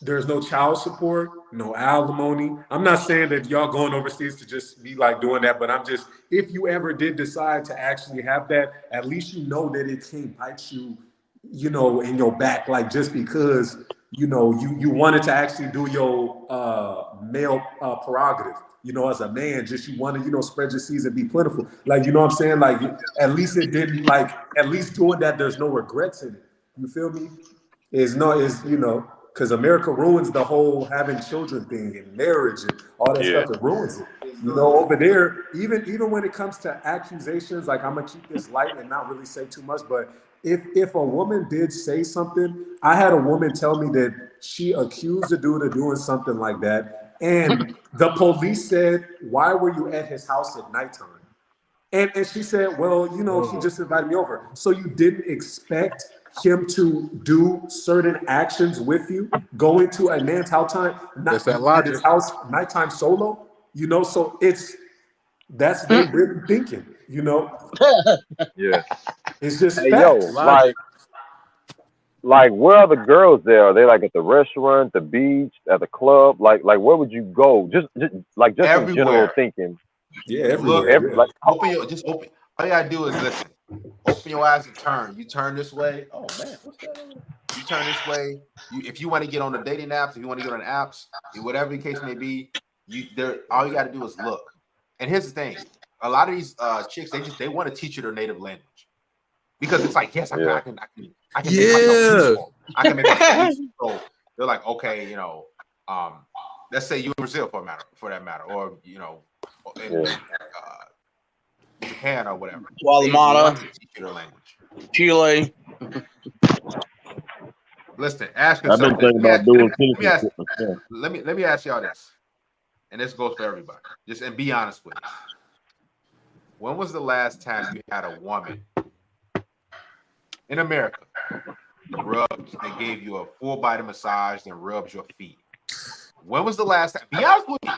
there's no child support, no alimony. I'm not saying that y'all going overseas to just be like doing that, but I'm just, if you ever did decide to actually have that, at least you know that it can't bite you, in your back, like just because, you wanted to actually do your male prerogative, as a man, just you want to, spread your seeds and be plentiful. Like, you know what I'm saying? Like, at least it didn't, at least doing that, there's no regrets in it. You feel me? Because America ruins the whole having children thing and marriage and all that stuff. It ruins it. Over there, even when it comes to accusations, like I'm gonna keep this light and not really say too much, but if a woman did say something, I had a woman tell me that she accused a dude of doing something like that, and the police said, "Why were you at his house at nighttime?" And she said, "Well, he just invited me over." So you didn't expect him to do certain actions with you, going to a man's house
That's that logic.
his house nighttime solo, so that's they really thinking,
Yeah.
It's just
hey,
facts.
yo, like where are the girls there? Are they like at the restaurant, the beach, at the club? Like where would you go? Just in general thinking.
Yeah, everywhere.
Look, open. All you gotta do is listen. Open your eyes and turn. You turn this way. Oh man, what's that? You turn this way. If you want to get on the dating apps, if you want to get on the apps, whatever the case may be, all you got to do is look. And here's the thing: a lot of these chicks, they want to teach you their native language because it's like, yes, I can make myself useful. I can make myself useful. So they're like, okay, let's say you in Brazil for that matter, or in Japan or whatever.
Guatemala,
language.
Chile.
Listen, ask
I've
yourself.
been thinking about doing
Let me ask y'all this, and this goes for everybody. Just and be honest with me. When was the last time you had a woman in America that gave you a full body massage and rubs your feet? When was the last time? Be honest with me.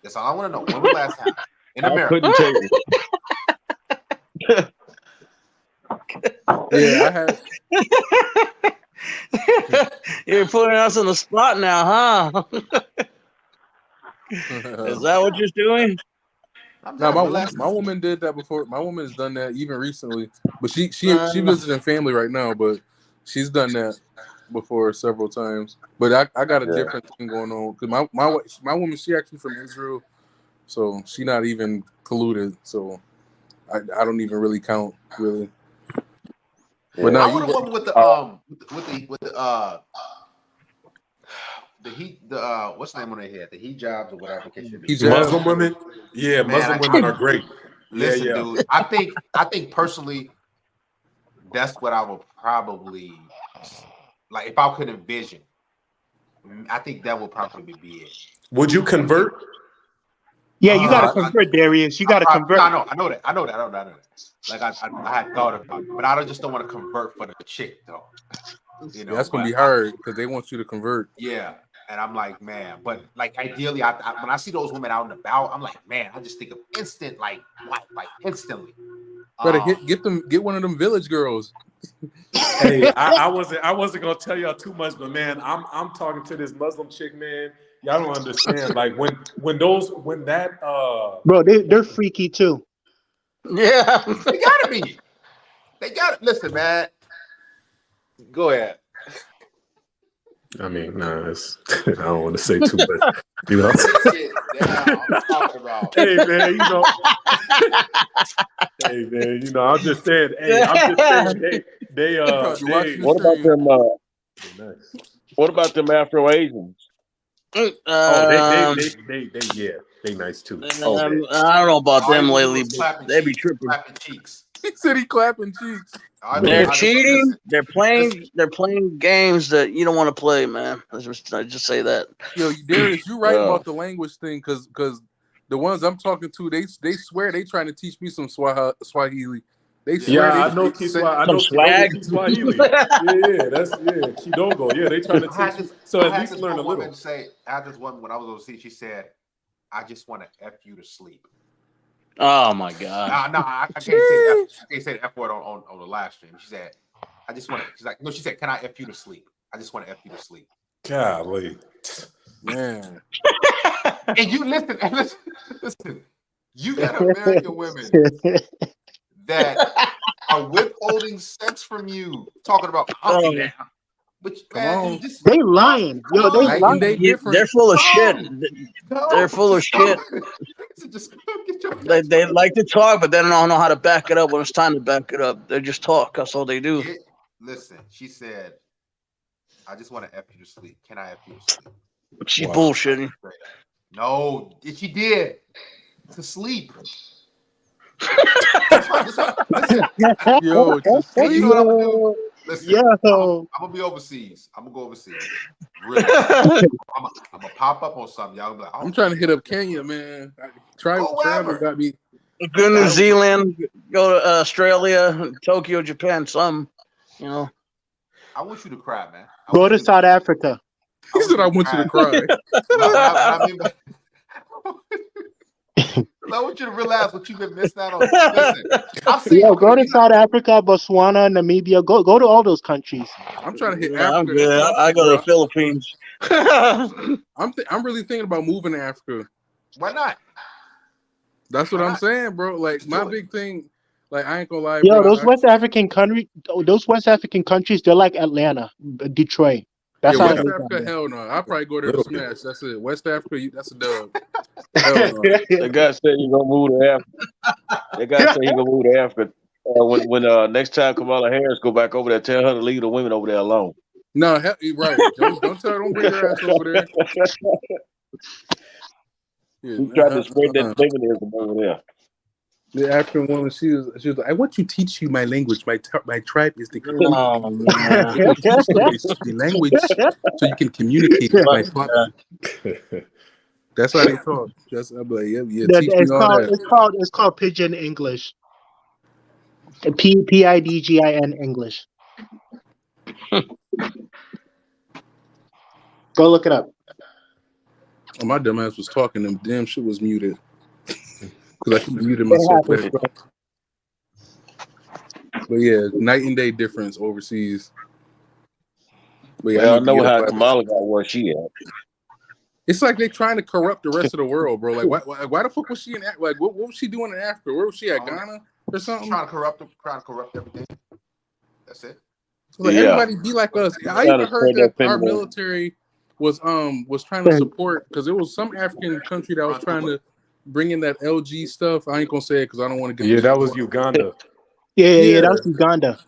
That's all I want to know. When was the last time in America?
I couldn't tell you.
Yeah, I had.
You're putting us on the spot now, huh? Is that what you're doing?
No, my woman did that before. My woman has done that even recently, but she visiting family right now. But she's done that before several times. But I got a different thing going on because my woman, she actually from Israel, so she not even colluded. So I don't even really count really. But now
I want a woman with the what's the name on their head? The hijabs or whatever.
Muslim women, Muslim women are great.
Listen, dude, I think personally, that's what I would probably like if I could envision. I think that would probably be it.
Would you convert?
Yeah, you got to convert, Darius. You got to convert.
I know that. Like I had thought about it, but I just don't want to convert for the chick though.
That's gonna be hard because they want you to convert.
Yeah, and I'm like, man, but like ideally, I when I see those women out and about, I'm like, man, I just think of instant, like instantly.
Better get one of them village girls.
Hey, I wasn't gonna tell y'all too much, but man, I'm talking to this Muslim chick, man. Y'all don't understand. Like when that
bro, they're freaky too.
Yeah,
they gotta be. Listen, man. Go ahead.
I mean, nah, it's, I don't want to say too much. You know,
I'm talking about.
Hey man, you know. Hey man, you know, I'm just saying. Hey, I'm just saying. They
What about them? What about them Afro Asians?
Oh, yeah, they nice too.
I don't know about them lately, but they be tripping.
Clapping cheeks.
He said he clapping cheeks.
They're cheating. They're playing games that you don't want to play, man. I just say that.
Yo, Darius, you right about the language thing, because the ones I'm talking to, they swear they trying to teach me some Swahili. They swear
I know Kiswahili. I know Kiswahili. Yeah, that's Kidogo. Yeah, they trying to teach you. So at least learn a little.
I had this woman when I was overseas. She said, "I just want to f you to sleep."
Oh my god!
No, I can't say that. I can't say the f word on the live stream. She said, "I just want to." She's like, "No," she said, "Can I f you to sleep? I just want to f you to sleep."
Golly,
man.
And you listen. You got American women that are withholding sex from you, talking about calm down. But man,
they lying. Yo, they lying.
They're full of shit. They're full of shit. They like to talk, but they don't know how to back it up when it's time to back it up. They just talk. That's all they do.
Listen, she said, "I just want to f you to sleep. Can I f you to sleep?"
She's bullshitting.
No, she did to sleep.
Yo, to sleep.
You know what I'm gonna do? Listen,
Yo.
I'm gonna be overseas. I'm gonna go overseas. Really. I'm gonna pop up on something. Y'all be like,
I'm trying to hit up Kenya, man. Travel got me.
Go to New Zealand, go to Australia, Tokyo, Japan, some, you know.
I want you to cry, man.
Go to South Africa.
He said, "I want you to cry."
I want you to realize what you've been missing out on. Listen,
go to South Africa, Botswana, Namibia. Go to all those countries.
I'm trying to hit
Africa.
I'm good.
I go to the Philippines.
I'm really thinking about moving to Africa.
Why not?
That's what I'm saying, bro. Like my big thing, like I ain't gonna lie.
Yo,
bro,
those West African countries, they're like Atlanta, Detroit. That's how
West Africa, hell no. I'll probably go there to smash. That's it. West Africa, that's a dub. Hell no.
The guy said he's gonna move to Africa. The guy said he's gonna move to Africa. When next time Kamala Harris go back over there, tell her to leave the women over there alone.
No, right. Don't tell her, don't bring her ass over there.
He tried to spread that feminism over there.
The African woman, she was like, "I want to teach you my language. My tribe is the the language, so you can communicate with my father." That's how they talk. I'm like, yeah. Teach me all that.
It's called Pidgin English. Pidgin English. Go look it up.
Oh, my dumb ass was talking, and damn shit was muted. Because I muted myself. But yeah, night and day difference overseas. But
yeah, I know how Kamala got where she at.
It's like they trying to corrupt the rest of the world, bro. Like, why the fuck was she in? Like, what was she doing in Africa? Where was she at? Ghana or something?
Trying to corrupt everything. That's it.
So like, everybody be like us. I even heard that our military was trying to support, because it was some African country that was trying to bring in that LG stuff. I ain't gonna say it because I don't want to get.
Yeah, that was Uganda.
Yeah, that was Uganda.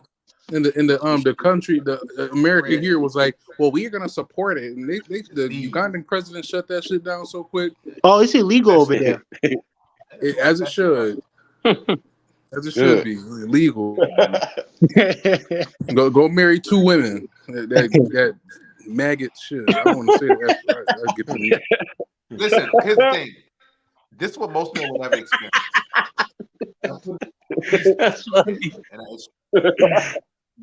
And the country, the America here was like, well, we're gonna support it, and the Ugandan president shut that shit down so quick.
Oh, it's illegal over there.
As it should. As it should be illegal. Go marry 2 women. That maggot shit. I don't want to say that.
Listen, here's the thing. This is what most men will never experience.
That's funny.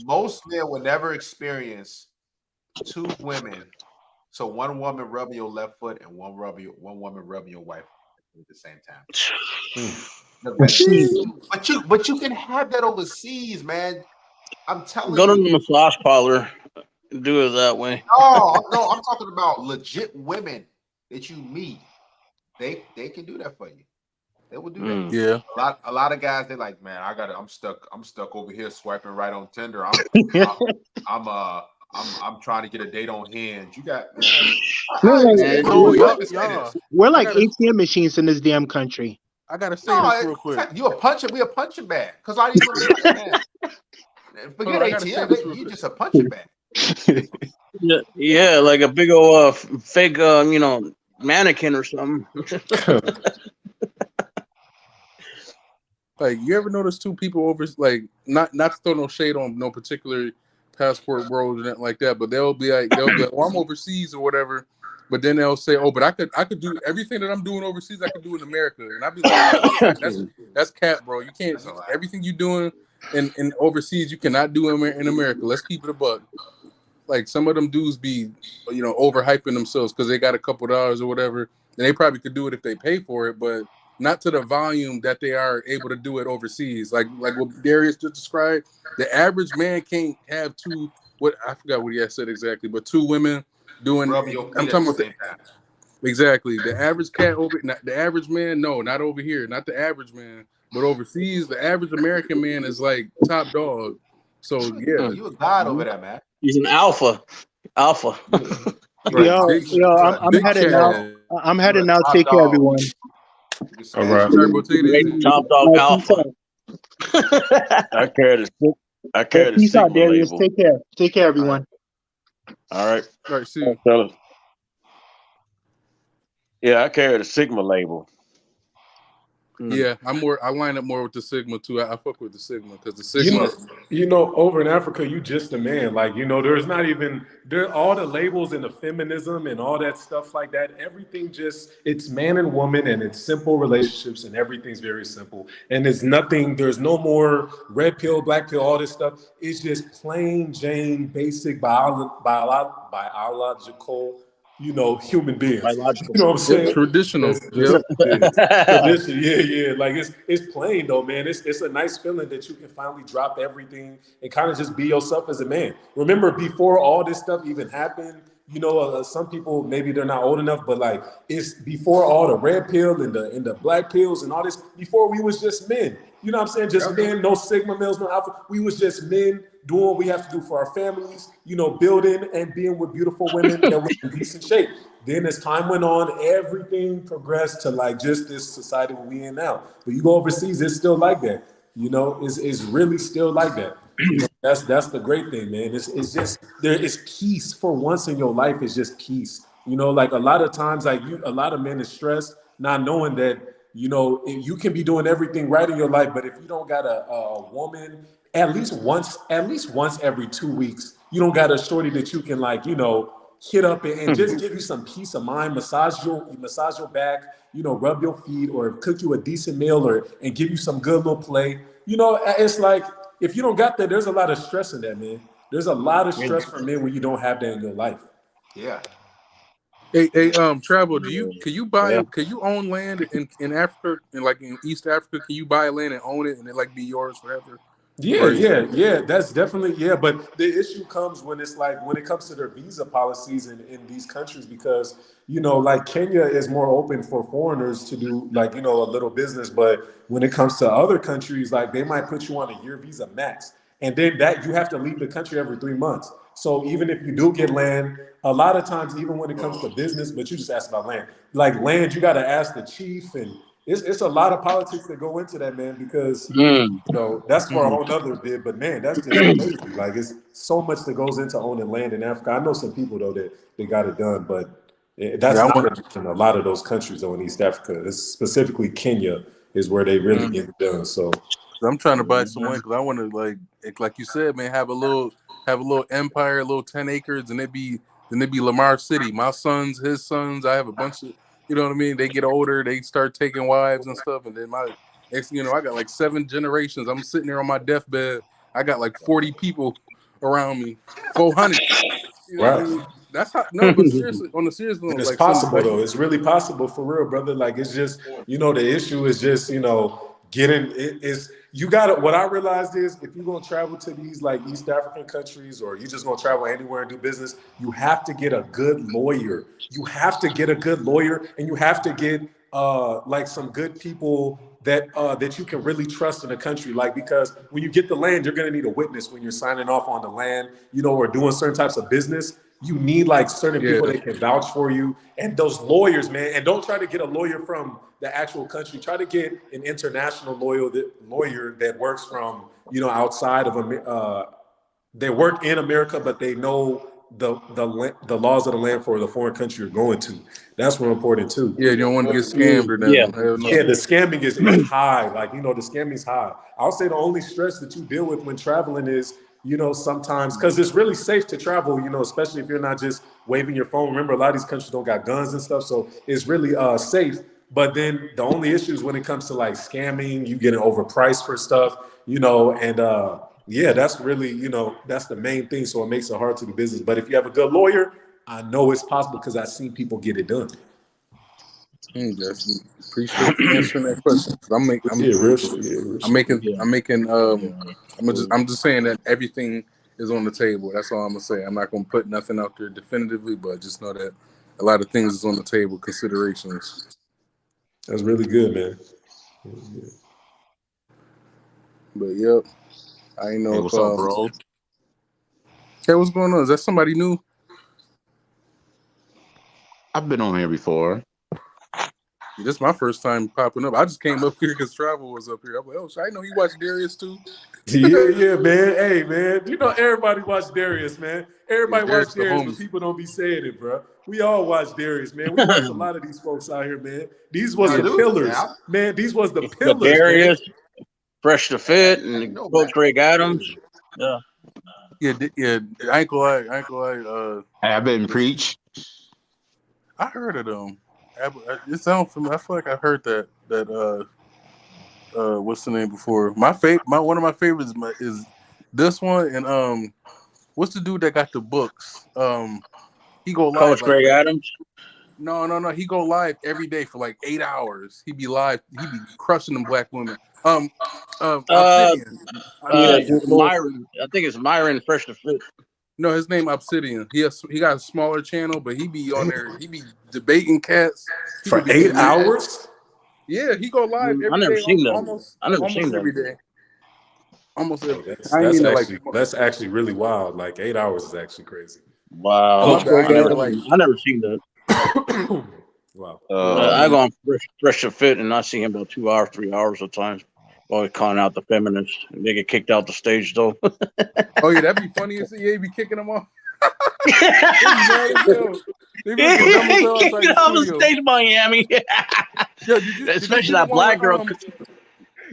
Most men will never experience 2 women. So one woman rubbing your left foot and one woman rubbing your right foot at the same time. But you can have that overseas, man. I'm telling you.
Go to the massage parlor and do it that way.
No, I'm talking about legit women that you meet. They can do that for you. They will do that.
Yeah.
A lot of guys, they're I'm stuck over here swiping right on Tinder. I'm I'm trying to get a date on Hinge. You got
we're like ATM machines in this damn country.
I gotta say this real quick.
We a punching bag. Because I even forget ATM. You just a punching bag.
Yeah, like a big old fake, mannequin or something.
Like, you ever notice two people over, like, not to throw no shade on no particular passport world or nothing like that, but they'll be like, well, I'm overseas or whatever, but then they'll say, oh, but I could do everything that I'm doing overseas, I could do in America, and I'd be like, that's cap, bro. You can't everything you doing in overseas, you cannot do in America. Let's keep it a buck. Like, some of them dudes be, overhyping themselves because they got a couple dollars or whatever, and they probably could do it if they pay for it, but not to the volume that they are able to do it overseas. Like what Darius just described, the average man can't have I forgot what he had said exactly, but two women doing. I'm talking about exactly the average the average man. No, not over here, not the average man, but overseas, the average American man is like top dog. So yeah,
you a god over there, man.
He's an alpha.
Right. Yo, I'm headed now. I'm headed now. Take care, everyone.
All right.
Top dog alpha.
I carry the
Peace
Sigma
out, Darius.
label.
Take care, everyone.
All right.
All right, see you.
Fellas. Yeah, I carry the Sigma label.
Yeah, I line up more with the Sigma too. I fuck with the Sigma because the Sigma.
Over in Africa, you just a man. Like, there's not even all the labels and the feminism and all that stuff like that. Everything it's man and woman, and it's simple relationships, and everything's very simple. And there's no more red pill, black pill, all this stuff. It's just plain Jane, basic biological. Human beings. You know what I'm saying?
Traditional.
Tradition, yeah. Like it's plain though, man. It's a nice feeling that you can finally drop everything and kind of just be yourself as a man. Remember, before all this stuff even happened, some people maybe they're not old enough, but like it's before all the red pill and the black pills and all this. Before we was just men. You know what I'm saying? Just men, no Sigma males, no alpha. We was just men doing what we have to do for our families, building and being with beautiful women that were in decent shape. Then as time went on, everything progressed to like just this society we in now. But you go overseas, it's still like that. It's really still like that. That's the great thing, man. It's just there is peace for once in your life. It's just peace. Like a lot of times, a lot of men is stressed, not knowing that you can be doing everything right in your life, but if you don't got a woman at least once every 2 weeks, you don't got a shorty that you can hit up and just give you some peace of mind, massage your back, rub your feet, or cook you a decent meal, and give you some good little play. It's like if you don't got that, there's a lot of stress in that, man. There's a lot of stress for men when you don't have that in your life.
Yeah.
Hey, Travel, can you own land in Africa, in East Africa? Can you buy land and own it and it be yours forever?
Yeah. That's definitely, but the issue comes when it comes to their visa policies in these countries, because Kenya is more open for foreigners to do a little business, but when it comes to other countries, they might put you on a year visa max, and then that you have to leave the country every 3 months. So even if you do get land, a lot of times, even when it comes to business, but you just asked about land, land, you got to ask the chief, and it's a lot of politics that go into that, man, because that's for a whole nother bit. But man, that's just crazy. It's so much that goes into owning land in Africa. I know some people though that they got it done, but that's not in a lot of those countries though in East Africa. It's specifically Kenya is where they really get it done. So
I'm trying to buy some land because I want to like you said, man, have a little empire, a little 10 acres, and it be Lamar City. My sons, his sons, I have a bunch of. You know what I mean? They get older, they start taking wives and stuff, and then I got 7 generations. I'm sitting there on my deathbed. I got 40 people around me, 400.
Right.
That's how. No, but seriously, on the serious note,
it's possible though. It's really possible for real, brother. It's just the issue is just getting it is. You got to, what I realized is if you're going to travel to these East African countries, or you just going to travel anywhere and do business, you have to get a good lawyer. You have to get a good lawyer, and you have to get some good people that you can really trust in a country. Like, because when you get the land, you're going to need a witness when you're signing off on the land, you know, or doing certain types of business. You need like certain people that can vouch for you, and those lawyers, man. And don't try to get a lawyer from the actual country. Try to get an international lawyer that works from, you know, outside of they work in America, but they know the laws of the land for the foreign country you're going to. That's real important too.
Yeah, you don't want to get scammed or nothing.
Yeah, the scamming is high. Like, you know, the scamming is high. I'll say the only stress that you deal with when traveling is, you know, sometimes, because it's really safe to travel, you know, especially if you're not just waving your phone. Remember, a lot of these countries don't got guns and stuff, so it's really safe. But then the only issue is when it comes to like scamming, you getting overpriced for stuff, you know, and yeah, that's really, you know, that's the main thing. So it makes it hard to do business. But if you have a good lawyer, I know it's possible because I've seen people get it done.
Yes. Appreciate you answering that question. I'm just saying that everything is on the table. That's all I'm gonna say. I'm not gonna put nothing out there definitively, but just know that a lot of things is on the table, considerations.
That's really good, man.
But yep, I ain't know.
Hey, what's up, bro?
Hey, what's going on? Is that somebody new?
I've been on here before.
This is my first time popping up. I just came up here because Travel was up here. I'm like, oh, I know you watch Darius too.
Yeah, man. Hey, man. You know everybody watch Darius, man. Everybody watch Darius, but people don't be saying it, bro. We all watch Darius, man. We watch a lot of these folks out here, man. These was the pillars, man. These was the pillars,
Darius,
man.
Fresh to Fit, and Coach Greg Adams. Yeah.
Yeah. I ain't gonna lie.
I've been preach.
I heard of them. It sounds familiar. I feel like I heard that what's the name before? One of my favorites is this one, and what's the dude that got the books? He go live.
Coach Greg Adams.
No. He go live every day for like 8 hours. He be live. He be crushing them black women. Obsidian.
Myron. I think it's Myron Fresh to Fit.
No, his name Obsidian. He got a smaller channel, but he be on there. He be debating cats
for 8 hours.
Yeah, he go live every day.
I never seen that.
Almost every day. Almost every day.
That's actually really wild. Like 8 hours is actually crazy.
Wow. I never seen that.
Wow.
I go on Fresh to Fit, and I see him about 2 hours, 3 hours at times. Always calling out the feminists. They get kicked out the stage though.
Oh yeah, that'd be funny. Yeah, he be kicking them off.
They be kicking off the stage in Miami. Especially that black girl.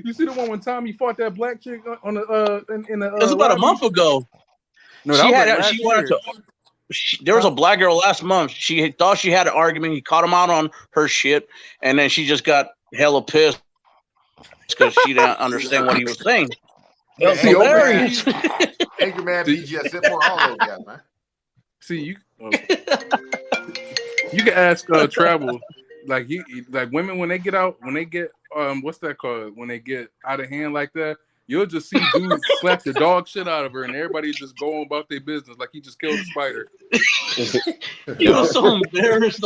You see the one when Tommy fought that black chick on the in the.
It was about a month ago.
No,
there was a black girl last month. She thought she had an argument. He caught him out on her shit, and then she just got hella pissed because she didn't understand what he was saying. It was hilarious.
Angry man, BGS, sit more all those guys, man.
See, you can ask Travel, like women when they get what's that called? When they get out of hand like that, you'll just see dudes slap the dog shit out of her, and everybody just go on about their business like he just killed a spider.
He was so embarrassed.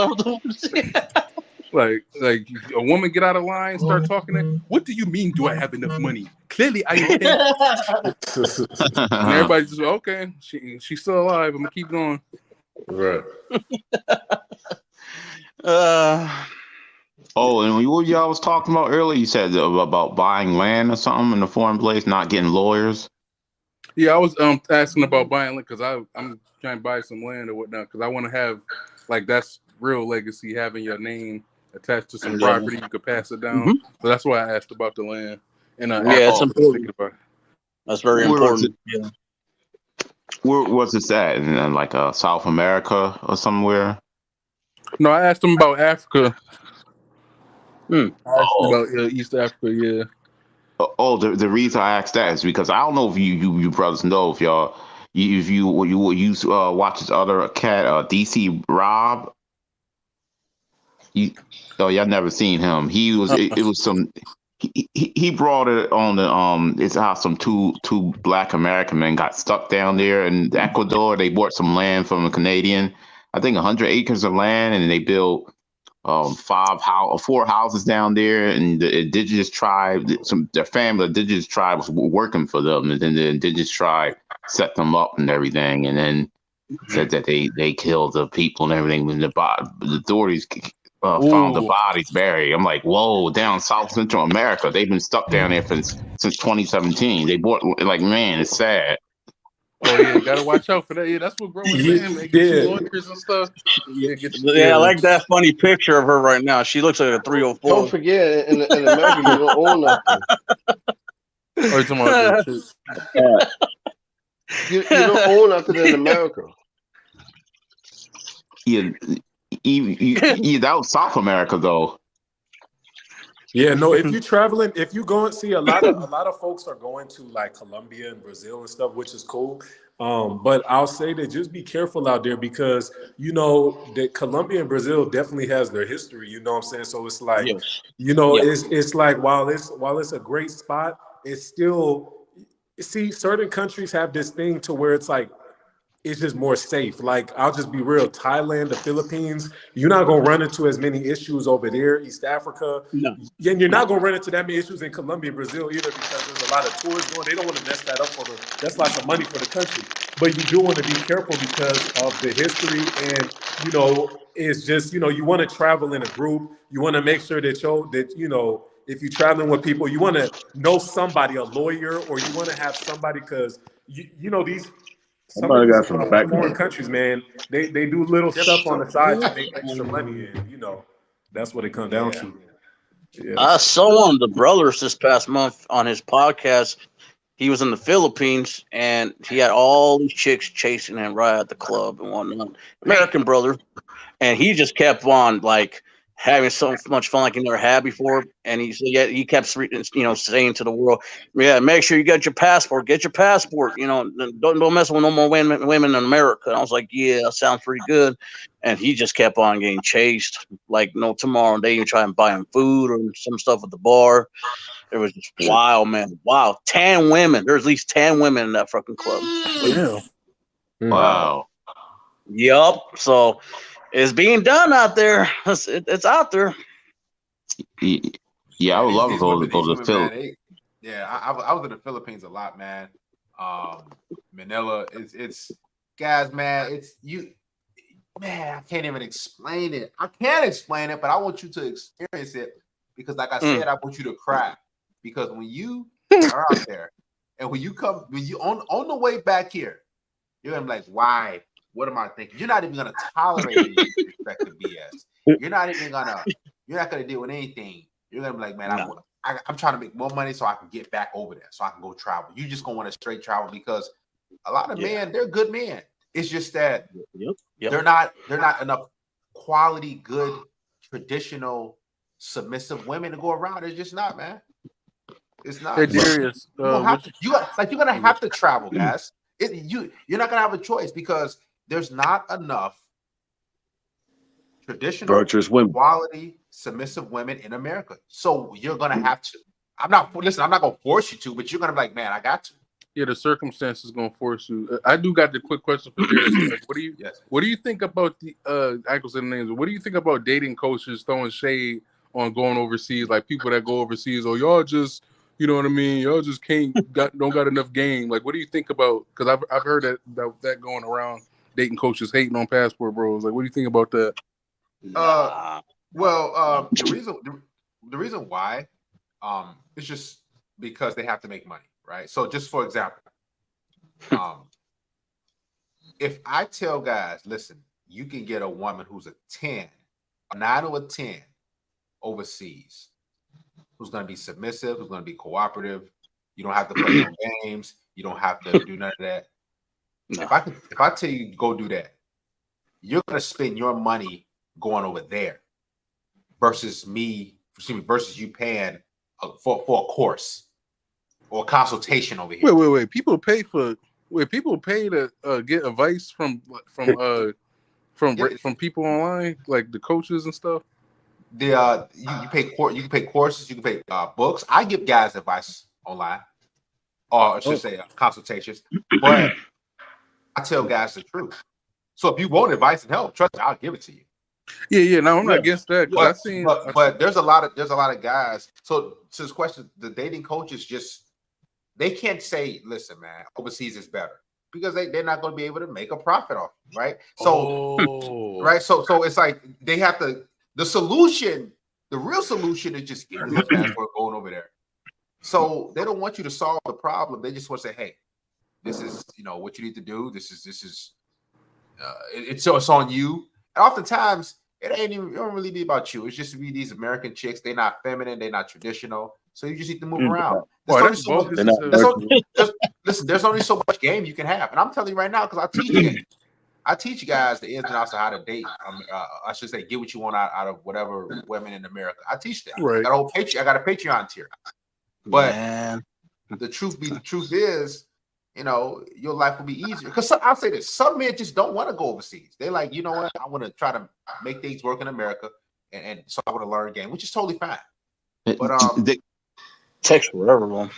Like a woman get out of line, start talking to, what do you mean, do I have enough money? Clearly I don't. And everybody just, okay, she's still alive, I'm gonna keep going.
Right.
And what y'all was talking about earlier, you said about buying land or something in a foreign place, not getting lawyers.
Yeah, I was asking about buying land because I'm trying to buy some land or whatnot because I want to have, like, that's real legacy, having your name attached to some property, you could pass it down.
Mm-hmm.
So that's why I asked about the land. And
it's important. That's very important. Yeah.
Where was this at? In like South America or somewhere?
No, I asked him about Africa. I asked him about East Africa. Yeah.
The reason I asked that is because I don't know if you brothers know if you watch this other cat DC Rob. Y'all never seen him. He was it was some. He brought it on the it's how some two black American men got stuck down there in Ecuador. They bought some land from a Canadian, I think 100 acres of land, and they built four houses down there, and the indigenous tribe, their family, the indigenous tribe was working for them, and then the indigenous tribe set them up and everything, and then said that they killed the people and everything. When the authorities found the bodies buried, I'm like, whoa! Down South Central America, they've been stuck down there since 2017. They bought man, it's sad.
Oh yeah, you gotta watch out for that. Yeah, that's what bro was saying. Man. Get you lawyers and stuff.
Yeah, I like that funny picture of her right now. She looks like a 304.
Don't forget, in America, you don't own nothing.
Oh, you're talking about that shit.
You don't own nothing in America.
Yeah, that was South America though.
Yeah, no. If you're traveling, if you go and see a lot of folks are going to like Colombia and Brazil and stuff, which is cool. But I'll say that just be careful out there because you know that Colombia and Brazil definitely has their history. You know what I'm saying? So it's like, you know, it's like while it's a great spot, it's still certain countries have this thing to where it's like it's just more safe. Like, I'll just be real. Thailand, the Philippines, you're not going to run into as many issues over there. East Africa.
No.
And you're not going to run into that many issues in Colombia and Brazil either because there's a lot of tourists going. They don't want to mess that up for them. That's lots of money for the country. But you do want to be careful because of the history. And, you know, it's just, you know, you want to travel in a group. You want to make sure that if you're traveling with people, you want to know somebody, a lawyer, or you want to have somebody because, you know, some of these foreign countries, man, they do little stuff on the side to make extra money, and you know that's what it comes down to. Yeah.
I saw one of the brothers this past month on his podcast. He was in the Philippines, and he had all these chicks chasing him right at the club and whatnot. American brother, and he just kept on like having so much fun like he never had before. And he kept saying to the world, yeah, make sure you get your passport, you know, don't mess with no more women in America. And I was like, yeah, that sounds pretty good. And he just kept on getting chased like no tomorrow. They even try and buy him food or some stuff at the bar. It was just wild, man. Wow. 10 women. There's at least 10 women in that fucking club.
Yeah.
Wow.
Yup. So it's being done out there. It's out there.
Yeah, I would love to go to the Philippines.
I was in the Philippines a lot, man. Manila, it's guys, man. It's you, man. I can't even explain it. I can't explain it, but I want you to experience it because, like I said, I want you to cry because when you are out there and when you on the way back here, you're gonna be like, why? What am I thinking? You're not even gonna tolerate any disrespect to BS. You're not gonna deal with anything. You're gonna be like, man, I'm trying to make more money so I can get back over there, so I can go travel. You just gonna want to straight travel because a lot of men, they're good men. It's just that they're not enough quality, good, traditional, submissive women to go around. It's just not, man. It's not.
Hey, Darius,
you're gonna have to travel, guys. You're not gonna have a choice because there's not enough traditional, quality, submissive women in America. So you're gonna have to. I'm not gonna force you to, but you're gonna be like, man, I got to.
Yeah, the circumstances gonna force you. I do got the quick question for Darius. Like, what do you think about the I can say the names? What do you think about dating coaches throwing shade on going overseas? Like people that go overseas, or y'all just, you know what I mean? Y'all just don't got enough game. Like, what do you think about? Because I've heard that going around, dating coaches hating on passport bros. Like, what do you think about that?
The reason why is just because they have to make money, right? So just for example, if I tell guys, listen, you can get a woman who's a 10, a 9 or a 10 overseas, who's going to be submissive, who's going to be cooperative. You don't have to play no games. You don't have to do none of that. No. If I tell you go do that, you're going to spend your money going over there versus you paying for a course or a consultation over here.
Wait. People pay to get advice from people online, like the coaches and stuff.
You can pay courses, you can pay books. I give guys advice online, or I should say consultations, but I tell guys the truth. So if you want advice and help, trust me, I'll give it to you.
Yeah. No, I'm not against that.
But there's a lot of guys. So to this question, the dating coaches they can't say, listen, man, overseas is better because they're not going to be able to make a profit off it, right? So right, so it's like they have to. The real solution is just getting your passport going over there. So they don't want you to solve the problem. They just want to say, hey, this is what you need to do. This is it's on you. And oftentimes it don't really be about you. It's just to be these American chicks. They're not feminine. They're not traditional. So you just need to move around. There's only so much game you can have. And I'm telling you right now, because I teach guys the ins and outs of how to date. I should say, get what you want out of whatever women in America. I teach them.
Right.
I got a Patreon tier. But the truth is, your life will be easier. Because I'll say this: some men just don't want to go overseas. They're like, you know what? I want to try to make things work in America, and so I want to learn a game, which is totally fine. But
takes forever, man.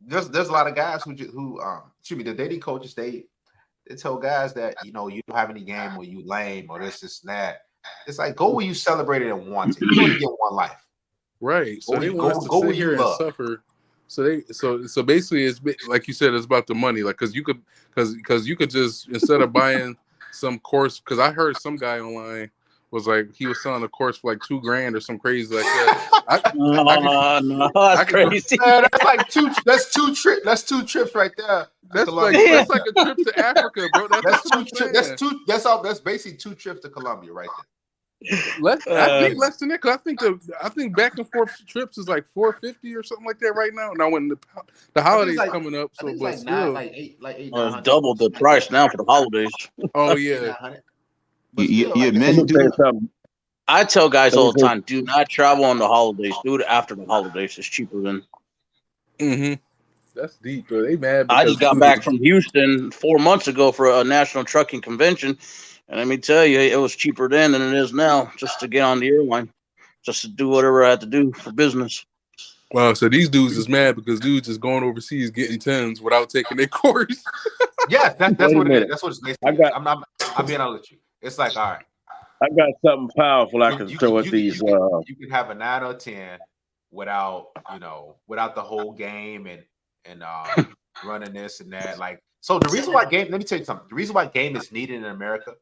There's a lot of guys who the dating coaches they tell guys that you don't have any game or you lame or this and that. It's like go where you celebrate it and want it. You only get one life,
right? So they want us to sit here and suffer. So basically, it's like you said, it's about the money. Like because you could just instead of buying some course, because I heard some guy online was like he was selling a course for like $2,000 or some crazy like that.
That's crazy.
That's like That's two trips right there.
That's like a trip to Africa, bro.
That's basically 2 trips to Colombia right there.
I think less than that. Cause I think back and forth trips is like $450 or something like that right now. Now when the holidays coming up, so but still,
it's double the price now for the holidays.
Oh yeah.
Men do.
I tell guys all the time, do not travel on the holidays. Do it after the holidays. It's cheaper than.
Mm-hmm. That's deep, bro. They mad.
I just got back from Houston 4 months ago for a national trucking convention, and let me tell you, it was cheaper then than it is now just to get on the airline, just to do whatever I had to do for business.
Wow, so these dudes is mad because dudes is going overseas getting 10s without taking their course.
Yeah, that's what it is. That's what it's basically. I'm being honest with you. It's like, all right.
I got something powerful I can throw at these.
You can have a 9 or 10 without the whole game and running this and that. Like, so the reason why game. Let me tell you something. The reason why game is needed in America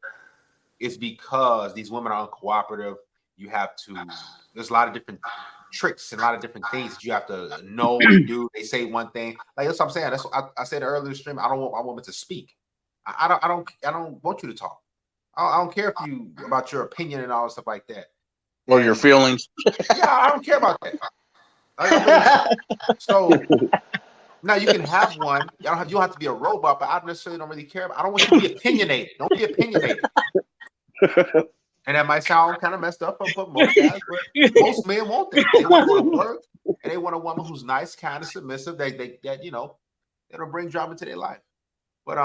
is because these women are uncooperative. You have to. There's a lot of different tricks and a lot of different things that you have to know and do. They say one thing. Like that's what I'm saying. That's what I said earlier in the stream. I don't want my woman to speak. I don't want you to talk. I don't care if you about your opinion and all stuff like that,
or your feelings.
Yeah, I don't care about that. So now you can have one. You don't have to be a robot, but I necessarily don't really care about. I don't want you to be opinionated. Don't be opinionated. And that might sound kind of messed up for most guys, but most men want that. They want to go to work and they want a woman who's nice, kind of submissive. That'll bring drama to their life. But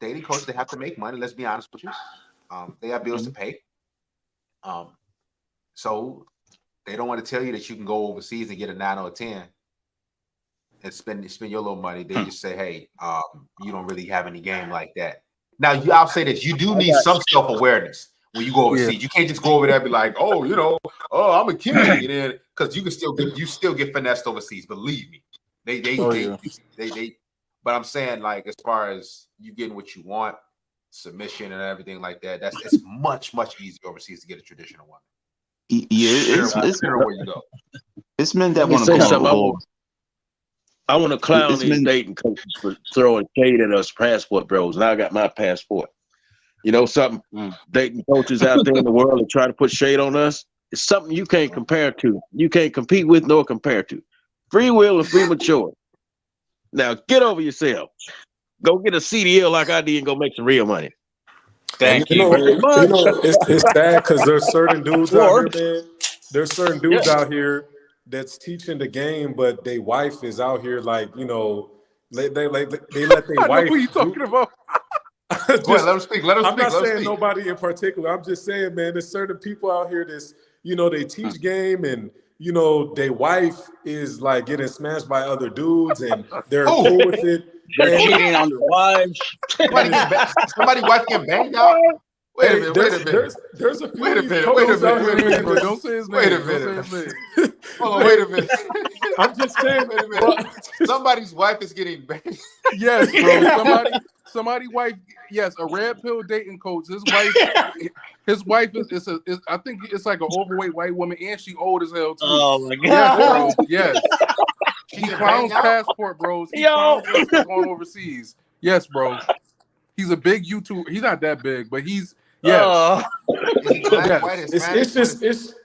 dating coaches, they have to make money. Let's be honest with you. They have bills to pay. So they don't want to tell you that you can go overseas and get a 9 or a 10 and spend your little money. They just say, hey, you don't really have any game like that. Now, I'll say this: you do need some self-awareness when you go overseas. Yeah. You can't just go over there and be like, oh, I'm a king, and then because you still get finessed overseas. Believe me, they. But I'm saying, like, as far as you getting what you want, submission and everything like that, it's much easier overseas to get a traditional one.
Yeah, it's
where you go.
It's men that want to go.
I want to clown these dating coaches for throwing shade at us passport bros, and I got my passport. You know something? Dating coaches out there in the world that try to put shade on us, it's something you can't compare to. You can't compete with nor compare to. Free will and premature. Now get over yourself. Go get a CDL like I did and go make some real money. Thank you very much.
It's sad because there's certain dudes out here, man. There's certain dudes out here that's teaching the game, but their wife is out here like, they let their wife.
Who you talking about?
Let them speak.
I'm not saying nobody in particular. I'm just saying, man, there's certain people out here that's, they teach game and, their wife is like getting smashed by other dudes and they're cool with it.
They're cheating on their wives.
Somebody's wife getting banged out. Wait a minute.
There's a few
Wait a
of these
minute. Wait a
couples out
minute.
here.
Bro, don't say his name.
Wait a
Don't say
minute.
his name.
Hold on. Wait a minute.
I'm just saying.
Wait a minute. Somebody's wife is getting banged.
Yes, bro. Somebody wife. Yes, a red pill dating coach. His wife is I think it's like an overweight white woman, and she old as hell too.
Oh my
Yes,
god.
bro. Yes. He clowns passport bros. He clowns us for going overseas. Yes, bro. He's a big YouTuber. He's not that big, but he's yes.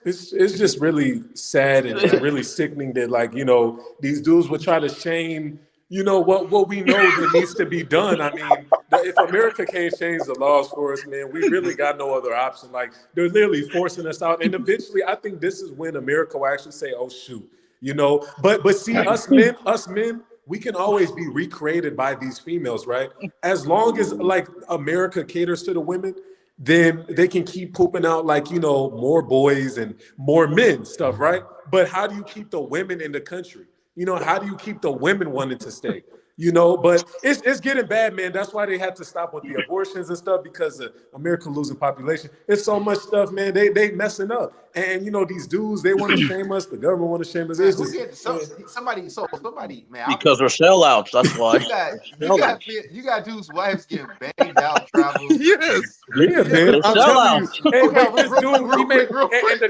It's just really sad and really sickening that, like, you know, these dudes would try to shame, you know, what we know that needs to be done. I mean, if America can't change the laws for us, man, we really got no other option. Like, they're literally forcing us out, and eventually, I think this is when America will actually say, "Oh shoot," you know. But see, us men. We can always be recreated by these females, right? As long as, like, America caters to the women, then they can keep pooping out, like, you know, more boys and more men stuff, right? But how do you keep the women in the country? You know, how do you keep the women wanting to stay? You know, but it's getting bad, man. That's why they had to stop with the abortions and stuff, because of America losing population. It's so much stuff, man. They messing up. And, you know, these dudes, they want to shame us. The government want to shame us. It's just,
somebody, man.
Because we're sellouts. That's why.
You got dudes' wives getting banged out, travel.
Yes.
Yeah, man. I'm telling you. Hey, this dude,
and
the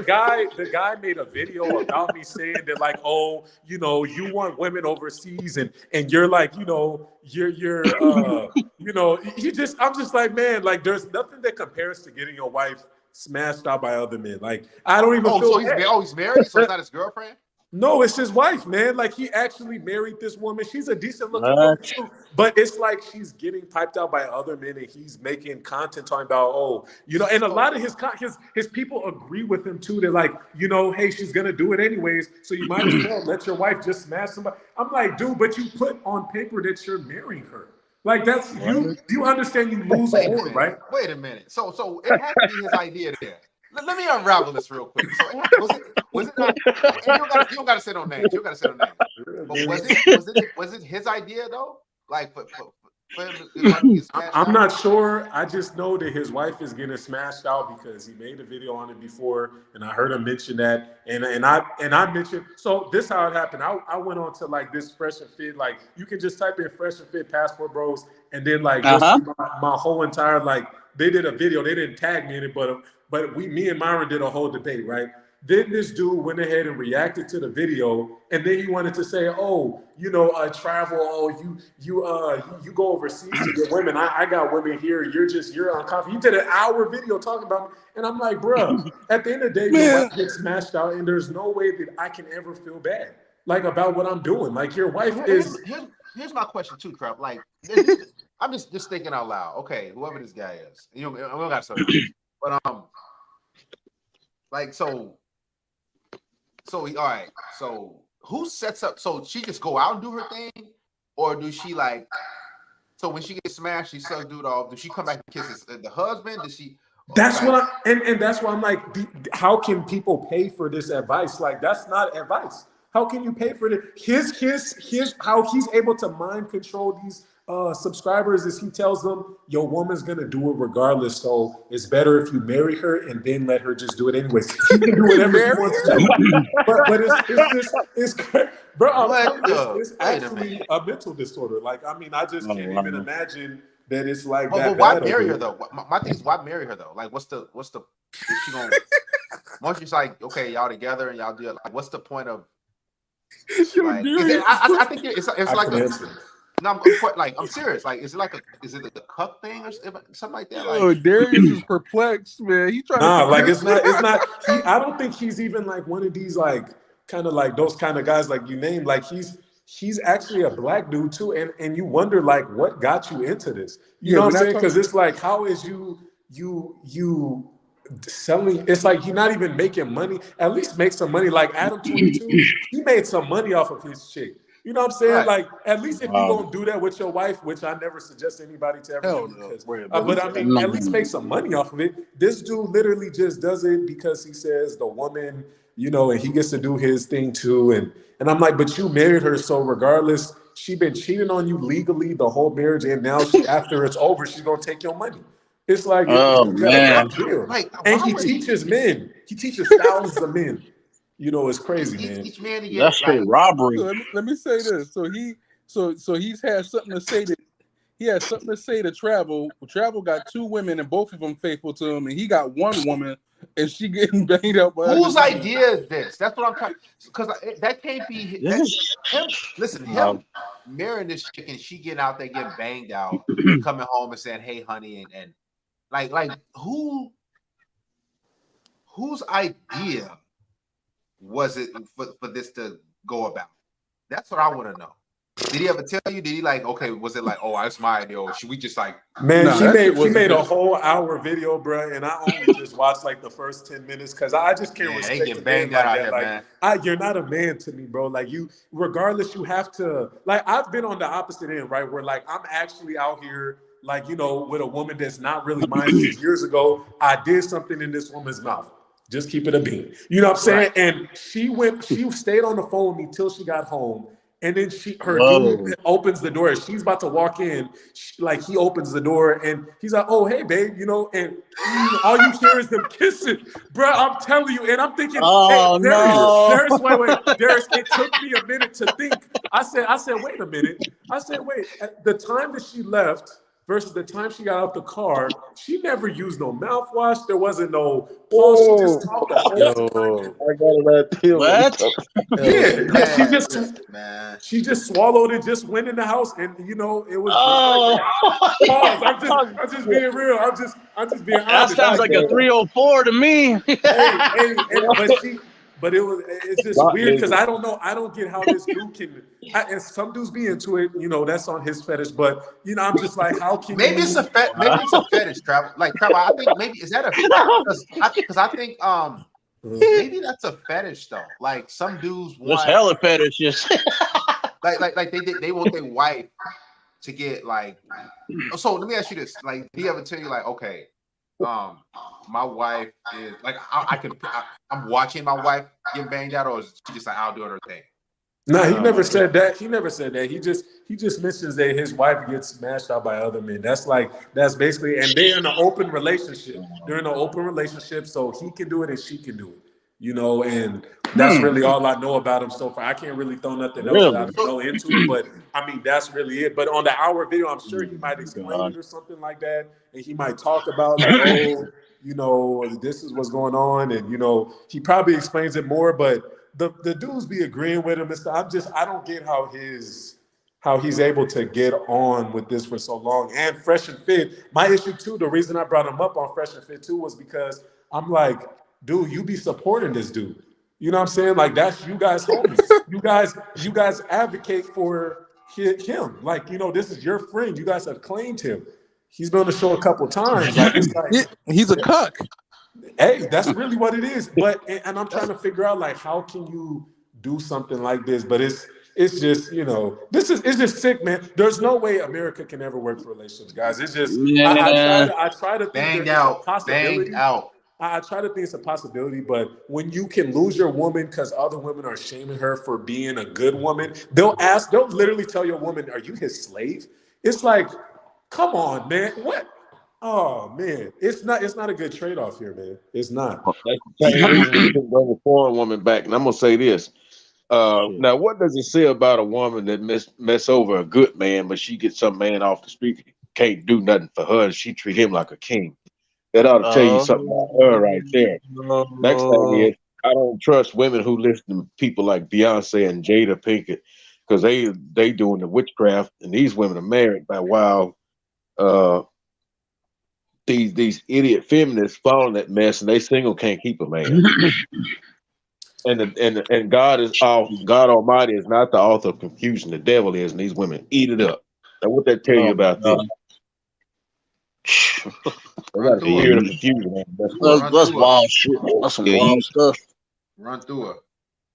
guy made a video about me saying that, like, oh, you know, you want women overseas, and you're like, you know, you're you know, I'm just like, man, like, there's nothing that compares to getting your wife smashed out by other men. Like, I don't even feel.
So he's married, so it's not his girlfriend?
No, it's his wife, man. Like, he actually married this woman. She's a decent looking woman too, but it's like she's getting piped out by other men, and he's making content talking about, oh, you know, and a lot of his people agree with him too. They're like, you know, hey, she's gonna do it anyways, so you might as well let your wife just smash somebody. I'm like, dude, but you put on paper that you're marrying her. Like, that's you. Do you understand? You lose a war, right?
Wait a minute. So it had to be his idea there. Let me unravel this real quick. So was it not? You don't got to say no names. You don't got to say no names. But was it his idea though? Like,
I'm not sure. I just know that his wife is getting smashed out because he made a video on it before, and I heard him mention that. And I mentioned. So this how it happened. I went on to, like, this Fresh and Fit. Like, you can just type in Fresh and Fit Passport Bros, and then, like, you'll see my whole entire, like, they did a video. They didn't tag me in it, but me and Myron did a whole debate, right? Then this dude went ahead and reacted to the video, and then he wanted to say, "Oh, you know, travel. Oh, you go overseas to get women. I got women here. You're unconfident." He did an hour video talking about me, and I'm like, bro. At the end of the day, your wife gets smashed out, and there's no way that I can ever feel bad, like, about what I'm doing. Like, your wife is.
Here's my question too, Trap. Like, I'm just thinking out loud. Okay, whoever this guy is, you know, we don't got to say, but like, so all right. So who sets up? So she just go out and do her thing, or do she, like? So when she gets smashed, she sucks dude off. Does she come back and kiss the husband? Does she?
That's what and that's why I'm like, how can people pay for this advice? Like, that's not advice. How can you pay for it? His how he's able to mind control these subscribers is he tells them your woman's gonna do it regardless, so it's better if you marry her and then let her just do it anyways. He can do whatever he wants to. But it's actually a mental disorder. Like, I mean, I just can't even imagine that it's like that.
But why marry her though? My thing is, why marry her though? Like, what's the is she gonna once she's like, okay, y'all together and y'all do it, like, what's the point of, like, I think it's like no, I'm serious. Like, is it a cuck thing or something like that? Like,
oh, Darius is perplexed, man. He trying to
like, it's not. I don't think he's even like one of these, like, kind of like those kind of guys like you named. Like, he's actually a black dude too, and you wonder, like, what got you into this? You know what I'm saying? Because it's like, how is you selling? It's like you're not even making money. At least make some money. Like Adam 22, he made some money off of his chick. You know what I'm saying? Right. Like, at least if you don't do that with your wife, which I never suggest anybody to ever do, because, but I mean, at least make some money off of it. This dude literally just does it because he says the woman, you know, and he gets to do his thing too. And I'm like, but you married her, so regardless, she been cheating on you legally the whole marriage, and now after it's over, she's gonna take your money. It's like
Oh
you gotta
man,
drop deal.
Like,
And
why
he
would
teaches men. He teaches thousands of men. You know, it's crazy, man.
each man to
that's
get
straight
like
robbery.
So let me say this. So he's had something to say to he has something to say to Travel. Travel got 2 women and both of them faithful to him, and he got 1 woman and she getting banged up by
whose
other niggas.
idea is this? That's what I'm trying. Because that can't be
This is
him. Listen, him marrying this chick and she getting out there getting banged out, coming home and saying, "Hey, honey," and like whose idea was it for this to go about? That's what I want to know. Did he ever tell you? Did he like, okay, was it like, oh, that's my idea, or should we just like
Man, she made a whole hour video, bro, and I only just watched like the first 10 minutes because I just can't respect
get
a man
banged
like
out
that.
here,
Like,
man.
you're not a man to me, bro. Like you, regardless, you have to. Like, I've been on the opposite end, right? Where like I'm actually out here, like with a woman that's not really mine. This is years ago. I did something in this woman's mouth. Just keep it a bean. You know what I'm saying? Right. And she stayed on the phone with me till she got home. And then her dude opens the door. She's about to walk in. He opens the door and he's like, "Oh, hey, babe," and all you hear is them kissing, bro. I'm telling you, and I'm thinking,
oh
hey,
no,
wait, Darius. It took me a minute to think. I said, wait a minute. I said, wait. At the time that she left versus the time she got out the car, she never used no mouthwash. There wasn't no pulse. She just talked the whole time.
I got that pill.
What?
Yeah, she just swallowed it, just went in the house, and it was just pause. I'm just being real. I'm just being honest.
That sounds like a 304 to me.
But it's just weird because I don't know. I don't get how this dude can. And some dudes be into it, that's on his fetish. But I'm just like, how can
maybe it's a fetish, Travel. Like Travel, I think maybe is that a because I think maybe that's a fetish though. Like some dudes want
There's hella fetishes.
like they want their wife to get like. So let me ask you this: like, did he ever tell you like, okay, my wife is like I'm watching my wife get banged out, or is she just like I'll do her thing?
No, he never said that. He never said that. He just mentions that his wife gets smashed out by other men. That's basically, and they're in an open relationship. They're in an open relationship, so he can do it and she can do it. And that's really all I know about him so far. I can't really throw nothing else that I know into it, but I mean that's really it. But on the hour video, I'm sure he might explain it or something like that, and he might talk about like, this is what's going on, and he probably explains it more, but. The dudes be agreeing with him and stuff. I don't get how he's able to get on with this for so long. And Fresh and Fit, my issue too, the reason I brought him up on Fresh and Fit too was because I'm like, dude, you be supporting this dude. You know what I'm saying? Like that's you guys homies. you guys advocate for him. Like, this is your friend. You guys have claimed him. He's been on the show a couple times. Like, it's like
he's a cuck.
Hey, that's really what it is. And I'm trying to figure out like how can you do something like this? But it's just it's just sick, man. There's no way America can ever work for relationships, guys. It's just I try to think there's a possibility. I try to think it's a possibility, but when you can lose your woman because other women are shaming her for being a good woman, they'll literally tell your woman, "Are you his slave?" It's like, come on, man. What? Oh man, it's not a good trade-off here, man. It's not.
That's the same reason we can bring a foreign woman back. And I'm gonna say this. Now, what does it say about a woman that mess over a good man, but she gets some man off the street, can't do nothing for her, and she treat him like a king? That ought to tell you something about her right there. Next thing is, I don't trust women who listen to people like Beyonce and Jada Pinkett because they doing the witchcraft, and these women are married by wild. These idiot feminists following that mess, and they single can't keep a man. and God Almighty is not the author of confusion. The devil is, and these women eat it up. Now, what that tell you about this? I got to hear the confusion.
That's wild shit. That's some wild stuff.
Run through it.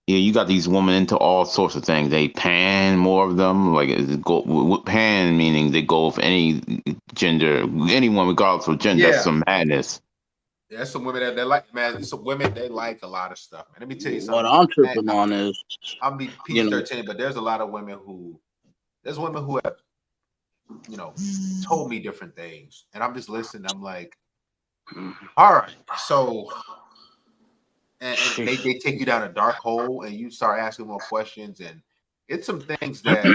Yeah, you got these women into all sorts of things. They pan more of them. Like pan meaning they go for any gender, anyone regardless of gender. Yeah. That's some madness.
Yeah, there's some women that like, man. Some women they like a lot of stuff. And let me tell you something.
What I'm tripping on is
I'll be PG-13, but there's a lot of women who have you know, told me different things, and I'm just listening. I'm like, all right, so, and they take you down a dark hole, and you start asking more questions, and it's some things that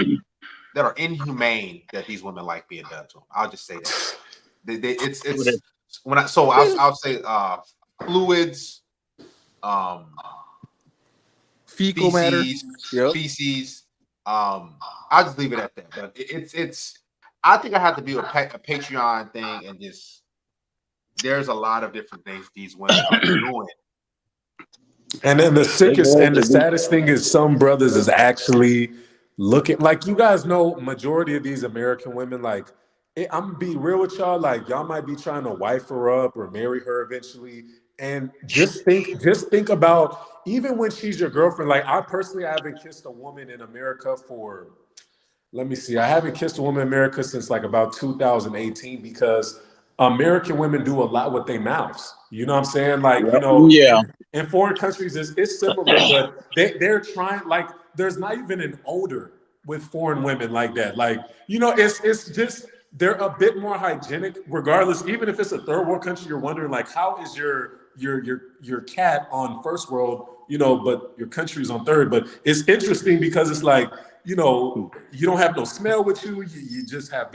are inhumane that these women like being done to them. I'll just say that. It's when I'll say fluids,
fecal matter,
feces. I'll just leave it at that. But it's. I think I have to do a Patreon thing, and just there's a lot of different things these women are doing.
And then the sickest and the saddest thing is some brothers is actually looking like, you guys know, majority of these American women, like, I'm gonna be real with y'all, like y'all might be trying to wife her up or marry her eventually. And just think about, even when she's your girlfriend, like I personally haven't kissed a woman in America for, let me see, I haven't kissed a woman in America since like about 2018, because American women do a lot with their mouths. You know what I'm saying? Like, you know, in foreign countries, it's similar, but they're trying, like, there's not even an odor with foreign women like that. Like, you know, it's just, they're a bit more hygienic, regardless. Even if it's a third world country, you're wondering, like, how is your cat on first world, you know, but your country's on third. But it's interesting because it's like, you know, you don't have no smell with you. You just have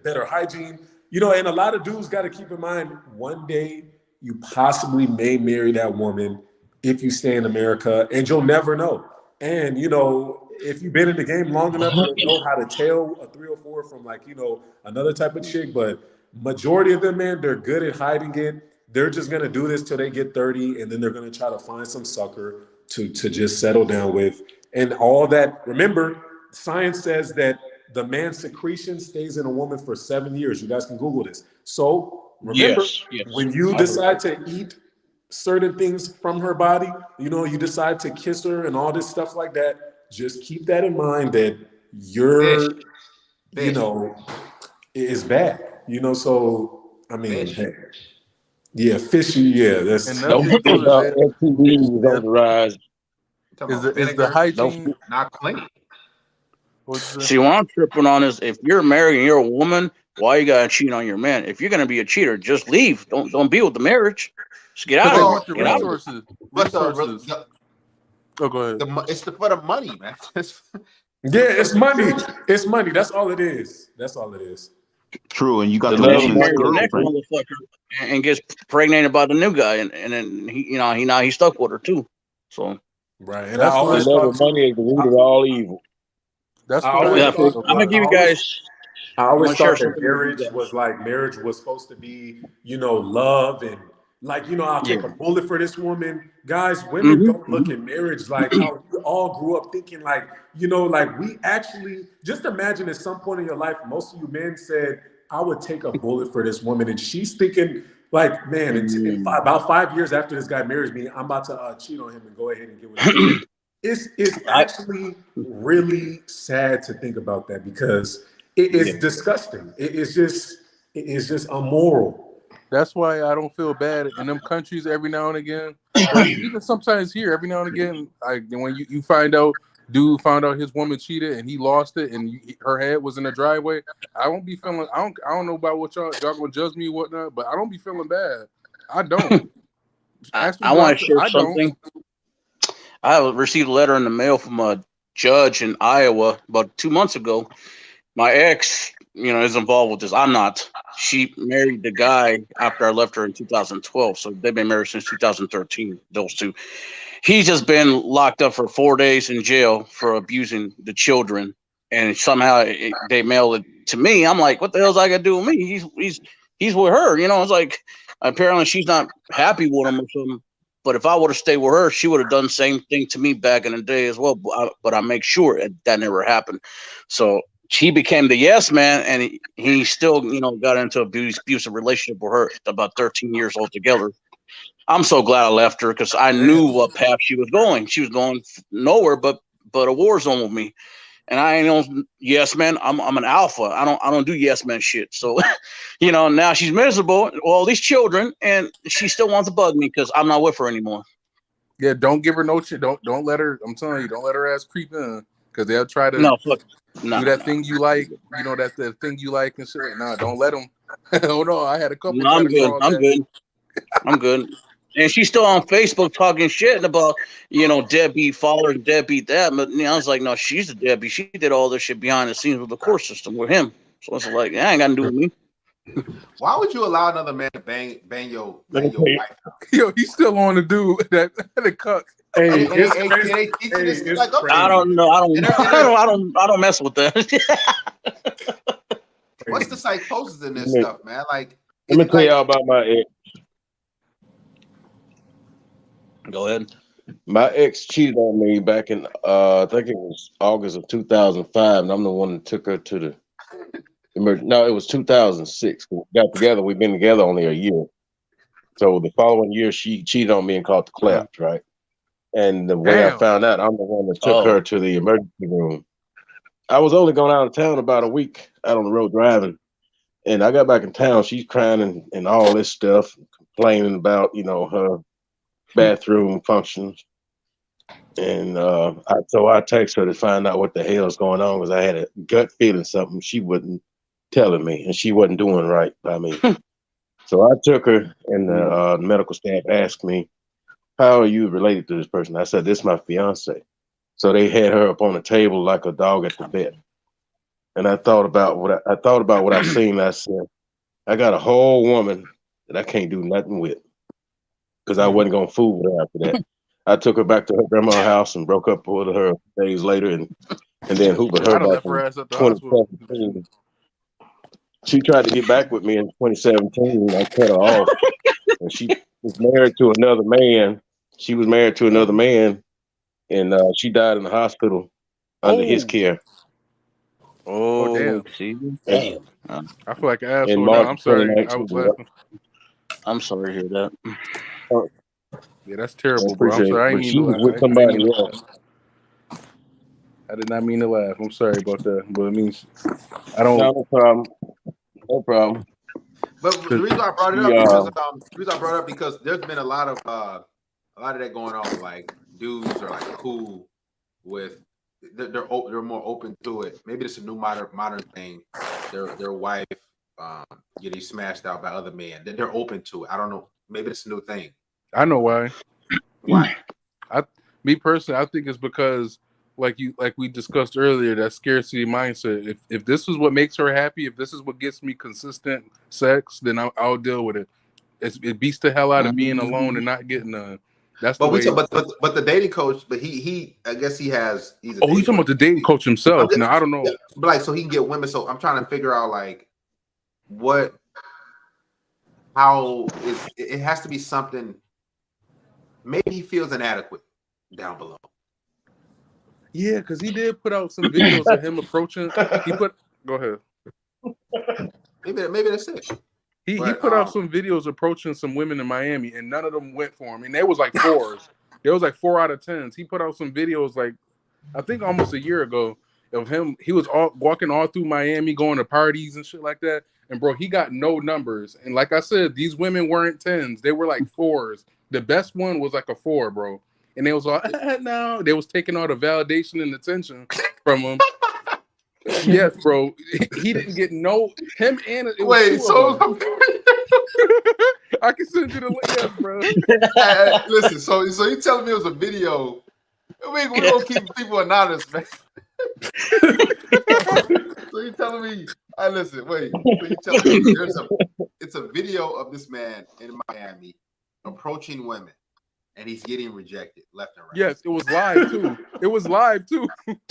better hygiene. You know, and a lot of dudes got to keep in mind, one day you possibly may marry that woman if you stay in America, and you'll never know. And, you know, if you've been in the game long enough, you'll know how to tell a 304 from, like, you know, another type of chick. But majority of them, man, they're good at hiding it. They're just going to do this till they get 30, and then they're going to try to find some sucker to just settle down with. And all that, remember, science says that the man's secretion stays in a woman for 7 years. You guys can Google this. So remember, when you decide to eat certain things from her body, you know, you decide to kiss her and all this stuff like that, just keep that in mind, that your, you know, is bad. You know, so, I mean, hey, yeah, fishy, yeah. That's
don't forget about STDs on the rise.
Is the hygiene
not clean?
See, what I'm tripping on is, if you're married and you're a woman, why you gotta cheat on your man? If you're gonna be a cheater, just leave. Don't be with the marriage. Just get out of it. Get out of it.
Oh, go ahead.
It's for the money, man.
Yeah, it's money. It's money. That's all it is. That's all it is.
True, and you got
The
the
lady
woman's
marries the next
girlfriend.
motherfucker and gets pregnant by the new guy, and then he's stuck with her too. So
right, and I always
the love
thought
of money is the root of all evil.
That's
I
what
always
I'm
thought.
gonna give you guys.
I
I'm
always
gonna share
thought that
something with you
marriage was supposed to be, you know, love and, like, you know, I'll take a bullet for this woman. Guys, women don't look at marriage like how we all grew up thinking, like, you know, like, we actually, just imagine at some point in your life, most of you men said, I would take a bullet for this woman. And she's thinking, like, man, about 5 years after this guy marries me, I'm about to cheat on him and go ahead and get with him. It's actually really sad to think about that, because it is disgusting. It is just immoral.
That's why I don't feel bad in them countries every now and again, or even sometimes here every now and again. When you find out, dude found out his woman cheated and he lost it, and her head was in the driveway. I won't be feeling. I don't know about what y'all gonna judge me or whatnot, but I don't be feeling bad. I don't.
I want to share something. I received a letter in the mail from a judge in Iowa about 2 months ago. My ex, you know, is involved with this. I'm not. She married the guy after I left her in 2012. So they've been married since 2013, those two. He's just been locked up for 4 days in jail for abusing the children. And somehow they mailed it to me. I'm like, what the hell's I got to do with me? He's with her. You know, it's like, apparently she's not happy with him or something. But if I would have stayed with her, she would have done the same thing to me back in the day as well. But I make sure that never happened. So he became the yes man, and he still, you know, got into an abusive relationship with her, about 13 years altogether. I'm so glad I left her, because I knew what path she was going. She was going nowhere but a war zone with me. And I ain't no yes man. I'm an alpha. I don't do yes man shit. So, you know, now she's miserable, all these children, and she still wants to bug me because I'm not with her anymore.
Yeah, don't give her no shit. Don't let her. I'm telling you, don't let her ass creep in, because they'll try to.
No, No,
do that thing you like, you know, that the thing you like and shit. Like, nah, don't let them. Oh no, I had a couple
no,
try
I'm
to
good.
cross
I'm
that.
good. I'm good. And she's still on Facebook talking shit about, deadbeat father and deadbeat that. But I was like, no, she's the deadbeat. She did all this shit behind the scenes with the court system with him. So it's like, that ain't got to do with me.
Why would you allow another man to bang your wife?
Yo, he's still on the dude that cuck.
Hey,
And they teaching this like up.
I don't know. I don't mess with that.
What's the psychosis in this stuff, man? Like,
let me tell y'all about my ex.
Go ahead.
My ex cheated on me back in I think it was August of 2005, and I'm the one that took her to the emergency. No, it was 2006. We got together. We've been together only a year. So the following year, she cheated on me and caught the claps, right? And the way I found out, I'm the one that took her to the emergency room. I was only going out of town about a week out on the road driving. And I got back in town. She's crying and all this stuff, complaining about, her bathroom functions. And so I text her to find out what the hell is going on, because I had a gut feeling something she wasn't telling me, and she wasn't doing right by me. So I took her, and the medical staff asked me, how are you related to this person? I said, this is my fiance. So they had her up on the table like a dog at the vet. And I thought about what I seen. I said, I got a whole woman that I can't do nothing with, because I wasn't gonna fool with her after that. I took her back to her grandma's house and broke up with her days later, and then hoovered her back in 2017. She tried to get back with me in 2017. I cut her off, and she was married to another man. She was married to another man, and she died in the hospital under his care.
Oh,
damn.
See?
Damn.
I feel like an asshole
In
now.
March
I'm sorry. I
2019.
was laughing.
I'm sorry to hear that.
Yeah, that's terrible,
I
bro. I'm
appreciate
sorry. I
it.
didn't
But
mean
she
to
was
laugh.
with somebody else.
I did not mean to laugh. I'm sorry about that. But it means I don't.
No problem. No problem.
But the reason I brought it up because there's been a lot of that going on. Like, dudes are like cool with they're more open to it. Maybe it's a new modern thing. Their wife getting smashed out by other men. They're open to it. I don't know. Maybe it's a new thing.
I know why.
Why?
Me personally, I think it's because, like we discussed earlier, that scarcity mindset. If this is what makes her happy, if this is what gets me consistent sex, then I'll deal with it. It beats the hell out of being alone and not getting none. That's the way.
But the dating coach, but he I guess he's a
he's talking about the dating coach himself. Now I don't know.
Yeah, but like, so he can get women. So I'm trying to figure out like it has to be something. Maybe he feels inadequate down below.
Yeah, because he did put out some videos of him approaching. Go ahead.
Maybe that's it.
He put out some videos approaching some women in Miami, and none of them went for him. And there was like 4s. There was like 4 out of 10s. He put out some videos like, I think almost a year ago, of him. He was walking all through Miami, going to parties and shit like that. And bro, he got no numbers. And like I said, these women weren't 10s. They were like 4s. The best one was like a 4, bro. And they was all, no. They was taking all the validation and attention from him. Yes, bro. He didn't get no. Him and it
wait. So
I can send you the link, yes, bro.
Listen. So you telling me it was a video? We gonna keep people anonymous, man. So you telling me? Listen. Wait. So you telling me it's a video of this man in Miami approaching women, and he's getting rejected left and right.
Yes, it was live too.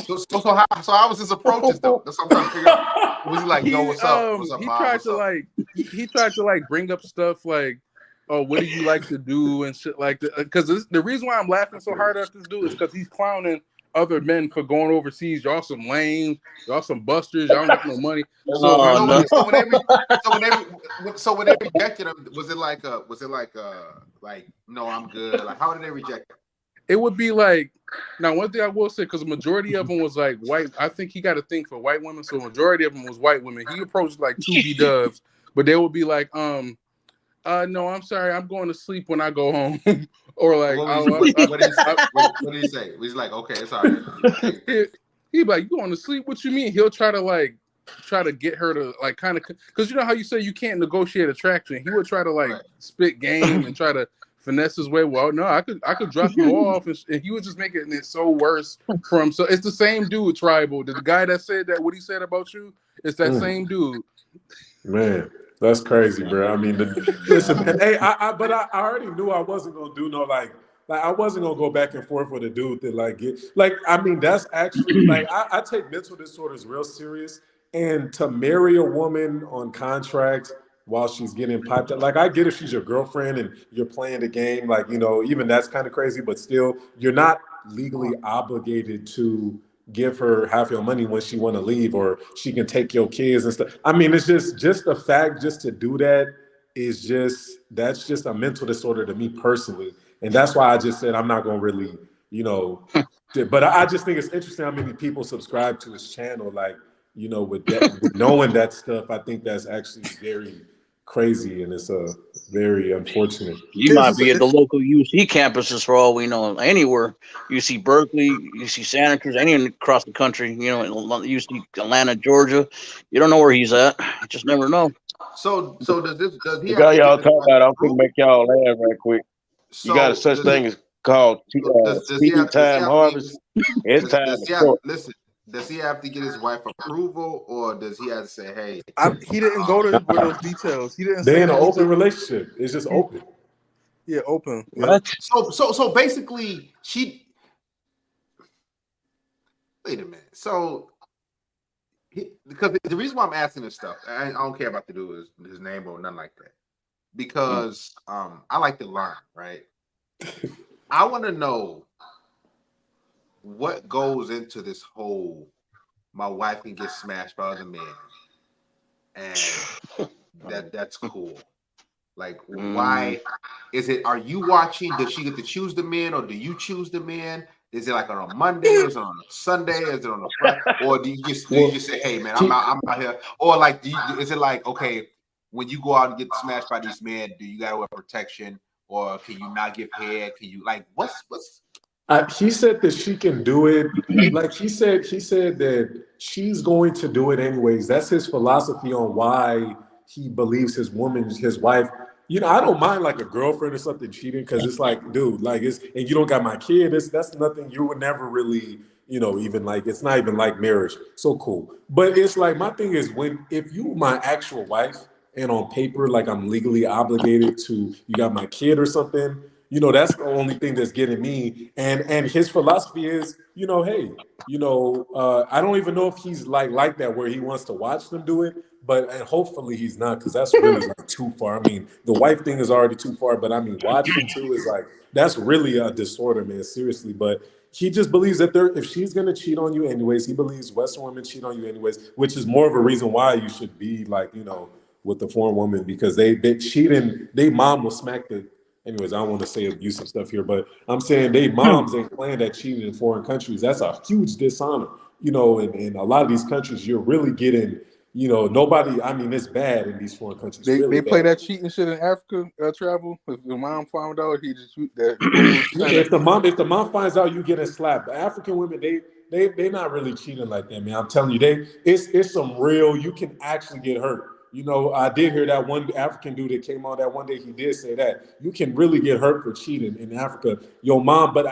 So how was his approaches though? That's what I'm trying to figure out. Was he like, yo, what's up? What's up, mom?
He tried to bring up stuff like, oh, what do you like to do and shit like that. Because the reason why I'm laughing so hard at this dude is because he's clowning other men for going overseas. Y'all some lames. Y'all some busters. Y'all don't got no money.
So when they rejected him, was it like no, I'm good? Like, how did they reject him?
It would be like, now one thing I will say, because the majority of them was like white. I think he got a thing for white women, so the majority of them was white women. He approached like 2 B-dubs, but they would be like, no, I'm sorry, I'm going to sleep when I go home. Or like,
what did he say? He's like, okay, it's all right.
He'd be like, "You going to sleep? What you mean?" He'll try to get her to like kind of, because you know how you say you can't negotiate attraction. He would try to like spit game and try to finesse his way. Well, no, I could drop you off, and he was just making it so worse for him. So it's the same dude, Tribal. The guy that said that what he said about you, it's that same dude.
Man, that's crazy, bro. I mean, listen, man, hey, but I already knew I wasn't gonna do no like I wasn't gonna go back and forth with a dude that like get like. I mean, that's actually like I take mental disorders real serious, and to marry a woman on contract while she's getting piped up, like I get if she's your girlfriend and you're playing the game, like, you know, even that's kind of crazy, but still, you're not legally obligated to give her half your money when she want to leave, or she can take your kids and stuff. I mean, it's just the fact just to do that is that's just a mental disorder to me personally. And that's why I just said I'm not going to really, you know, but I just think it's interesting how many people subscribe to his channel, like, you know, with knowing that stuff. I think that's actually very crazy, and it's very unfortunate.
You might be at the local UC campuses for all we know. Anywhere, UC Berkeley, UC Santa Cruz, anywhere across the country. You know, UC Atlanta, Georgia. You don't know where he's at. You just never know.
So does he?
The guy y'all talking about, I'm gonna make y'all laugh right quick. You got a such thing as called speaking time harvest. It's time to court.
Listen, does he have to get his wife approval, or does he have to say, "Hey"?
He didn't go to those details. He didn't.
They're in an open relationship. It's just open.
Yeah, open.
Yeah. So basically, she. Wait a minute. So, because the reason why I'm asking this stuff, I don't care about the dude, his name or nothing like that, because I like to learn, right? I want to know what goes into this whole my wife can get smashed by other men, and that's cool. Like, why is it? Are you watching? Does she get to choose the men, or do you choose the men? Is it like on a Monday? Is it on a Sunday? Is it on a Friday? Or do you just say, "Hey man, I'm out here"? Or like, is it like, okay, when you go out and get smashed by these men, do you got wear protection, or can you not give head? Can you like what's?
He said that she can do it. Like he said that she's going to do it anyways. That's his philosophy on why he believes his wife. You know, I don't mind like a girlfriend or something cheating, because it's like, dude, like and you don't got my kid. That's nothing you would never really, you know, even like, it's not even like marriage. So cool. But it's like, my thing is, if you my actual wife and on paper, like I'm legally obligated to, you got my kid or something, you know, that's the only thing that's getting me. And his philosophy is, you know, hey, you know, I don't even know if he's like that where he wants to watch them do it, and hopefully he's not, because that's really like too far. I mean, the wife thing is already too far, but I mean, watching too is like, that's really a disorder, man, seriously. But he just believes that if she's gonna cheat on you anyways, he believes Western women cheat on you anyways, which is more of a reason why you should be like, you know, with the foreign woman, because they cheating, they mom will smack the. Anyways, I don't want to say abusive stuff here, but I'm saying they moms ain't playing that cheating in foreign countries. That's a huge dishonor. You know, in a lot of these countries, you're really getting, you know, nobody, I mean, it's bad in these foreign countries.
They play that cheating shit in Africa travel. If the mom found out, he just shoot that.
If the mom finds out you getting slapped, the African women, they not really cheating like that, man. I'm telling you, it's some real, you can actually get hurt. You know, I did hear that one African dude that came on that one day. He did say that you can really get hurt for cheating in Africa. Your mom, but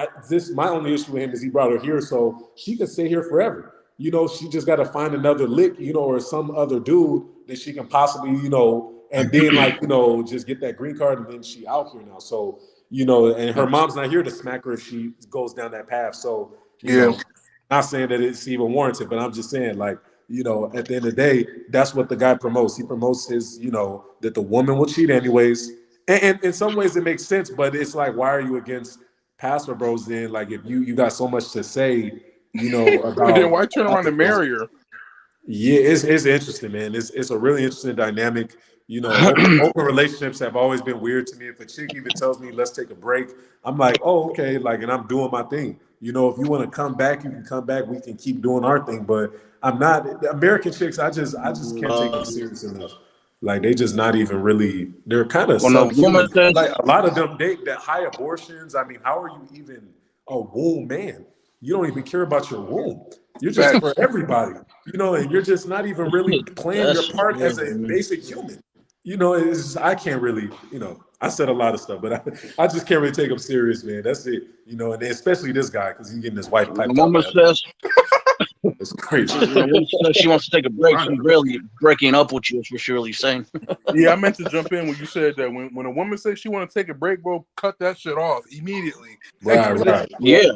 my only issue with him is he brought her here so she could stay here forever. You know, she just got to find another lick, you know, or some other dude that she can possibly, you know, and then like, you know, just get that green card, and then she out here now. So, you know, and her mom's not here to smack her if she goes down that path. So, you know, not saying that it's even warranted, but I'm just saying, like, you know, at the end of the day, that's what the guy promotes. He promotes his, you know, that the woman will cheat anyways. And in some ways it makes sense, but it's like, why are you against pastor bros then? Like, if you got so much to say, you know, about
then why turn around and marry her?
Yeah, it's interesting, man. It's a really interesting dynamic. You know, open relationships have always been weird to me. If a chick even tells me, let's take a break, I'm like, oh, okay, like, and I'm doing my thing. You know, if you want to come back, you can come back. We can keep doing our thing. But I'm not American chicks. I just can't take them serious enough. Like, they just not even really. They're kind of subhuman. Like, a lot of them, that high abortions. I mean, how are you even a womb man? You don't even care about your womb. You're just for everybody, you know, and you're just not even really playing your part as a basic human. You know, I can't really, you know, I said a lot of stuff, but I just can't really take him serious, man. That's it, you know, and especially this guy because he's getting his wife piped
The woman
up.
says
it's crazy.
The woman says she wants to take a break. She's really breaking up with you, is what you're really saying.
Yeah, I meant to jump in when you said that. When a woman says she want to take a break, bro, cut that shit off immediately.
Right.
Yeah.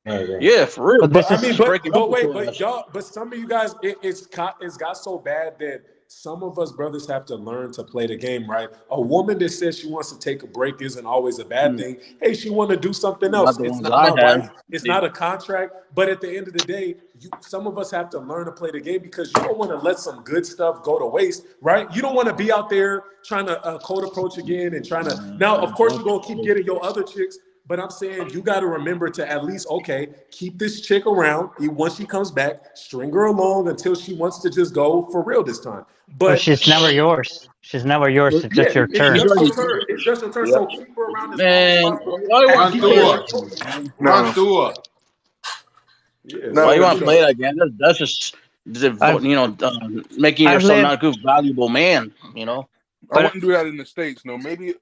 Yeah, for real.
But I mean, but some of you guys, it's got so bad that some of us brothers have to learn to play the game, right? A woman that says she wants to take a break isn't always a bad thing. Hey, she want to do something else. It's not my wife. It's not a contract. But at the end of the day, some of us have to learn to play the game because you don't want to let some good stuff go to waste, right? You don't want to be out there trying to code approach again and trying to. Now, of course, you're going to keep getting your other chicks. But I'm saying you got to remember to at least, okay, keep this chick around. Once she comes back, string her along until she wants to just go for real this time. But
she's never yours. She's never yours. It's just your turn.
It's just your turn. So keep her around as long as possible.
Run through her. Why you want to play that again? That's just, you know, making yourself not a good, valuable man, you know?
I wouldn't do that in the States, no. Maybe.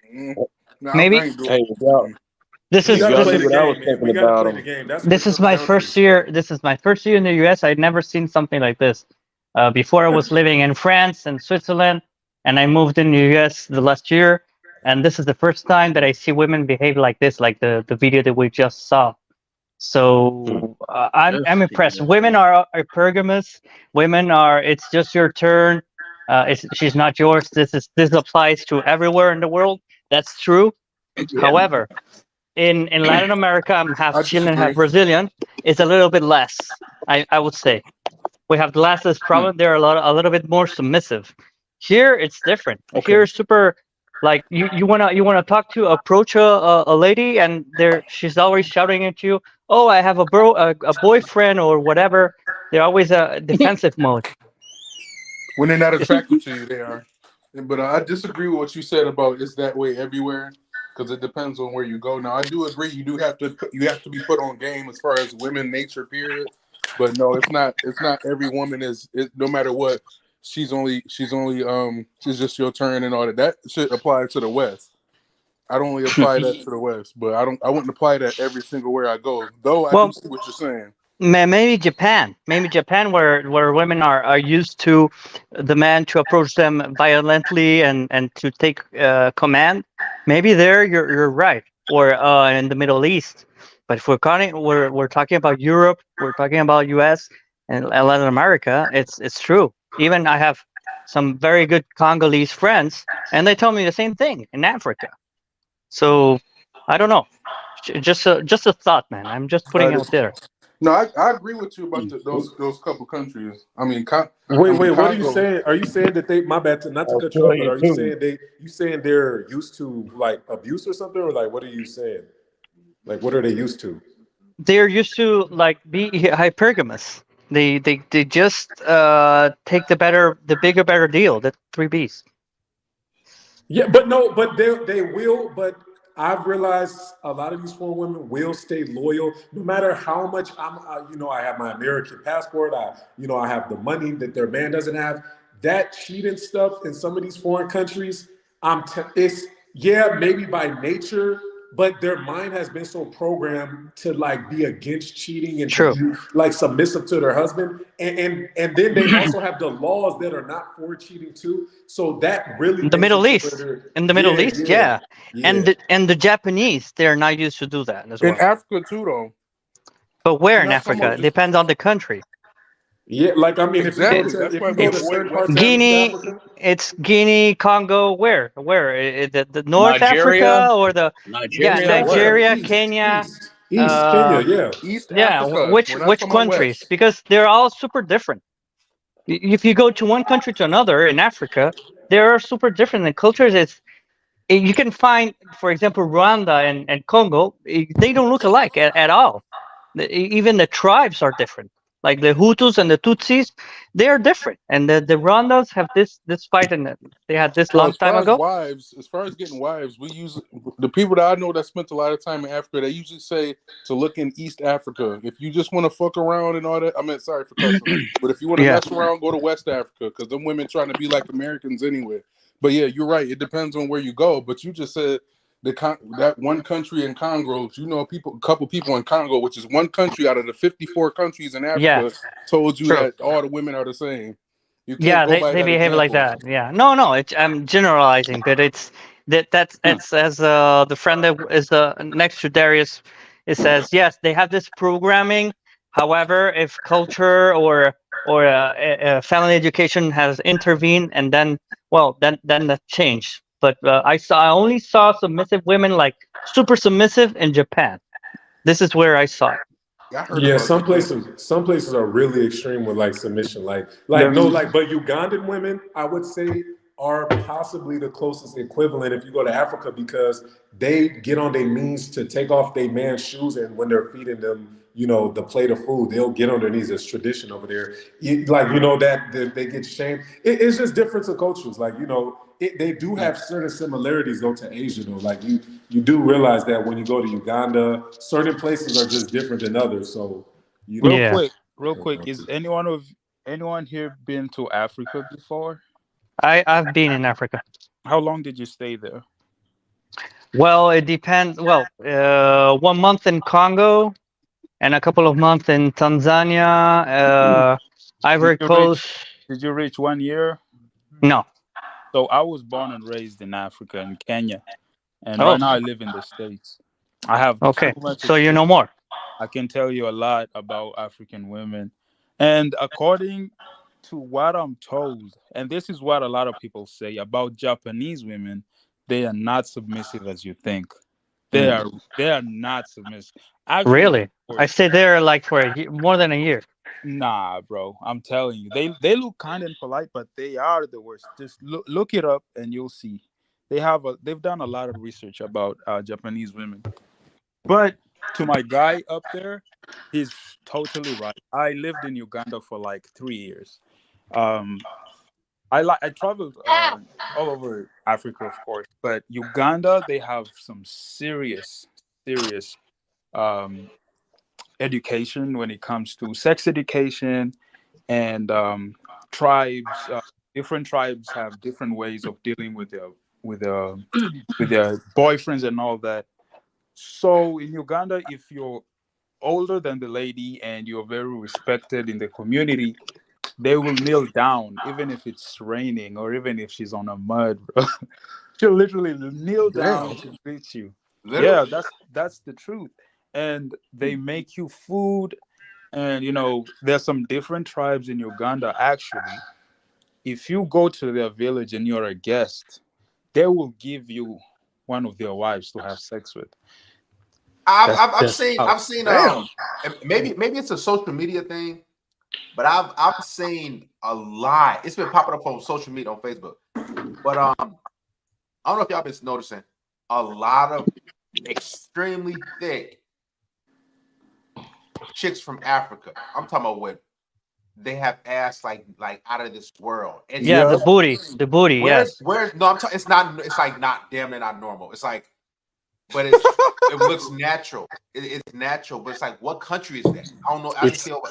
This is my first year. This is my first year in the U.S. I'd never seen something like this. Before I was living in France and Switzerland, and I moved in the U.S. the last year, and this is the first time that I see women behave like this, like the video that we just saw. So I'm impressed. Women are pergamus. Women are. It's just your turn. She's not yours. This applies to everywhere in the world. That's true. However, in Latin America, I'm half Chilean, half Brazilian. It's a little bit less. I would say we have less this problem. They're a little bit more submissive. Here it's different. Here it's super. Like you wanna talk to approach a lady and she's always shouting at you. Oh, I have a boyfriend or whatever. They're always a defensive mode.
When they're not attracted to you, they are. But I disagree with what you said about it's that way everywhere. Because it depends on where you go. Now, I do agree you have to be put on game as far as women nature, period. But no, it's not every woman is no matter what. She's just your turn and all that. That should apply to the West. I'd only apply that to the West, but I wouldn't apply that every single where I go. Though I do see what you're saying.
Maybe Japan, where women are used to the man to approach them violently and to take command. Maybe there you're right, or in the Middle East. But if we're talking about Europe, we're talking about U.S. and Latin America. It's true. Even I have some very good Congolese friends, and they tell me the same thing in Africa. So I don't know. Just a thought, man. I'm just putting it out there.
No, I agree with you about those couple countries. I mean,
wait, what are you saying? Are you saying that they? My bad, not to cut you off, but are you saying You saying they're used to like abuse or something, or like what are you saying? Like what are they used to?
They're used to like be hypergamous. They just take the bigger, better deal. The 3 Bs.
Yeah, but they will. But I've realized a lot of these foreign women will stay loyal no matter how much I have my American passport. I have the money that their man doesn't have. That cheating stuff in some of these foreign countries, it's maybe by nature, but their mind has been so programmed to like be against cheating and to be like submissive to their husband, and then they also have the laws that are not for cheating too. So that really
in the Middle East, and the Japanese, they're not used to do that as well.
In Africa too, though.
But where in Africa? It depends on the country.
Yeah, like I mean,
exactly.
if you go to certain parts of
Guinea, it's Guinea, Congo. Where? The North
Nigeria,
Africa or the Nigeria,
East,
Kenya,
Kenya,
East
yeah.
Africa.
Which countries? Because they're all super different. If you go to one country to another in Africa, they are super different. The cultures you can find, for example, Rwanda and Congo. They don't look alike at all. Even the tribes are different. like the Hutus and the Tutsis, they are different. And the Rwandas have this fight, and they had this
Well,
long time ago.
as far as getting wives, we use the people that I know that spent a lot of time in Africa. They usually say to look in East Africa. If you just want to fuck around and all that, I mean, sorry for cussing, but if you want to mess around, go to West Africa because them women trying to be like Americans anyway. But yeah, you're right. It depends on where you go. But you just said that one country in Congo. You know, a couple people in Congo, which is one country out of the 54 countries in Africa, told you that all the women are the same. You can't go by
they
that
behave
example.
like that. Yeah, no, I'm generalizing, but it's as the friend that is next to Darius, it says yes, they have this programming. However, if culture or family education has intervened, and then that changed. But I only saw submissive women, like super submissive, in Japan. This is where I saw it.
Yeah, some places are really extreme with like submission, like but Ugandan women, I would say, are possibly the closest equivalent if you go to Africa, because they get on their knees to take off their man's shoes, and when they're feeding them, the plate of food, they'll get on their knees. It's tradition over there. That they get shamed. It's just difference of cultures. Like, they do have certain similarities though to Asia though. Like you do realize that when you go to Uganda, certain places are just different than others. So
real quick, is anyone here been to Africa before?
I've been in Africa.
How long did you stay there?
Well, it depends. Well, 1 month in Congo, and a couple of months in Tanzania, Ivory Coast.
Did you reach 1 year?
No.
So I was born and raised in Africa, in Kenya, and right now I live in the States. I have
okay.
too much
So you know more.
I can tell you a lot about African women, and according to what I'm told, and this is what a lot of people say about Japanese women, they are not submissive as you think. They are not submissive. Actually,
really? I stayed there like for more than a year.
Nah, bro. I'm telling you, they look kind and polite, but they are the worst. Just look it up and you'll see. They've done a lot of research about Japanese women. But to my guy up there, he's totally right. I lived in Uganda for like 3 years. I traveled all over Africa, of course, but Uganda, they have some serious education when it comes to sex education, and tribes. Different tribes have different ways of dealing with their boyfriends and all that. So in Uganda, if you're older than the lady and you're very respected in the community, they will kneel down, even if it's raining or even if she's on a mud, bro. She'll literally kneel down to greet you. Literally? Yeah, that's the truth. And they make you food. And, there's some different tribes in Uganda, actually. If you go to their village and you're a guest, they will give you one of their wives to have sex with.
I've seen maybe it's a social media thing, but I've seen a lot. It's been popping up on social media on Facebook. But I don't know if y'all been noticing a lot of extremely thick chicks from Africa. I'm talking about what they have ass like out of this world. And
the booty.
Where's no? I'm talking. It's not. It's like not damn near not normal. It's like, but it looks natural. It's natural, but it's like, what country is that? I don't know. I just feel.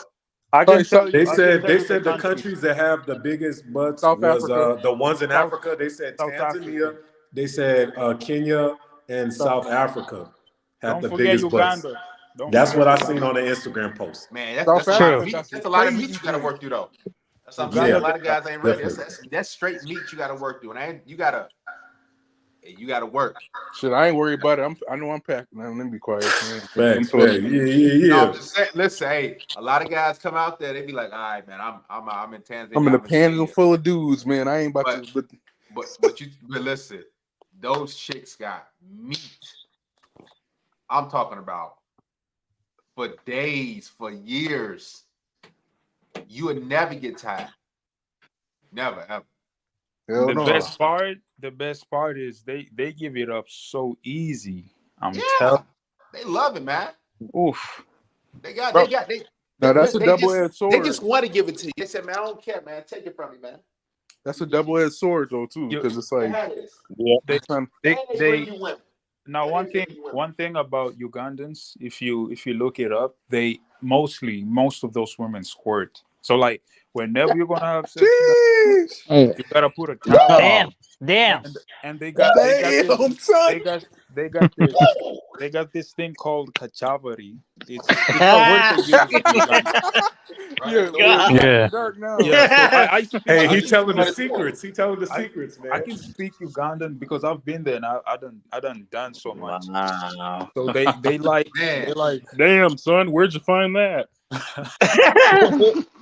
They said the countries that have the biggest butts was the ones in Africa. They said Tanzania. They said Kenya and South Africa have the biggest butts. That's what I seen on the Instagram post.
Man, that's true. That's a lot of meat you got to work through, though. That's what I'm saying. A lot of guys ain't ready. That's straight meat you got to work through, and you gotta work.
Shit, I ain't worried about it. I know I'm packing. Let me be quiet.
Yeah.
No, I'm just saying, listen, hey, a lot of guys come out there. They be like, all right, man, I'm in Tanzania.
I'm in a panel full of dudes, man. I ain't about to.
But listen, those chicks got meat. I'm talking about for days, for years. You would never get tired. Never, ever.
The best part is they give it up so easy. I'm telling.
They love it, man.
Oof.
They got
Now that's a
They
double-edged
they
sword.
just want to give it to you. They said, man, I don't care, man. Take it from me, man.
That's a double-edged sword though too, because it's like
They,
they
they now one thing about Ugandans, if you look it up, they most of those women squirt. So like whenever you're gonna have sex with them, you gotta put a towel.
Damn.
And they got this thing called kachavari. It's what they use in Uganda.
Yeah.
Yeah, so I speak.
Hey,
I
he
can
telling the
speak-
secrets. He telling the secrets, man.
I can speak Ugandan because I've been there and I done so much.
Wow.
So they like
damn son, where'd you find that?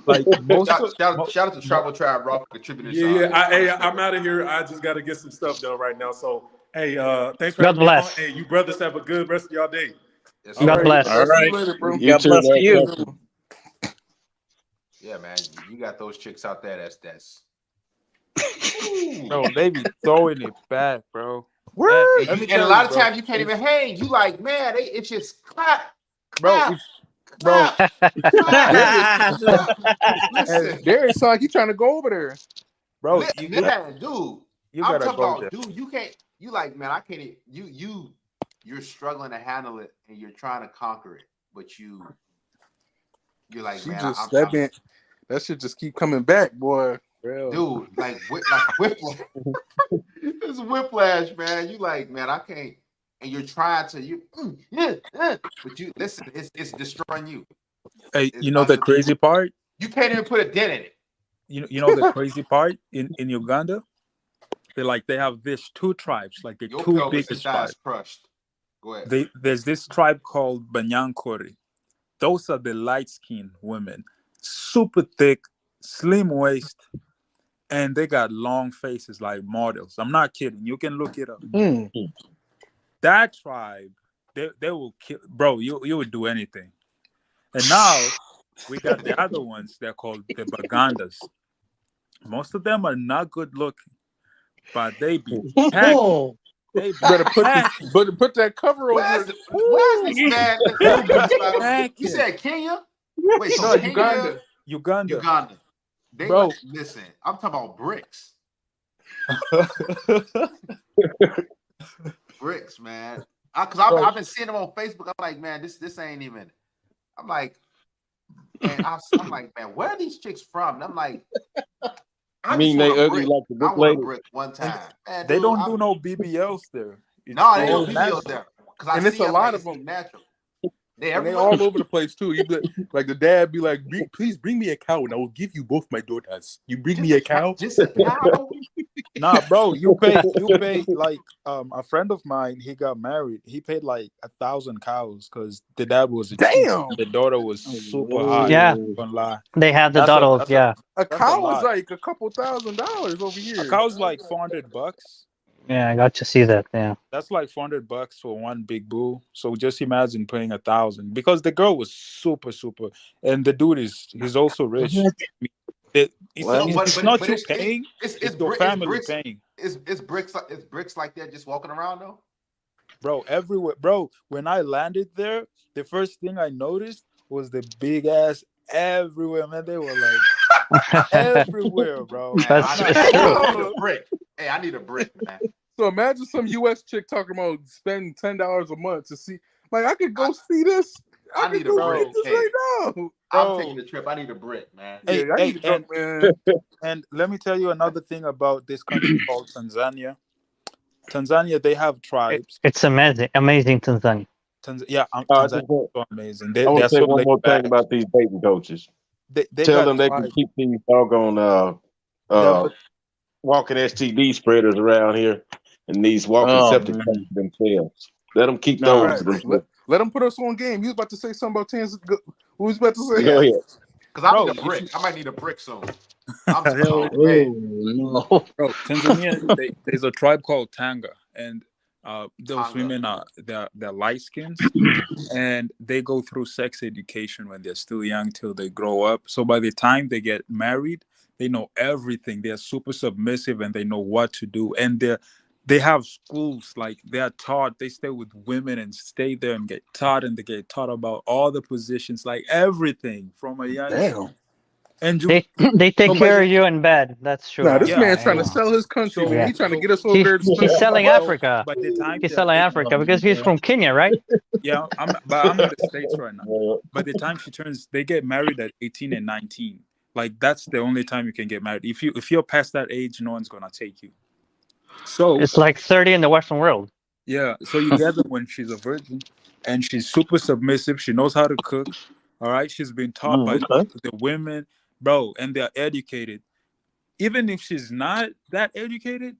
like most
shout out to Travel Tribe Raw for contributing.
Yeah. I'm out of here. I just got to get some stuff done right now. So, hey, thanks for
God
having me on.
bless.
Hey, you brothers have a good rest of y'all day.
God bless.
All right.
God bless you.
Yeah, man. You got those chicks out there. That's.
Bro, they be throwing it back, bro.
And a lot of times you can't even hang. You like, man, it's just clap, clap,
bro.
Listen,
Darius, like you trying to go over there,
bro.
Man, dude,
you
I'm
gotta
talking
go
about,
there.
dude. You can't. You like, man, I can't. You're struggling to handle it, and you're trying to conquer it, but you're like,
she
man,
just that shit just keep coming back, boy.
dude, like whiplash. It's whiplash, man. You like, man, I can't. And you're trying to but you listen. It's destroying you.
Hey, you know the crazy part?
You can't even put a dent in it.
You know the crazy part in Uganda? They have these two tribes, like the
Your
two
pelvis
biggest
and
tribes.
thighs crushed. Go ahead.
There's this tribe called Banyankore. Those are the light-skinned women, super thick, slim waist, and they got long faces like models. I'm not kidding. You can look it up. That tribe, they will kill, bro. You would do anything. And now we got the other ones. They're called the Bagandas. Most of them are not good looking, but they be packing. They be
better put that cover over it.
Where's this man? You said Kenya? Wait, so
No,
Kenya,
Uganda.
They
Bro.
listen, I'm talking about bricks. Bricks, man. Because I've been seeing them on Facebook. I'm like, man, this ain't even. I'm like, man, I'm like, man, where are these chicks from? And I'm like,
I mean, they ugly like the book lady.
Brick one time. Man,
They don't do no BBLs there.
No, they don't BBLs there.
And it's a lot of them.
Natural.
And they all over the place too. You like the dad be like, please bring me a cow and I will give you both my daughters. You bring me a cow?
Just a cow?
Nah, bro, you pay like a friend of mine, he got married. He paid like 1,000 cows because the dad was a chief. The daughter was super hot.
Yeah.
Don't lie.
They had the daughters, yeah.
A cow is like a couple $1,000 over here.
A cow's like $400.
Yeah, I got to see that. Yeah.
That's like $400 for one big bull. So just imagine paying 1,000 because the girl was super, and the dude he's also rich. It's not you paying. It's your family paying.
It's bricks like that just walking around though.
Bro, everywhere, bro. When I landed there, the first thing I noticed was the big ass everywhere, man. They were like everywhere, bro.
Man, I need a brick. Hey, I need a brick, man.
So imagine some U.S. chick talking about spending $10 a month to see. Like, I could go see this.
I need a brick.
Right now.
I'm taking the trip. I need a brick, man.
And let me tell you another thing about this country called Tanzania. Tanzania, they have tribes.
It's amazing, Tanzania.
Tanzania is so amazing.
I want to say one more thing about these dating coaches.
They
tell them they can keep these doggone walking STD spreaders around here and these walking septic tanks themselves. Let them keep those.
Right. Let them put us on game. You was about to say something about Tanzania. What was about to say?
Go ahead.
Because I need a brick. I might need a brick soon.
Bro, Tanzania, there's a tribe called Tanga, and those women are they're light skins, and they go through sex education when they're still young till they grow up. So by the time they get married, they know everything. They're super submissive and they know what to do, and they have schools, like they are taught, they stay with women and stay there and get taught, and they get taught about all the positions, like everything from a young age.
Damn.
And
they take
so by
care
the
of you in bed. That's true.
Nah, this
yeah,
man trying to
yeah.
sell his country,
So
man.
Yeah.
He trying to get us over there to spend
He's
some
selling
time.
Africa.
by the time
He's
they're
selling Africa because he's from Kenya, right?
yeah, I'm in the States right now. By the time she turns, they get married at 18 and 19. Like that's the only time you can get married. If you're past that age, no one's gonna take you. So
It's like 30 in the Western world.
yeah, so you get them when she's a virgin, and she's super submissive. She knows how to cook. All right, she's been taught by the women, bro, and they're educated. Even if she's not that educated,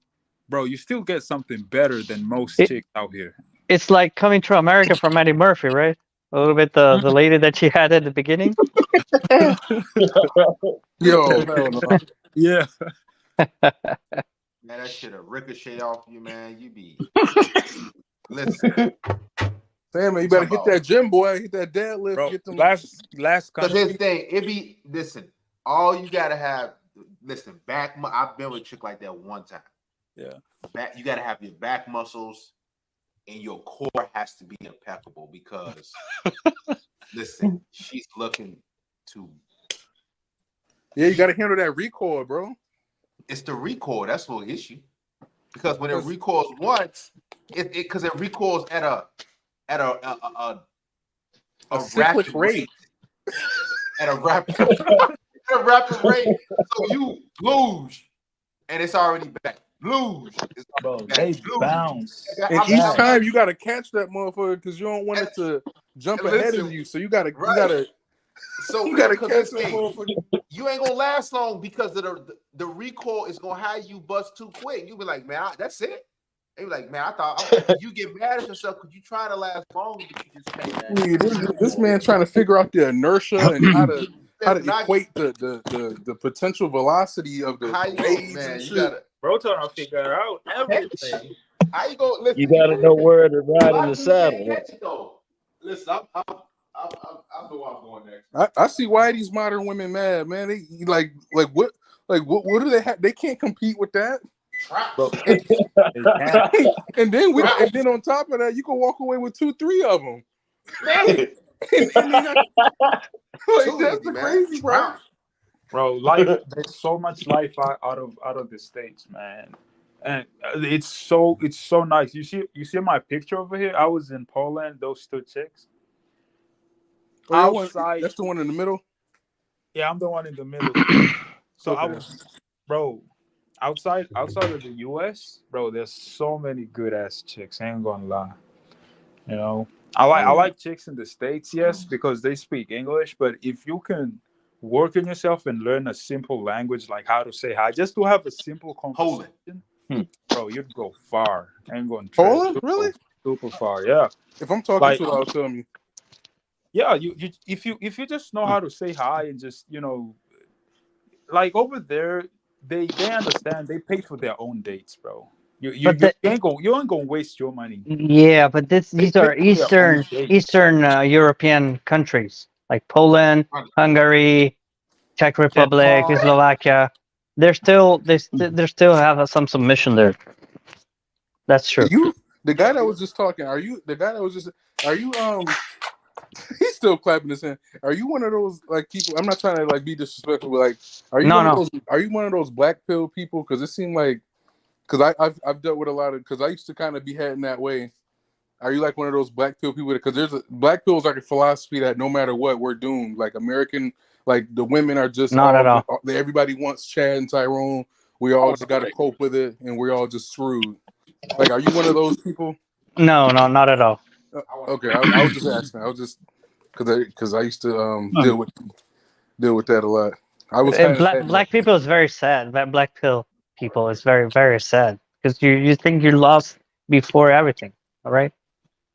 bro, you still get something better than most chicks out here.
It's like Coming to America from Eddie Murphy, right? A little bit the lady that she had at the beginning.
Yo, hell no.
Yeah.
Man, that shit'll ricochet off you, man. You be listen.
Damn, man, you better hit that gym, boy. Hit that deadlift.
Bro,
Get them.
last
Because here's the thing, it be listen. All you gotta have, listen. I've been with a chick like that one time.
Yeah.
You gotta have your back muscles, and your core has to be impeccable because, listen, she's looking to.
Yeah, you gotta handle that recoil, bro.
It's the recoil that's what issue. Because when it recoils once, because it recoils at a
cyclic rate.
At a rapid rate. So you lose, and it's already back. Lose.
Bro, they bounce.
And each time you gotta catch that motherfucker because you don't want it to jump ahead of you. So you gotta
So
you gotta
because
catch
this
that
thing,
motherfucker.
you ain't gonna last long because of the recoil is gonna have you bust too quick. You be like, man, that's it. They be like, man, I thought you get mad at yourself because you try to last longer, but you just can't.
This man trying to figure out the inertia and how to equate the potential velocity of the waves
man,
and
you
shit.
gotta,
bro, trying to figure out everything.
How you go? Listen,
You gotta know where to ride in the saddle.
Listen, I know where I'm going next.
I see why these modern women mad, man. They like what do they have? They can't compete with that. And then on top of that, you can walk away with 2-3 of them. Like, that's the crazy, bro.
Bro, life. There's so much life out of the States, man, and it's so nice. You see my picture over here. I was in Poland. Those two chicks. Outside,
that's the one in the middle.
Yeah, I'm the one in the middle. So I was, bro. Outside of the U.S., bro, there's so many good ass chicks. I ain't gonna lie. You know, I like chicks in the States, yes, because they speak English. But if you can work on yourself and learn a simple language like how to say hi, just to have a simple conversation, bro, you'd go far. I ain't going to
Poland, really?
Super far, yeah.
If I'm talking to her, I'll tell me.
Yeah, you if you just know how to say hi and just like over there. They understand. They pay for their own dates, bro. You ain't gonna waste your money.
Yeah, but these are Eastern European countries like Poland, Hungary, Czech Republic, Slovakia. They still have some submission there. That's true.
The guy that was just talking. He's still clapping his hand. Are you one of those like people? I'm not trying to like be disrespectful, but like, are you one of those black pill people? Because it seemed like, because I've dealt with a lot of, because I used to kind of be heading that way. Are you like one of those black pill people? Because black pill is like a philosophy that no matter what, we're doomed. Like American, like the women are just
not at all.
Everybody wants Chad and Tyrone. We all just got to cope with it, and we're all just screwed. Like, are you one of those people?
No, not at all.
Okay, I was just asking. I was just because I used to deal with that a lot. I was
black people is very sad. Black pill people is very, very sad because you think you're lost before everything. All right,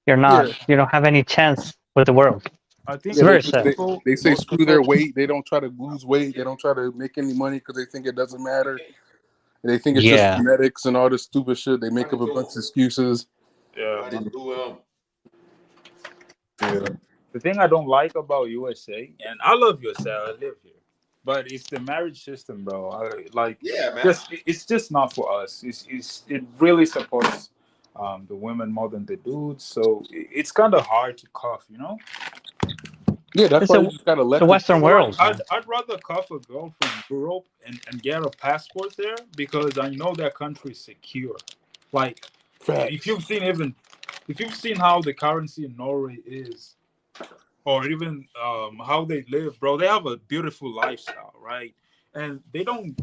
you're not. Yeah. You don't have any chance with the world.
I think
it's very sad. They say screw their weight. They don't try to lose weight. They don't try to make any money because they think it doesn't matter. They think it's just genetics and all this stupid shit. They make up a bunch of excuses.
Yeah. The thing I don't like about USA, and I love USA, I live here, But it's the marriage system, bro. Like,
Yeah, man.
it's just not for us. It really supports the women more than the dudes. So it's kind of hard to cuff, you know.
Yeah, that's
It's
why you just gotta let
the
the
Western
Like,
world, man.
I'd rather cuff a girl from Europe and get a passport there because I know that country is secure. Like, if
facts.
you've seen if you've seen how the currency in Norway is, or even how they live, bro, they have a beautiful lifestyle, right? And they don't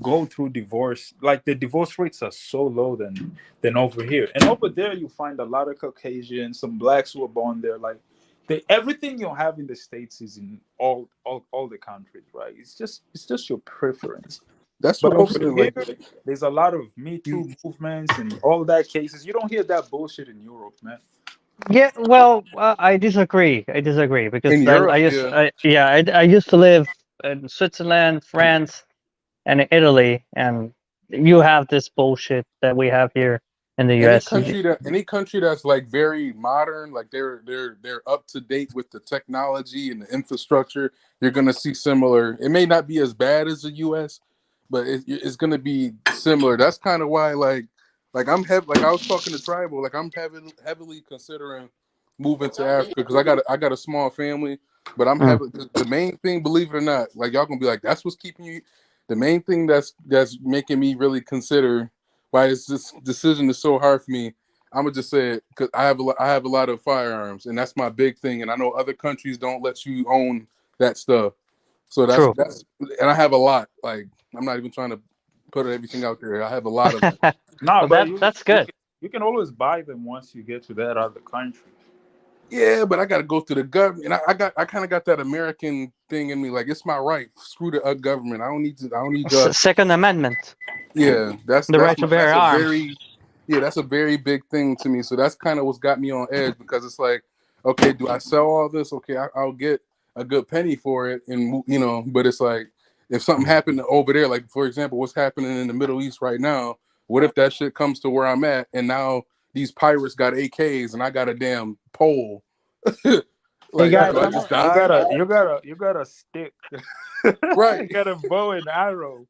go through divorce. Like, the divorce rates are so low than over here. And over there, you find a lot of Caucasians, some blacks who are born there. Like, everything you have in the States is in all the countries, right? It's just your preference.
That's
But
what I'm
over
saying.
here,
Like
there's a lot of Me Too movements and all that cases. You don't hear that bullshit in Europe, man.
Yeah, well, I disagree. I disagree
in
because
Europe, yeah.
I used to live in Switzerland, France, and Italy, and you have this bullshit that we have here in the US.
Any country that's like very modern, like they're up to date with the technology and the infrastructure, you're gonna see similar. It may not be as bad as the U.S., but it's gonna be similar. That's kind of why, like I was talking to Tribal, like I'm heavily considering moving to Africa because I got a small family, but I'm having the main thing, believe it or not, like y'all gonna be like, that's what's keeping you. The main thing that's making me really consider why this decision is so hard for me. I'm gonna just say it because I have a lot of firearms, and that's my big thing. And I know other countries don't let you own that stuff, so
True.
and I have a lot. Like, I'm not even trying to put everything out there. I have a lot of it.
Nah,
Well,
but
that's good.
you can always buy them once you get to that other country.
Yeah, but I got to go through the government. And I kind of got that American thing in me. Like, it's my right. Screw the government. I don't need y'all.
Second Amendment.
Yeah,
The right to bear arms.
that's a very big thing to me. So that's kind of what's got me on edge because it's like, okay, do I sell all this? Okay, I'll get a good penny for it, and but it's like if something happened over there, like for example, what's happening in the Middle East right now? What if that shit comes to where I'm at, and now these pirates got AKs and I got a damn pole? Like,
guys,
do I just die?
You got a stick,
Right?
You got a bow and arrow,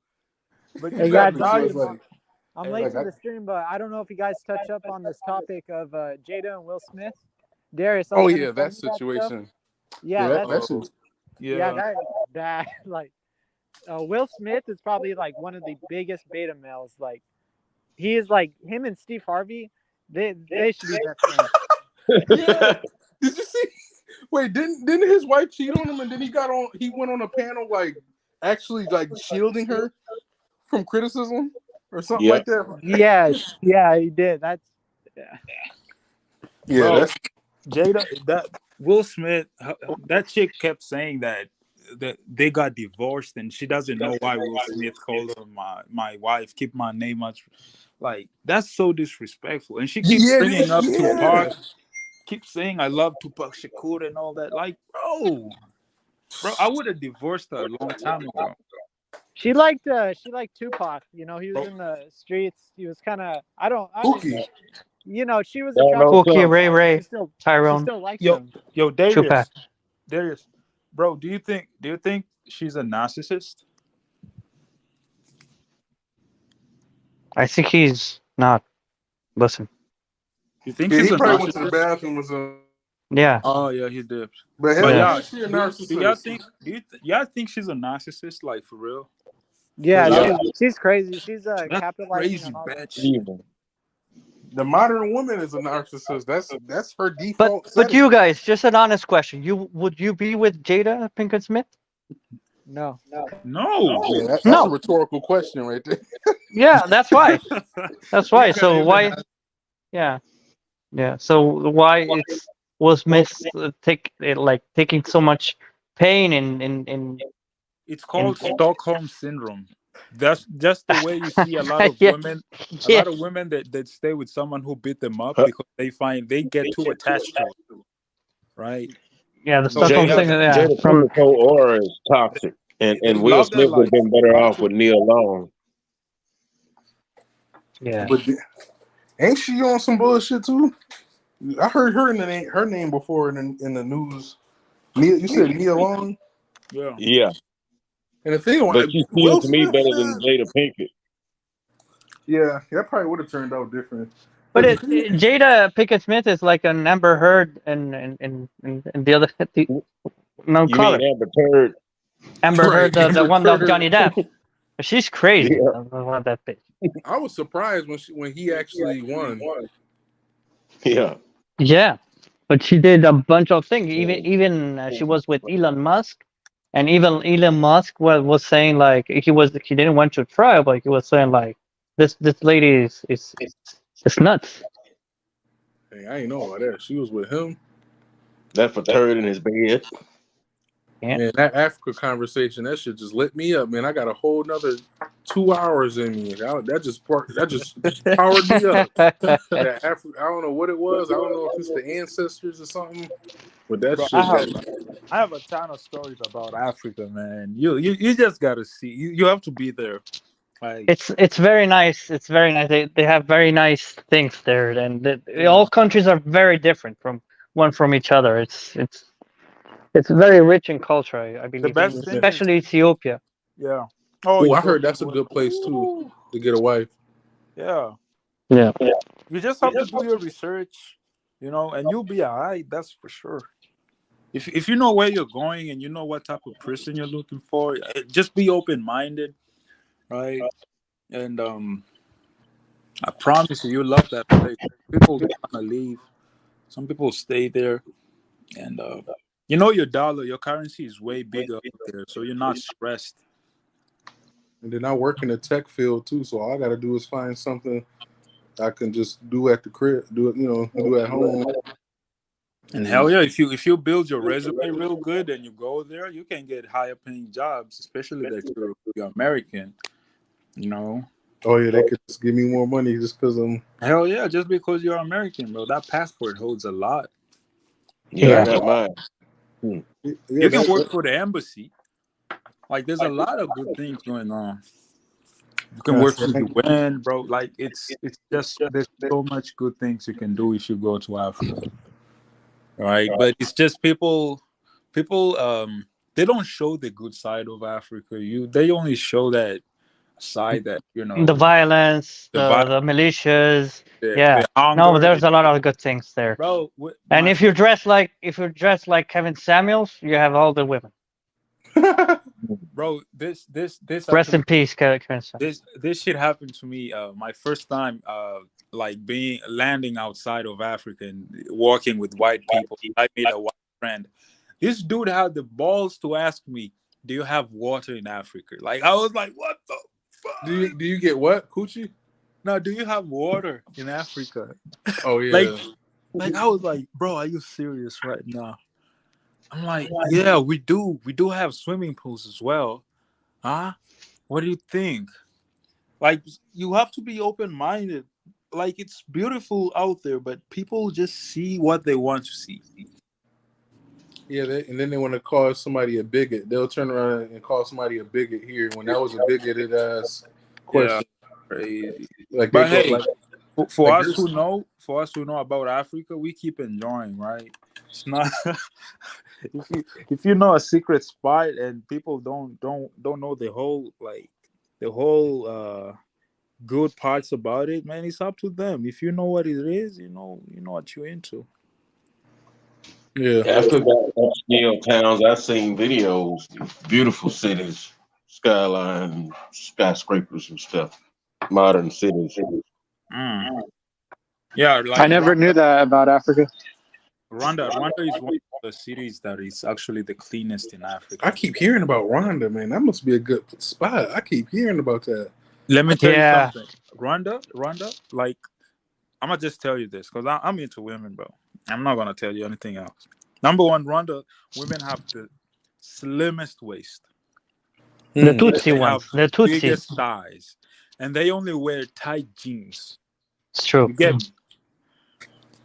but you
Hey
got
guys,
diamond.
I'm late to the stream, but I don't know if you guys touch up on this topic of Jada and Will Smith. Darius, I was
Oh
gonna
yeah,
send
that
you stuff.
situation.
Yeah,
Yeah.
that like Will Smith is probably like one of the biggest beta males. Like, he is like him and Steve Harvey. They should be best friends.
Yeah. Did you see? Wait, didn't his wife cheat on him, and then he went on a panel like actually like shielding her from criticism or something like that?
Yeah, he did. That's
Bro, Jada, that Will Smith, that chick kept saying that they got divorced, and she doesn't know why Will Smith called her my wife. Keep my name out. Like, that's so disrespectful. And she keeps bringing up Tupac. Keeps saying I love Tupac Shakur and all that. Like, bro, I would have divorced her a long time ago.
She liked Tupac. You know, he was in the streets. He was kind of
Pooky.
You know, she was attracted
Pooky,
to him.
Ray,
She
Tyrone.
still likes him.
Yo, Darius,
Tupac.
bro, do you think she's a narcissist?
I think he's not. Listen.
You think
Yeah,
she's
he
a
probably
narcissist?
went to the bathroom or something.
Yeah.
Oh yeah, he did.
But
yeah,
is she a
do
narcissist?
y'all think she's a narcissist, like, for real?
Yeah, she's crazy. She's
That's
capitalizing
crazy,
on all that.
bitch.
The modern woman is a narcissist. That's her default.
But you guys, just an honest question. Would you be with Jada Pinkett Smith?
No.
Yeah, that's a rhetorical question right there.
Yeah, that's why. That's why. So why? Yeah. So why Will Smith taking so much pain in?
It's called Stockholm syndrome. That's just the way you see a lot of
Yeah.
women.
Yeah.
A lot of women that stay with someone who beat them up because they get too attached to it, right?
Yeah, the Stockholm syndrome. Yeah.
Jada Pinkett aura is toxic, and Will Smith would have been better off with Neil Long.
Yeah.
But ain't she on some bullshit too? I heard her name before in the news. You said Neil Long?
Yeah.
Yeah.
And the thing,
But she still
Will
to me
Smith,
better
man,
than Jada Pinkett.
yeah, that probably would have turned out different.
But Jada Pinkett Smith is like an Amber Heard and the other no
You
call
mean
her
Amber Turd?
Amber
Right,
Heard, the
Amber
one of
Turd.
Johnny Depp. She's crazy.
Yeah.
I want that bitch.
I was surprised when he actually won.
Yeah.
Yeah, but she did a bunch of things. Even she was with Elon Musk, and even Elon Musk was saying like he didn't want to try, but he was saying like this lady is nuts.
Hey, I ain't know about that. She was with him.
That for turd in his bed.
Yeah.
Man, that Africa conversation, that shit just lit me up, man. I got a whole nother 2 hours in me. That just powered me up. That I don't know what it was. I don't know if it's the ancestors or something, but that
Bro,
shit.
I have a ton of stories about Africa, man. You just gotta see. You have to be there. Like
It's very nice. It's very nice. They have very nice things there, and all countries are very different from each other. It's very rich in culture, I
the
believe,
best thing is,
especially Ethiopia.
yeah.
Oh, I heard that's a good place too to get a wife.
Yeah.
Yeah.
You just have to do your research, and you'll be alright. That's for sure. If you know where you're going and you know what type of person you're looking for, just be open minded, right? And I promise you, love that place. People don't want to leave. Some people stay there, and your dollar, your currency is way bigger up there, so you're not stressed.
And then I work in the tech field too, so all I gotta do is find something I can just do at the crib, do at home.
And hell yeah, if you build your resume real good and you go there, you can get higher paying jobs, especially that you're American.
Oh yeah, they could just give me more money just because I'm.
Hell yeah, just because you're American, bro. That passport holds a lot.
Yeah, I got mine.
You can work for the embassy. Like, there's a lot of good things going on. You can work for the UN, bro. Like, it's just there's so much good things you can do if you go to Africa, right? But it's just people they don't show the good side of Africa. They only show that side that
The violence, the militias.
the
No,
hunger,
there's a lot of good things there.
bro.
And if you're dressed like Kevin Samuels, you have all the women.
Bro, this
Rest in peace, Kevin Samuels.
This shit happened to me my first time like landing outside of Africa and walking with white people. I made a white friend. This dude had the balls to ask me, "Do you have water in Africa?" Like, I was like, "What the fuck?
Do you get what, coochie?
No, do you have water in Africa?"
Oh yeah.
like I was like, "Bro, are you serious right now?" I'm like, "Yeah, we do. We do have swimming pools as well." Huh? What do you think? Like, you have to be open-minded. Like, it's beautiful out there, but people just see what they want to see.
Yeah, and then they want to call somebody a bigot. They'll turn around and call somebody a bigot here when that was a bigoted ass question.
Yeah, crazy.
Like,
but hey, for us
this.
who know about Africa, we keep enjoying, right? It's not if you know a secret spot and people don't know the whole good parts about it, man, it's up to them. If you know what it is, you know what you're into.
Yeah.
Africa got upscale towns. I've seen videos, beautiful cities, skyline, skyscrapers and stuff, modern cities.
Yeah, like
I never knew that about Africa.
Rwanda is one of the cities that is actually the cleanest in Africa.
I keep hearing about Rwanda, man. That must be a good spot. I keep hearing about that.
Let me tell you something. Rwanda, like, I'm gonna just tell you this because I'm into women, bro. I'm not gonna tell you anything else. Number one, Rwanda, women have the slimmest waist.
The Tutsi ones. The Tutsis.
Biggest thighs. And they only wear tight jeans.
It's true.
You get me?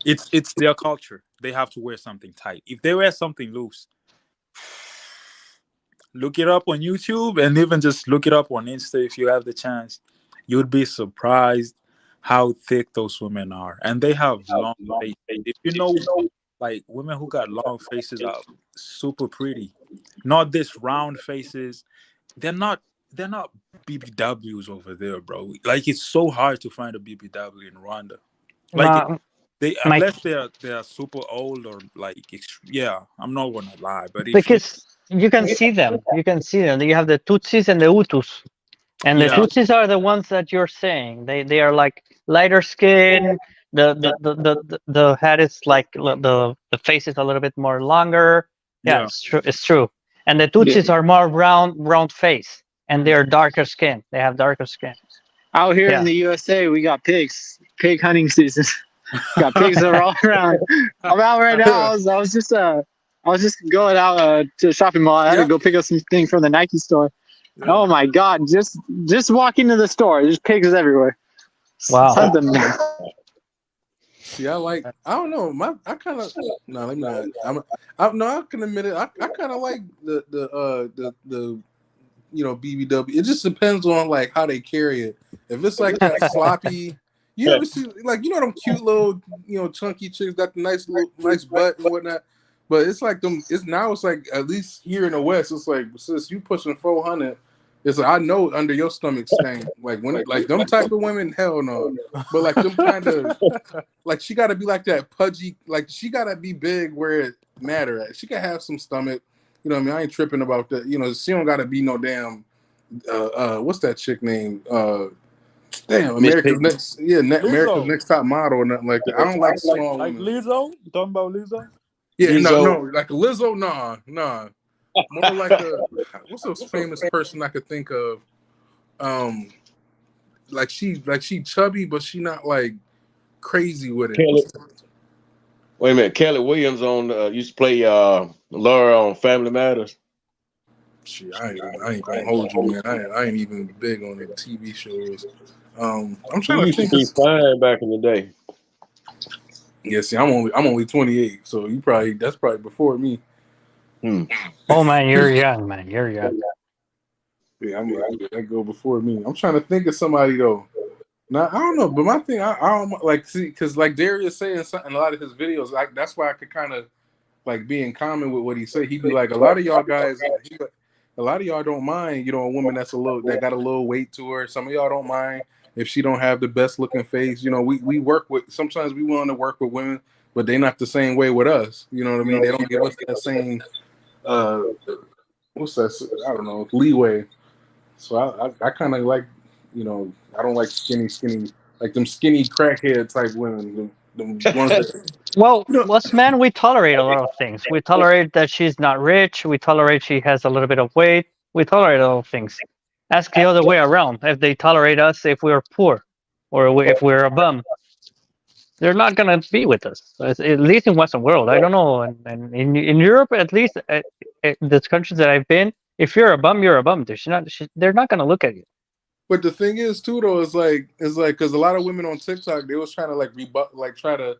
It's their culture. They have to wear something tight. If they wear something loose, look it up on YouTube and even just look it up on Insta if you have the chance. You'd be surprised how thick those women are. And they have long faces. If you know, like, women who got long faces are super pretty. Not this round faces they're not BBWs over there, bro. Like it's so hard to find a BBW in Rwanda. Like
My,
they
my
unless they're super old or like yeah, I'm not gonna lie, but if you
because you can see them. You can see them. You have the Tutsis and the Hutus. And the
yeah
Tutsis are the ones that you're saying. They are like lighter skin. The head is like the face is a little bit more longer. Yeah,
yeah
it's true. It's true. And the
Yeah.
Tutsis are more round face, and they're darker skin. They have darker skin.
Out here in
Yeah.
the USA, we got pigs. Pig hunting season. Got pigs that are all around. I'm out right now. I was just going out to the shopping mall. I had to go pick up some things from the Nike store.
Yeah.
Oh my God! Just walk into the store. There's pigs everywhere.
Wow.
Something.
See, I don't know. I kind of no, let me not. I can admit it. I kind of like the BBW. It just depends on like how they carry it. If it's like that sloppy, you ever see like them cute little chunky chicks got the nice butt and whatnot. But it's like them. It's like at least here in the West, it's like sis, you pushing 400. It's like I know under your stomach stank. Like when like them type of women, hell no. But like them kind of like she got to be like that pudgy. Like she got to be big where it matter at. She can have some stomach. You know what I mean? I ain't tripping about that. She don't got to be no damn. What's that chick name? Damn, America's Next. Yeah, America's Next Top Model or nothing like that. I don't like small
like
women.
Lizzo. You talking about Lizzo?
Yeah,
Lizzo.
no, like a Lizzo. Nah. More like a what's those famous person I could think of? Like she chubby, but she not like crazy with it.
Kelly. Wait a minute, Kelly Williams used to play Laura on Family Matters.
Shit, I ain't gonna hold you, man. I ain't even big on the TV shows. I'm trying to
She used
think.
to be fine back in the day.
Yeah, see, I'm only 28, so that's probably before me.
Oh man, you're young, man. You're young.
Yeah, that go before me. I'm trying to think of somebody though. Now I don't know, but my thing I don't like see because like Darius saying something in a lot of his videos, like that's why I could kind of like be in common with what he said. He'd be like, a lot of y'all guys, a lot of y'all don't mind, a woman that got a little weight to her. Some of y'all don't mind if she don't have the best looking face. We work with sometimes we want to work with women, but they're not the same way with us. You know what I mean? They don't give us that same what's that? I don't know, leeway. So I kind of like, I don't like skinny, like them skinny crackhead type women. Them ones that,
Well, us men, we tolerate a lot of things. We tolerate that she's not rich. We tolerate she has a little bit of weight. We tolerate all things. Ask the other way around. If they tolerate us if we're poor or if we're a bum, they're not going to be with us. At least in Western world. I don't know. And in Europe, at least, the countries that I've been, if you're a bum, you're a bum. They're not going to look at you.
But the thing is, too, though, is like because a lot of women on TikTok, they was trying to try to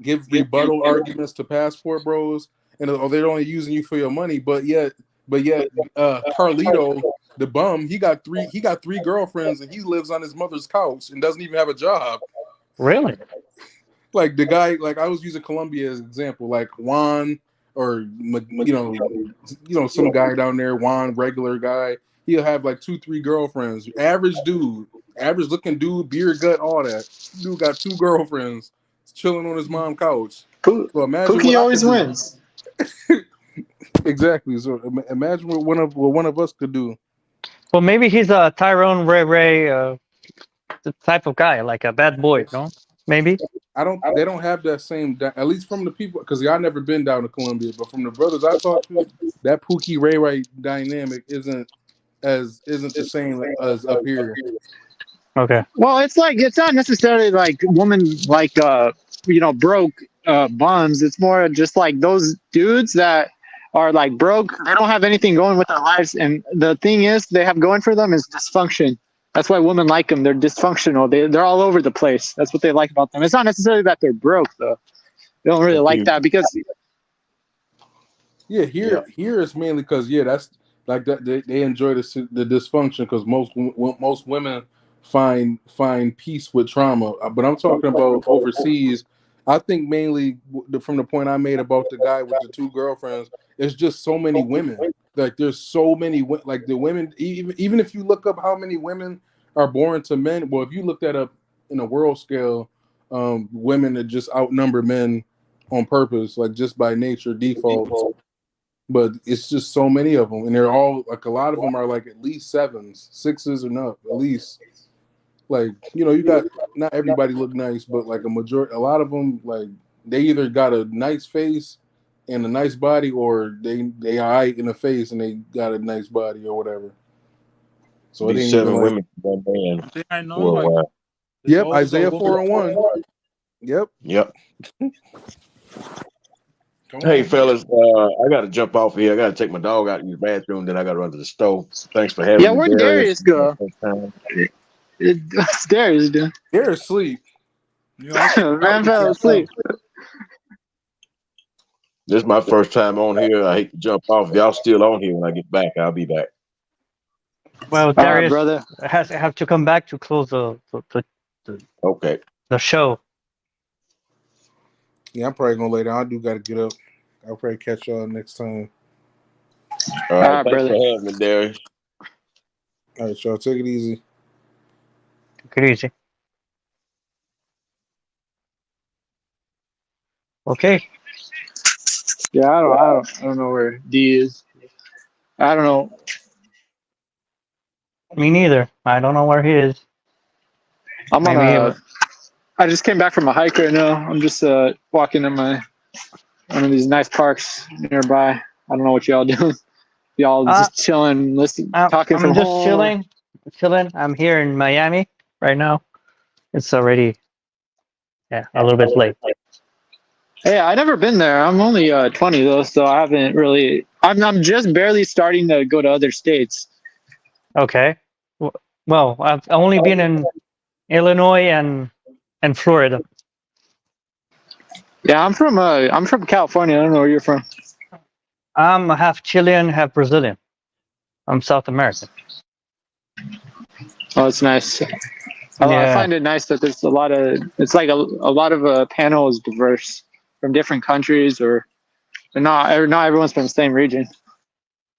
give rebuttal arguments to passport bros, and they're only using you for your money. But yet, Carlito, the bum, he got three girlfriends, and he lives on his mother's couch and doesn't even have a job.
Really?
Like the guy, like I was using Colombia as an example, like Juan or some guy down there, Juan, regular guy. He'll have like 2-3 girlfriends. Average looking dude, beard gut, all that. Dude got 2 girlfriends, chilling on his mom's couch. So imagine
Pooky always wins.
Exactly. So imagine what one of us could do.
Well, maybe he's a Tyrone Ray, the type of guy, like a bad boy, no? Maybe.
They don't have that same, at least from the people, because I've never been down to Colombia, but from the brothers I talked to, that Pooky Ray dynamic isn't the same as up here.
Okay.
Well, it's not necessarily like women like broke bums. It's more just like those dudes that are like broke. They don't have anything going with their lives, and the thing is, they have going for them is dysfunction. That's why women like them. They're dysfunctional. They're all over the place. That's what they like about them. It's not necessarily that they're broke though. They don't really like that because.
Yeah, here it's mainly because that's like that they enjoy the dysfunction because most women find peace with trauma. But I'm talking about overseas. I think mainly from the point I made about the guy with the 2 girlfriends, it's just so many women. Like there's so many like the women. Even if you look up how many women are born to men, well, if you look that up in a world scale, women that just outnumber men on purpose, like just by nature default. But it's just so many of them, and they're all like a lot of them are like at least 7s, 6s, and up at least. Like you got not everybody look nice, but like a lot of them like they either got a nice face and a nice body, or they are in the face and they got a nice body or whatever. So it ain't
7
even
women, 1 man.
I know.
Worldwide.
Yep, Isaiah 4:1. Yep.
Hey fellas, I got to jump off here. I got to take my dog out to the bathroom. Then I got to run to the stove. Thanks for having me.
Yeah, where'd Darius go? What's Darius doing?
Darius asleep.
Man fell asleep.
This is my first time on here. I hate to jump off. If y'all still on here when I get back, I'll be back.
Well, Darius
brother.
have to come back to close the show.
Yeah, I'm probably gonna lay down. I do gotta get up. I'll probably catch y'all next time.
All right, thanks
brother.
for having me, Darius.
All right, y'all, take it easy.
Take it easy. Okay.
Yeah, I don't know where D is. I don't know.
Me neither. I don't know where he is.
I just came back from a hike right now. I'm just walking in one of these nice parks nearby. I don't know what y'all doing. Y'all just chilling, listening, talking from
I'm just
home.
chilling. I'm here in Miami right now. It's already a little bit late.
Hey, I've never been there. I'm only 20 though, so I haven't really. I'm just barely starting to go to other states.
Okay. Well, I've only been in Illinois and Florida.
Yeah, I'm from California. I don't know where you're from.
I'm half Chilean, half Brazilian. I'm South American.
Oh, it's nice. I find it nice that there's a lot of. It's like a lot of panel is diverse from different countries, or not everyone's from the same region.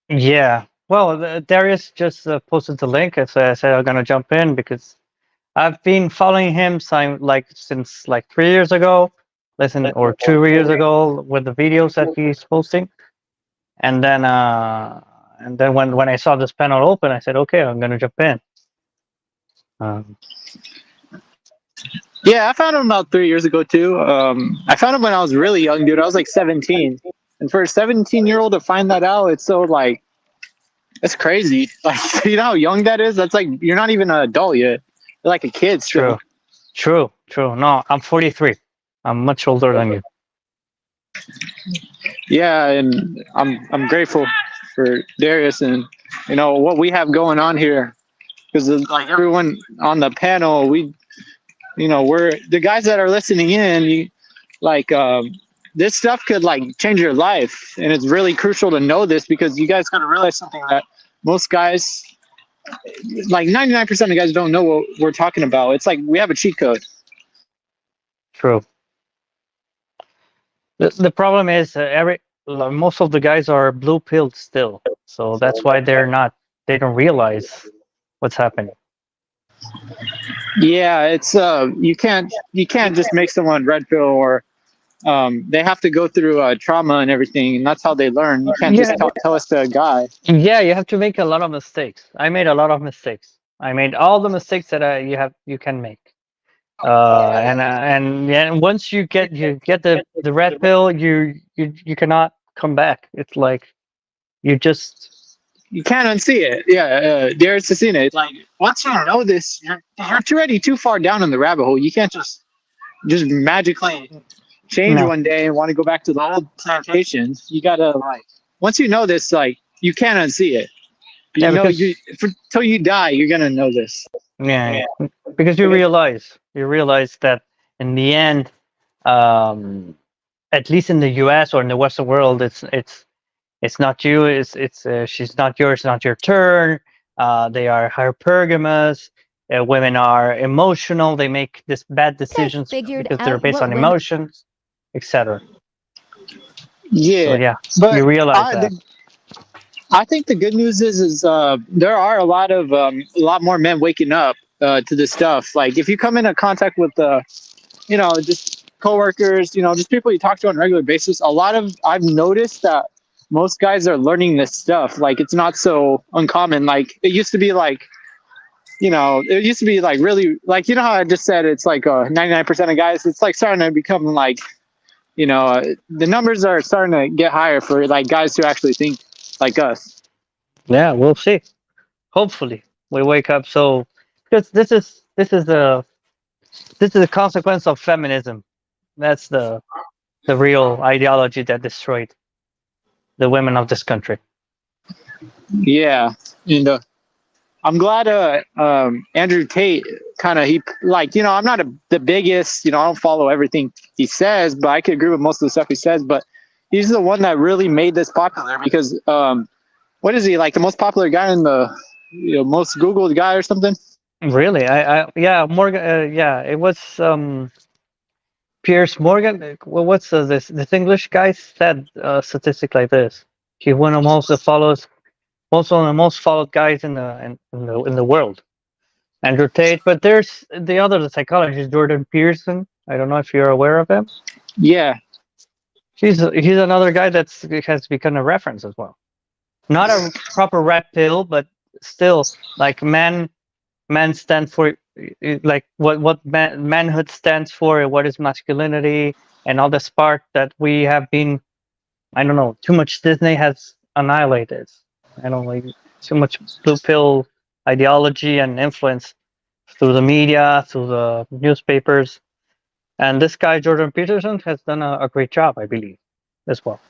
Yeah. Well, Darius just posted the link. So I said I'm gonna jump in because I've been following him since 3 years ago, or 2 years ago with the videos that he's posting, and then when I saw this panel open, I said, okay, I'm gonna jump in.
Yeah, I found him about 3 years ago too. I found him when I was really young, dude. I was like 17, and for a 17-year-old to find that out, it's so like, it's crazy. Like, you know how young that is? That's like you're not even an adult yet. You're like a kid still.
True. No, I'm 43. I'm much older than you.
Yeah, and I'm grateful for Darius and what we have going on here, because like everyone on the panel, we're the guys that are listening in. This stuff could like change your life, and it's really crucial to know this, because you guys gotta realize something that most guys, like 99% of guys, don't know what we're talking about. It's like we have a cheat code.
True. The problem is most of the guys are blue pilled still, so that's why they don't realize what's happening.
Yeah, it's you can't just make someone red pill, or they have to go through trauma and everything, and that's how they learn. You can't just tell us to a guy.
Yeah, you have to make a lot of mistakes. I made a lot of mistakes. I made all the mistakes that you can make. And once you get the red pill, you cannot come back. It's like you
can't unsee it. Yeah, Darius has seen it. Like, once you know this, you're already too far down in the rabbit hole. You can't just magically change one day and want to go back to the old plantation. You gotta once you know this, you can't unsee it. Until you die, you're gonna know this.
Yeah, because you realize that in the end, at least in the U.S. or in the Western world, it's not you. It's she's not yours. Not your turn. They are pergamus. Women are emotional. They make this bad decisions because they're based on emotions, etc.
Yeah,
So
but
you realize that.
I think the good news is there are a lot more men waking up to this stuff. Like if you come into contact with just coworkers, just people you talk to on a regular basis, I've noticed that most guys are learning this stuff. Like it's not so uncommon. Like it used to be like, really like, how I just said it's like 99% of guys. It's like starting to become like, the numbers are starting to get higher for like guys who actually think like us.
Yeah, we'll see. Hopefully, we wake up. So, because this is a consequence of feminism. That's the real ideology that destroyed the women of this country.
Yeah, and I'm glad Andrew Tate I'm not the biggest, I don't follow everything he says, but I could agree with most of the stuff he says. But he's the one that really made this popular because what is he, like the most popular guy in the most Googled guy or something?
Really? Morgan. It was Piers Morgan. What's this English guy said a statistic like this? He's one of the most followed guys in the world. Andrew Tate, but there's the psychologist, Jordan Peterson. I don't know if you're aware of him.
Yeah,
he's another guy has become a reference as well. Not a proper red pill, but still, like men stand for like what manhood stands for, what is masculinity, and all this part that we have been, I don't know, too much Disney has annihilated. I don't like too much blue pill ideology and influence through the media, through the newspapers. And this guy, Jordan Peterson, has done a great job, I believe, as well.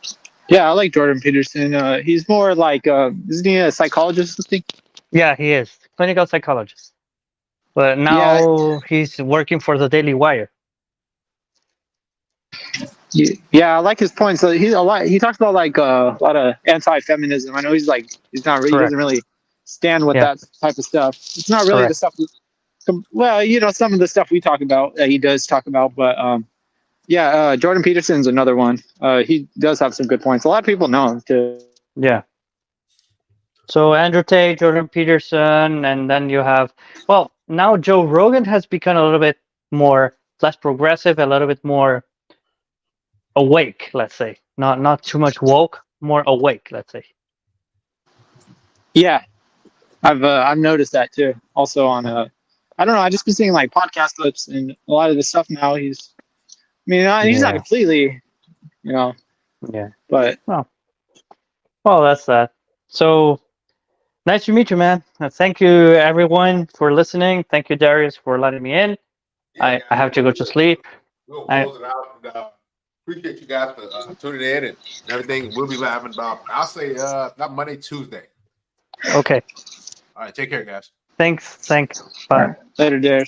Yeah, I like Jordan Peterson. He's more like, isn't he a psychologist or something?
Yeah, he is. Clinical psychologist. But now he's working for the Daily Wire.
Yeah, I like his points. So he talks about like a lot of anti-feminism. I know he doesn't really stand with that type of stuff. It's not really the stuff. Well, some of the stuff we talk about, he does talk about, but Jordan Peterson's another one. He does have some good points. A lot of people know him too.
Yeah. So Andrew Tate, Jordan Peterson, and then you have, now Joe Rogan has become a little bit less progressive, a little bit more awake, let's say. Not too much woke, more awake, let's say.
Yeah, I've noticed that too. Also on I don't know. I just been seeing like podcast clips and a lot of the stuff now. He's not completely,
Yeah.
But
well, that's that. So nice to meet you, man. Thank you, everyone, for listening. Thank you, Darius, for letting me in. I have to go to sleep.
We'll close it out. And, appreciate you guys for tuning in and everything. We'll be live about, I'll say, not Monday, Tuesday.
Okay.
All right. Take care, guys.
Thanks. Bye.
Later, Darius.